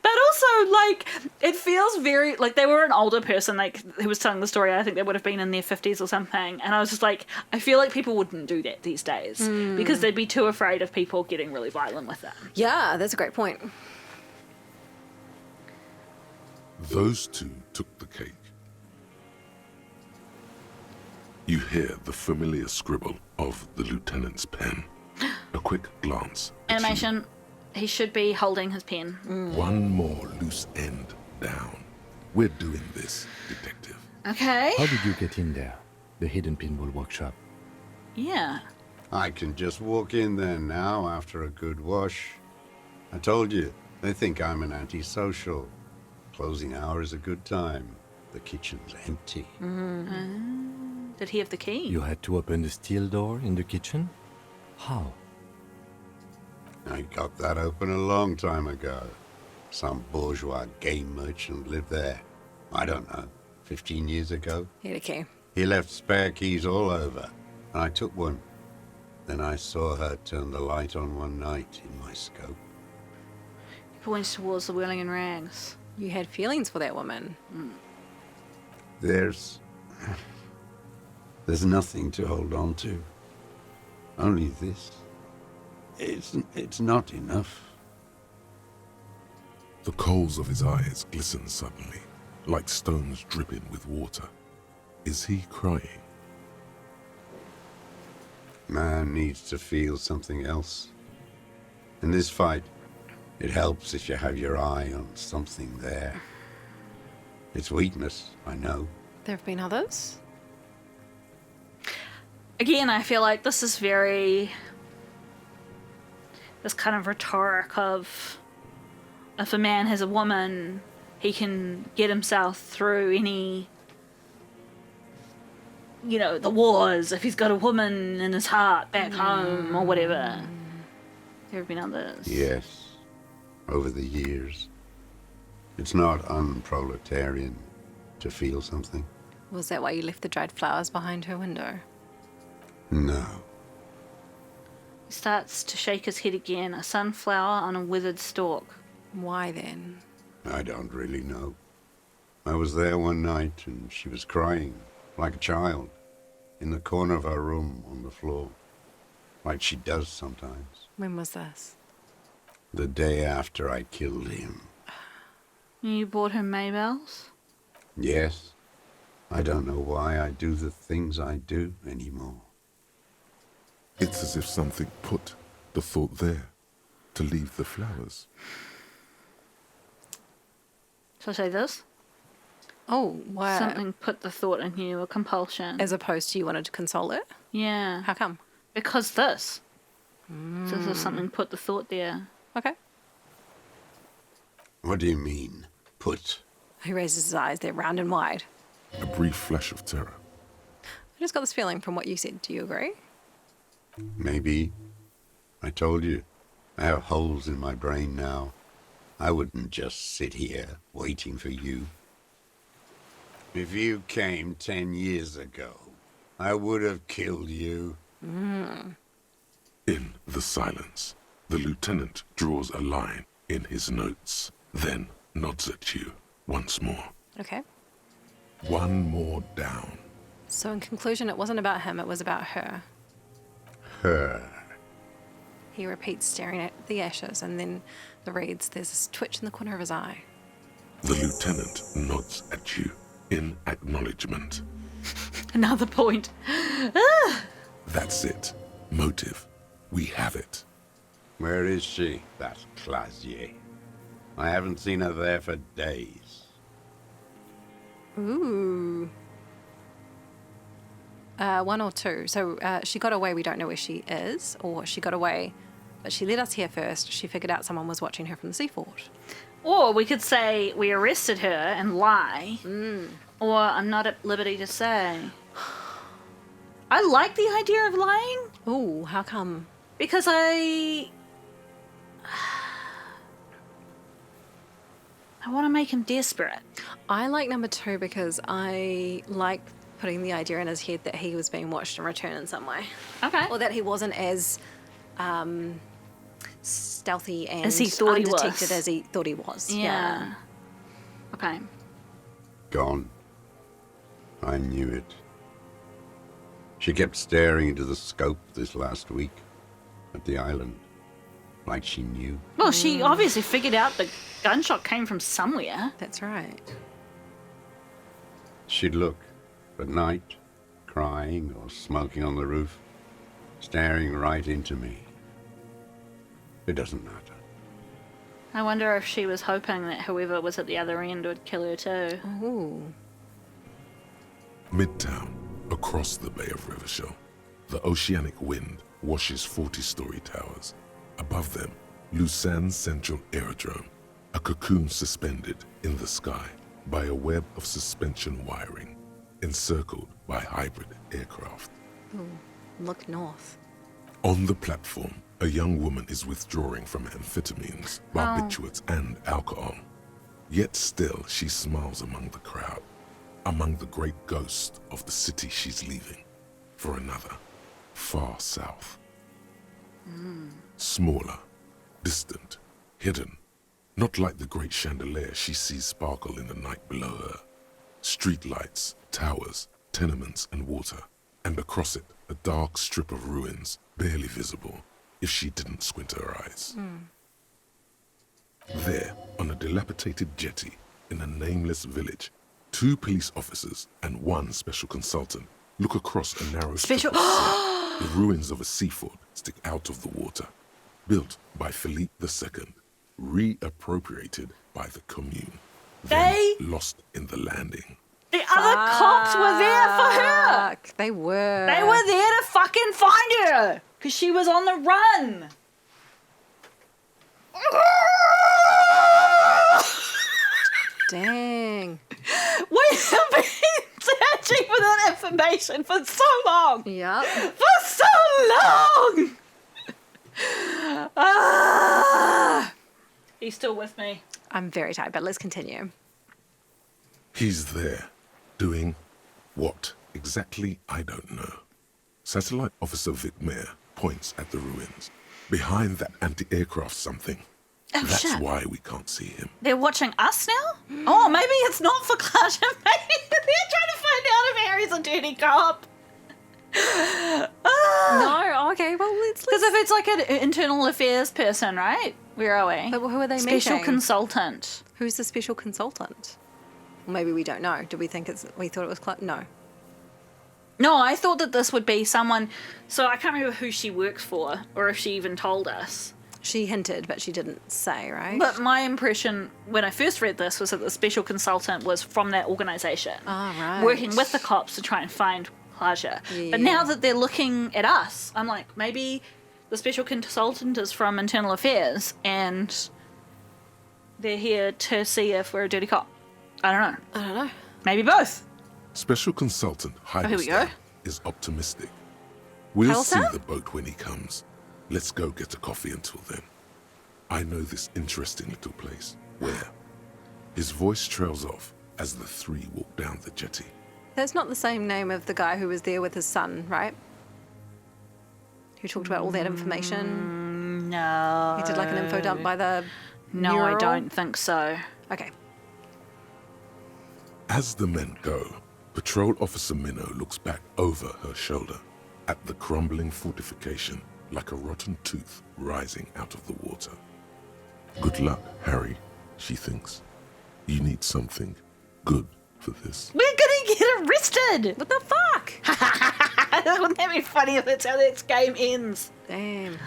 But also, like, it feels very, like, they were an older person, like, who was telling the story. I think they would have been in their 50s or something. And I was just like, I feel like people wouldn't do that these days because they'd be too afraid of people getting really violent with them. Yeah, that's a great point. Those two took the cake. You hear the familiar scribble of the lieutenant's pen. A quick glance. Animation. He should be holding his pen. One more loose end down. We're doing this, detective. Okay. How did you get in there? The hidden pinball workshop. Yeah. I can just walk in there now after a good wash. I told you, they think I'm an antisocial. Closing hour is a good time. The kitchen's empty. Did he have the key? You had to open the steel door in the kitchen? How? I got that open a long time ago. Some bourgeois game merchant lived there. I don't know, 15 years ago. He had a key. He left spare keys all over, and I took one. Then I saw her turn the light on one night in my scope. He points towards the whirling and rags. You had feelings for that woman. There's nothing to hold on to. Only this. It's not enough. The coals of his eyes glisten suddenly, like stones dripping with water. Is he crying? Man needs to feel something else. In this fight, it helps if you have your eye on something there. It's weakness, I know. There have been others? Again, I feel like this is very... this kind of rhetoric of if a man has a woman, he can get himself through any, you know, the wars, if he's got a woman in his heart back home or whatever. There have been others. Yes, over the years. It's not unproletarian to feel something. Was that why you left the dried flowers behind her window? No. He starts to shake his head again, a sunflower on a withered stalk. Why then? I don't really know. I was there one night and she was crying, like a child, in the corner of her room on the floor, like she does sometimes. When was this? The day after I killed him. You bought her Maybells? Yes. I don't know why I do the things I do anymore. It's as if something put the thought there to leave the flowers. Shall I say this? Oh, why? Something put the thought in you, a compulsion. As opposed to you wanted to console it? Yeah. How come? Because this. So there's something put the thought there. Okay. What do you mean, put? He raises his eyes, they're round and wide. A brief flash of terror. I just got this feeling from what you said. Do you agree? Maybe. I told you. I have holes in my brain now. I wouldn't just sit here waiting for you. If you came 10 years ago, I would have killed you. In the silence, the lieutenant draws a line in his notes, then nods at you once more. Okay. One more down. So in conclusion, it wasn't about him, it was about her. Her. He repeats, staring at the ashes, and then the reads, there's this twitch in the corner of his eye. The lieutenant nods at you in acknowledgement. Another point. That's it. Motive. We have it. Where is she, that Clasier? I haven't seen her there for days. Ooh. One or two. So she got away, we don't know where she is, or she got away, but she let us here first. She figured out someone was watching her from the seafort. Or we could say we arrested her and lie. Or I'm not at liberty to say. I like the idea of lying Ooh, how come? because I want to make him desperate. I like number two because I like putting the idea in his head that he was being watched and returned in some way. Okay. Or that he wasn't as stealthy and As he thought he was. undetected as he thought he was. Yeah. Okay. Gone. I knew it. She kept staring into the scope this last week at the island, like she knew. Well, she obviously figured out the gunshot came from somewhere. That's right. She'd look at night, crying or smoking on the roof, staring right into me. It doesn't matter. I wonder if she was hoping that whoever was at the other end would kill her too. Ooh. Midtown, across the Bay of Rivershell, the oceanic wind washes 40-story towers. Above them, Lucerne Central Aerodrome, a cocoon suspended in the sky by a web of suspension wiring, encircled by hybrid aircraft. Ooh. Look north. On the platform, a young woman is withdrawing from amphetamines, barbiturates, and alcohol. Yet still, she smiles among the crowd, among the great ghost of the city she's leaving, for another, far south. Smaller, distant, hidden, not like the great chandelier she sees sparkle in the night below her. Streetlights, towers, tenements, and water, and across it, a dark strip of ruins, barely visible, if she didn't squint her eyes. There, on a dilapidated jetty, in a nameless village, 2 police officers and 1 special consultant look across a narrow strip of sea. The ruins of a seafort stick out of the water, built by Philippe II, reappropriated by the Commune, then lost in the landing. The other cops were there for her. Fuck, they were. They were there to fucking find her because she was on the run. Dang. We have been searching for that information for so long. Yep. For so long. He's still with me. I'm very tired, but let's continue. He's there, doing what exactly, I don't know. Satellite Officer Vic Mayer points at the ruins. Behind that anti-aircraft something. Oh, That's shit. why we can't see him. They're watching us now? Oh, maybe it's not for Clasher. Maybe they're trying to find out if Harry's a dirty cop. No, okay, well, let's... Because if it's like an internal affairs person, right? Where are we? But who are they Special meeting? consultant. Who's the special consultant? Well, maybe we don't know. Did we think we thought it was No. No, I thought that this would be someone... So I can't remember who she works for, or if she even told us. She hinted, but she didn't say, right? But my impression when I first read this was that the special consultant was from that organisation. Ah, right. Working with the cops to try and find Klaja. Yeah. But now that they're looking at us, I'm like, maybe the special consultant is from internal affairs and they're here to see if we're a dirty cop. I don't know. Maybe both. Special Consultant here we go. Heidelstein is optimistic. We'll see Heidelstein? the boat when he comes. Let's go get a coffee until then. I know this interesting little place. Where? His voice trails off as the three walk down the jetty. That's not the same name of the guy who was there with his son, right? Who talked about all that information? No. He did like an info dump by the No, mural? I don't think so. Okay. As the men go, Patrol Officer Minnow looks back over her shoulder at the crumbling fortification like a rotten tooth rising out of the water. Good luck, Harry, she thinks. You need something good for this. We're gonna get arrested! What the fuck? Wouldn't that be funny if that's how this game ends? Damn.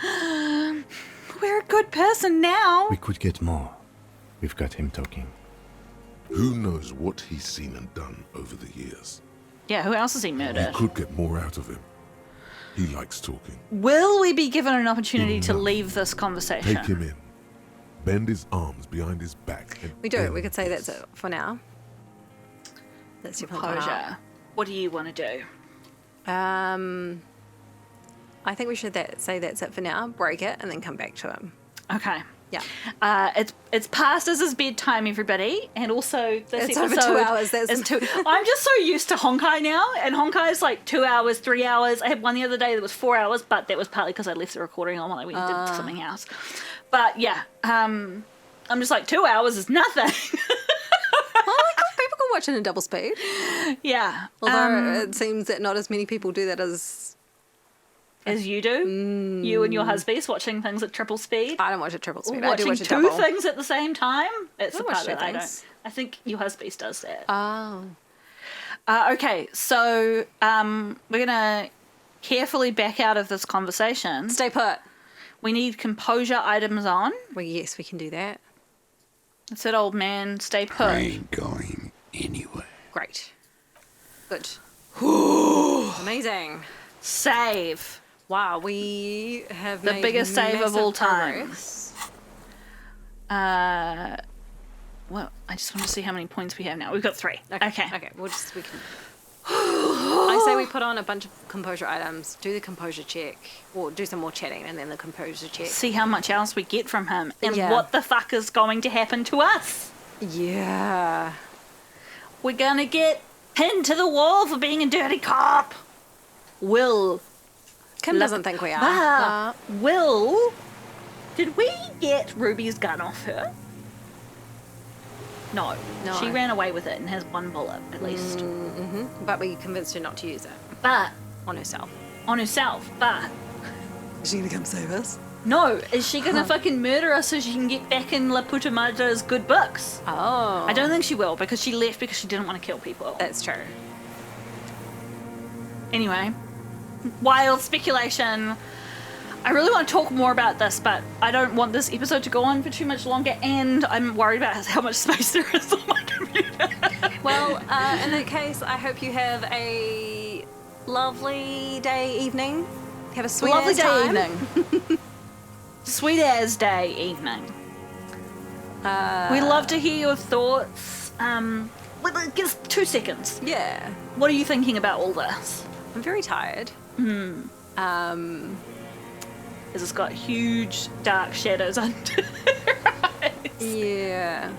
We're a good person now. We could get more. We've got him talking. Who knows what he's seen and done over the years? Yeah, who else has he You murdered? could get more out of him. He likes talking. Will we be given an opportunity to Enough. leave this conversation? Take him in. Bend his arms behind his back. And We do. end We could say this. that's it for now. That's definitely gone Composure. What do you want to do? up. I think we should say that's it for now. Break it and then come back to him. Okay. Yeah. It's past as his bedtime, everybody, and also this It's over episode 2 hours, that's- is I'm just so used to Honkai now, and Honkai is like 2 hours, 3 hours. I had one the other day that was 4 hours, but that was partly because I left the recording on while I went and did something else. But yeah, I'm just like 2 hours is nothing. People can watch it in double speed. Yeah, Although it seems that not as many people do that as you do, you and your husbands watching things at triple speed. I don't watch it triple speed. I do Watching watch it two double. things at the same time. It's I the watch part two that I don't. things. I think your husband does that. Oh. Okay, so we're gonna carefully back out of this conversation. Stay put. We need composure items on. Well, yes, we can do that. That's it, old man. Stay I put. ain't going anywhere. Great. Good. Amazing. Save. Wow, we have The made biggest save of massive all time. progress. Well, I just want to see how many points we have now. We've got 3. Okay. Okay, we can. I say we put on a bunch of composure items, do the composure check, or do some more chatting, and then the composure check. See how much else we get from him, and Yeah. what the fuck is going to happen to us. Yeah. We're gonna get pinned to the wall for being a dirty cop. Will. Kim doesn't think we are. Ah, Will. Did we get Ruby's gun off her? No. No. She ran away with it and has 1 bullet at least. But we convinced her not to use it But on herself. on herself. But Is she gonna come save us? no, is she gonna fucking murder us so she can get back in La Puta Madre's good books? Oh. I don't think she will because she left because she didn't want to kill people. That's true. Anyway, wild speculation. I really want to talk more about this, but I don't want this episode to go on for too much longer, and I'm worried about how much space there is on my computer. Well, in that case, I hope you have a lovely day, evening. Have a sweet Lovely ass day time. evening. Sweet as day evening. We'd love to hear your thoughts. Give us 2 seconds. Yeah. What are you thinking about all this? I'm very tired. Because it's got huge dark shadows under your eyes. Yeah.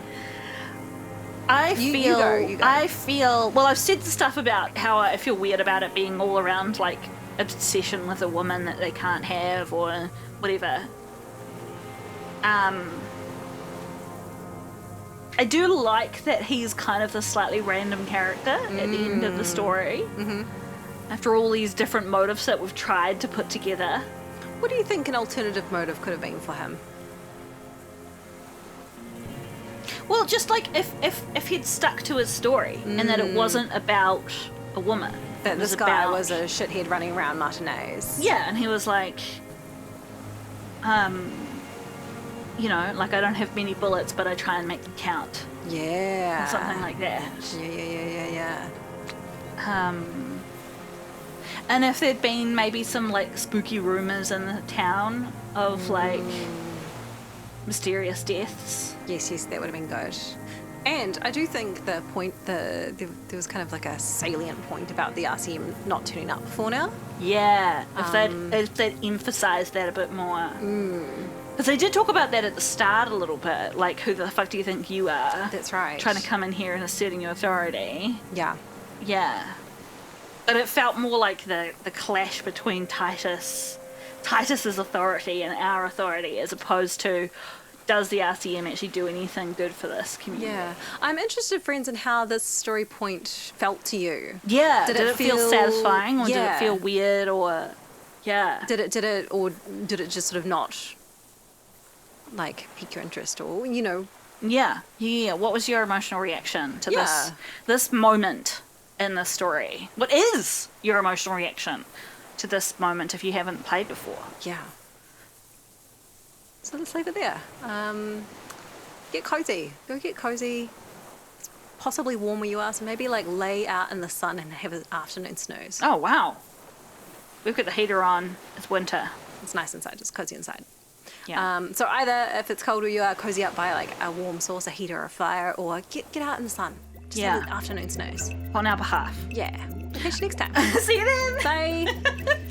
I feel. You go. I feel. Well, I've said the stuff about how I feel weird about it being all around like obsession with a woman that they can't have or whatever. I do like that he's kind of the slightly random character at the end of the story. Mm-hmm. After all these different motives that we've tried to put together. What do you think an alternative motive could have been for him? Well, just like if he'd stuck to his story and that it wasn't about a woman. That It this guy about- was a shithead running around Martinez. Yeah, and he was like, you know, like I don't have many bullets, but I try and make them count. Yeah. Or something like that. Yeah. And if there'd been maybe some like spooky rumors in the town of like mysterious deaths. Yes, that would have been good. And I do think the point, there was kind of like a salient point about the RCM not turning up before now. Yeah, if they'd emphasised that a bit more. Because they did talk about that at the start a little bit, like, who the fuck do you think you are? That's right. Trying to come in here and asserting your authority. Yeah. Yeah. But it felt more like the clash between Titus's authority and our authority, as opposed to, does the RCM actually do anything good for this community? Yeah. I'm interested, friends, in how this story point felt to you. Yeah. Did it feel satisfying, or did Yeah. it feel weird, or... Yeah. Did it just sort of not, like, pique your interest, or, you know? Yeah. What was your emotional reaction to Yeah. this moment in the story? What is your emotional reaction to this moment if you haven't played before? Yeah. So let's leave it there. Get cozy. Go get cozy. It's possibly warm where you are, so maybe, like, lay out in the sun and have an afternoon snooze. Oh, wow. We've got the heater on. It's winter. It's nice inside, just cozy inside. Yeah. So either if it's cold where you are, cozy up by, like, a warm source, a heater or a fire, or get out in the sun. Just have an afternoon snooze. On our behalf. Yeah. We'll catch you next time. See you then. Bye.